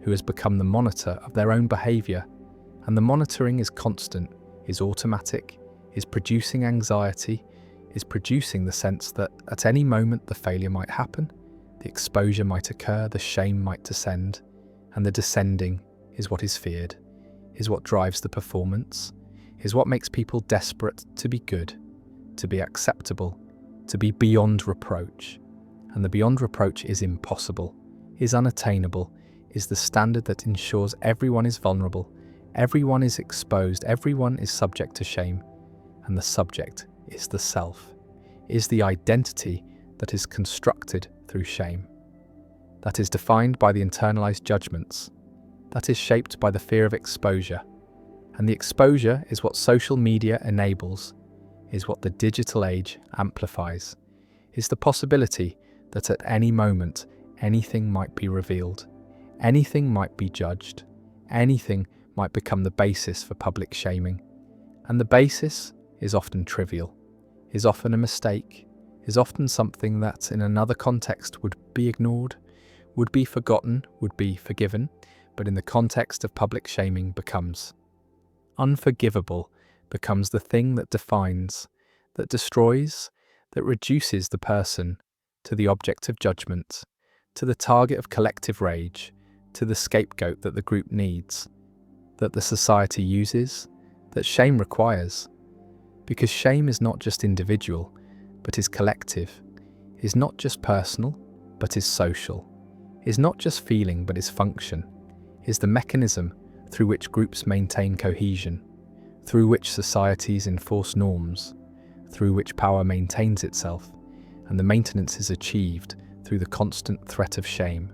who has become the monitor of their own behavior. And the monitoring is constant, is automatic, is producing anxiety, is producing the sense that at any moment the failure might happen, the exposure might occur, the shame might descend, and the descending is what is feared, is what drives the performance, is what makes people desperate to be good, to be acceptable, to be beyond reproach. And the beyond reproach is impossible, is unattainable, is the standard that ensures everyone is vulnerable, everyone is exposed, everyone is subject to shame, and the subject is the self, is the identity that is constructed through shame, that is defined by the internalized judgments, that is shaped by the fear of exposure. And the exposure is what social media enables, is what the digital age amplifies, is the possibility that at any moment anything might be revealed, anything might be judged, anything might become the basis for public shaming. And the basis is often trivial, is often a mistake, is often something that in another context would be ignored, would be forgotten, would be forgiven, but in the context of public shaming becomes unforgivable, becomes the thing that defines, that destroys, that reduces the person to the object of judgment, to the target of collective rage, to the scapegoat that the group needs, that the society uses, that shame requires. Because shame is not just individual, but is collective, is not just personal, but is social, is not just feeling, but is function, is the mechanism through which groups maintain cohesion, through which societies enforce norms, through which power maintains itself, and the maintenance is achieved through the constant threat of shame,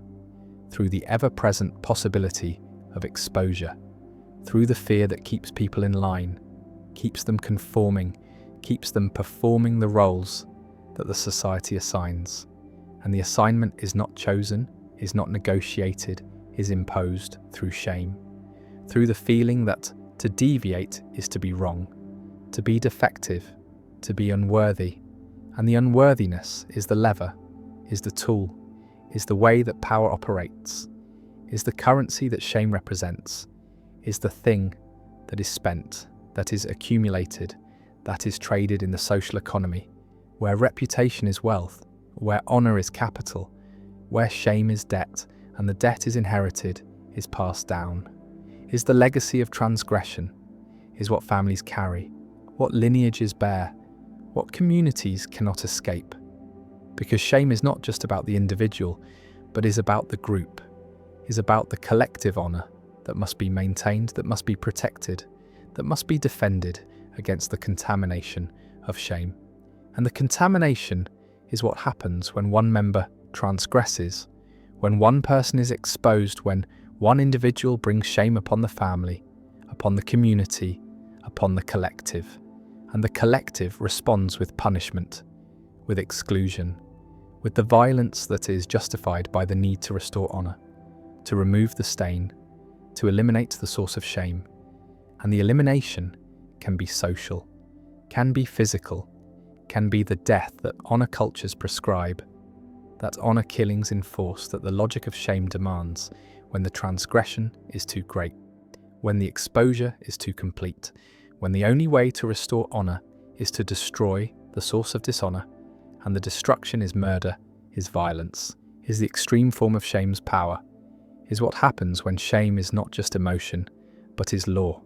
through the ever-present possibility of exposure, through the fear that keeps people in line, keeps them conforming, keeps them performing the roles that the society assigns. And the assignment is not chosen, is not negotiated, is imposed through shame, through the feeling that to deviate is to be wrong, to be defective, to be unworthy. And the unworthiness is the lever, is the tool, is the way that power operates, is the currency that shame represents, is the thing that is spent, that is accumulated, that is traded in the social economy, where reputation is wealth, where honour is capital, where shame is debt, and the debt is inherited, is passed down, is the legacy of transgression, is what families carry, what lineages bear, what communities cannot escape. Because shame is not just about the individual, but is about the group, is about the collective honour that must be maintained, that must be protected, that must be defended against the contamination of shame. And the contamination is what happens when one member transgresses, when one person is exposed, when one individual brings shame upon the family, upon the community, upon the collective. And the collective responds with punishment, with exclusion, with the violence that is justified by the need to restore honour, to remove the stain, to eliminate the source of shame. And the elimination can be social, can be physical, can be the death that honour cultures prescribe, that honour killings enforce, that the logic of shame demands when the transgression is too great, when the exposure is too complete, when the only way to restore honour is to destroy the source of dishonour, and the destruction is murder, is violence, is the extreme form of shame's power, is what happens when shame is not just emotion, but is law,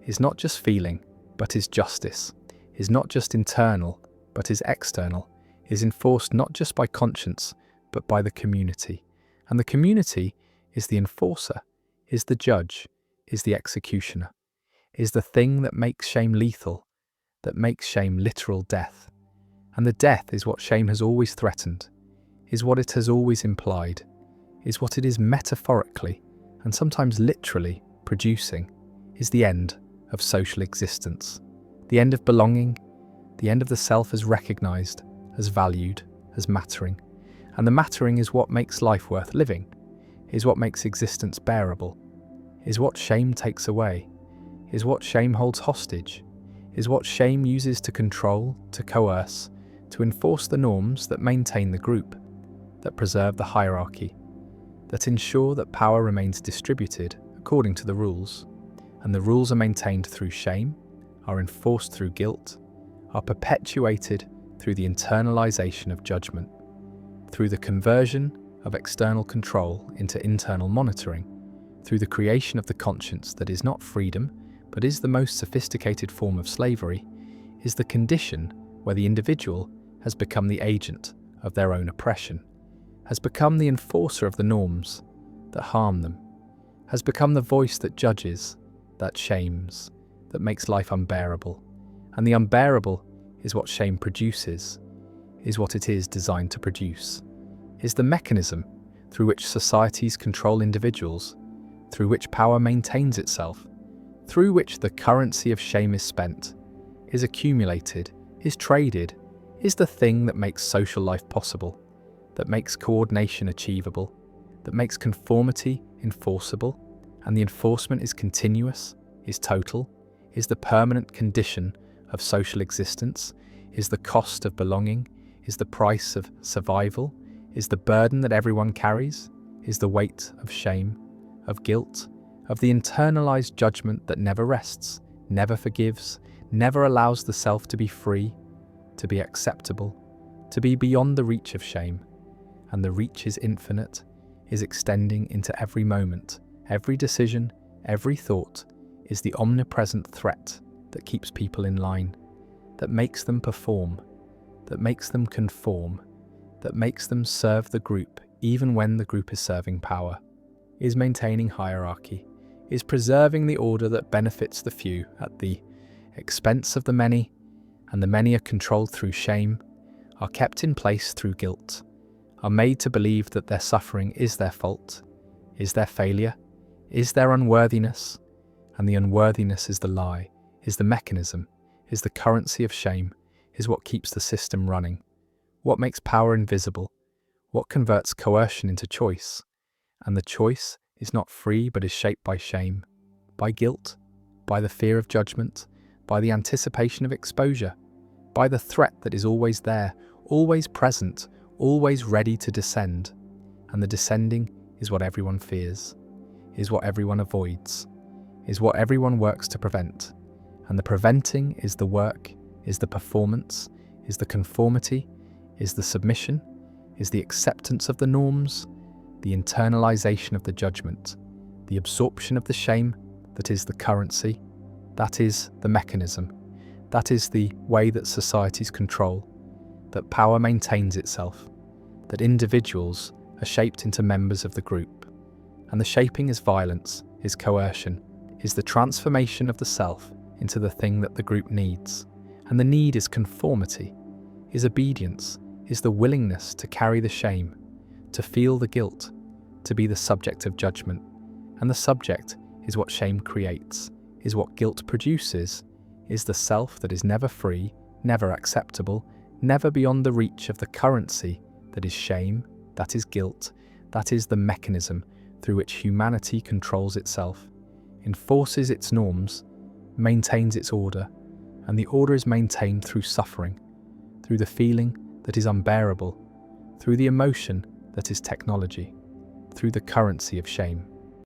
is not just feeling, but is justice, is not just internal, but is external, is enforced not just by conscience, but by the community. And the community is the enforcer, is the judge, is the executioner, is the thing that makes shame lethal, that makes shame literal death. And the death is what shame has always threatened, is what it has always implied, is what it is metaphorically, and sometimes literally, producing, is the end of social existence, the end of belonging, the end of the self as recognised, as valued, as mattering. And the mattering is what makes life worth living, is what makes existence bearable, is what shame takes away, is what shame holds hostage, is what shame uses to control, to coerce, to enforce the norms that maintain the group, that preserve the hierarchy, that ensure that power remains distributed according to the rules. And the rules are maintained through shame, are enforced through guilt, are perpetuated through the internalization of judgment, through the conversion of external control into internal monitoring, through the creation of the conscience that is not freedom, but is the most sophisticated form of slavery, is the condition where the individual has become the agent of their own oppression, has become the enforcer of the norms that harm them, has become the voice that judges, that shames, that makes life unbearable. And the unbearable is what shame produces, is what it is designed to produce, is the mechanism through which societies control individuals, through which power maintains itself, through which the currency of shame is spent, is accumulated, is traded, is the thing that makes social life possible, that makes coordination achievable, that makes conformity enforceable, and the enforcement is continuous, is total, is the permanent condition of social existence, is the cost of belonging, is the price of survival, is the burden that everyone carries, is the weight of shame, of guilt, of the internalized judgment that never rests, never forgives, never allows the self to be free, to be acceptable, to be beyond the reach of shame. And the reach is infinite, is extending into every moment, every decision, every thought, is the omnipresent threat that keeps people in line, that makes them perform, that makes them conform, that makes them serve the group even when the group is serving power, is maintaining hierarchy, is preserving the order that benefits the few at the expense of the many, and the many are controlled through shame, are kept in place through guilt, are made to believe that their suffering is their fault, is their failure, is their unworthiness, and the unworthiness is the lie, is the mechanism, is the currency of shame, is what keeps the system running, what makes power invisible, what converts coercion into choice, and the choice is not free but is shaped by shame, by guilt, by the fear of judgment, by the anticipation of exposure, by the threat that is always there, always present, always ready to descend. And the descending is what everyone fears, is what everyone avoids, is what everyone works to prevent. And the preventing is the work, is the performance, is the conformity, is the submission, is the acceptance of the norms, the internalization of the judgment, the absorption of the shame that is the currency, that is the mechanism, that is the way that societies control, that power maintains itself, that individuals are shaped into members of the group. And the shaping is violence, is coercion, is the transformation of the self into the thing that the group needs. And the need is conformity, is obedience, is the willingness to carry the shame, to feel the guilt, to be the subject of judgment. And the subject is what shame creates, is what guilt produces, is the self that is never free, never acceptable, never beyond the reach of the currency that is shame, that is guilt, that is the mechanism through which humanity controls itself, enforces its norms, maintains its order, and the order is maintained through suffering, through the feeling that is unbearable, through the emotion that is technology, through the currency of shame.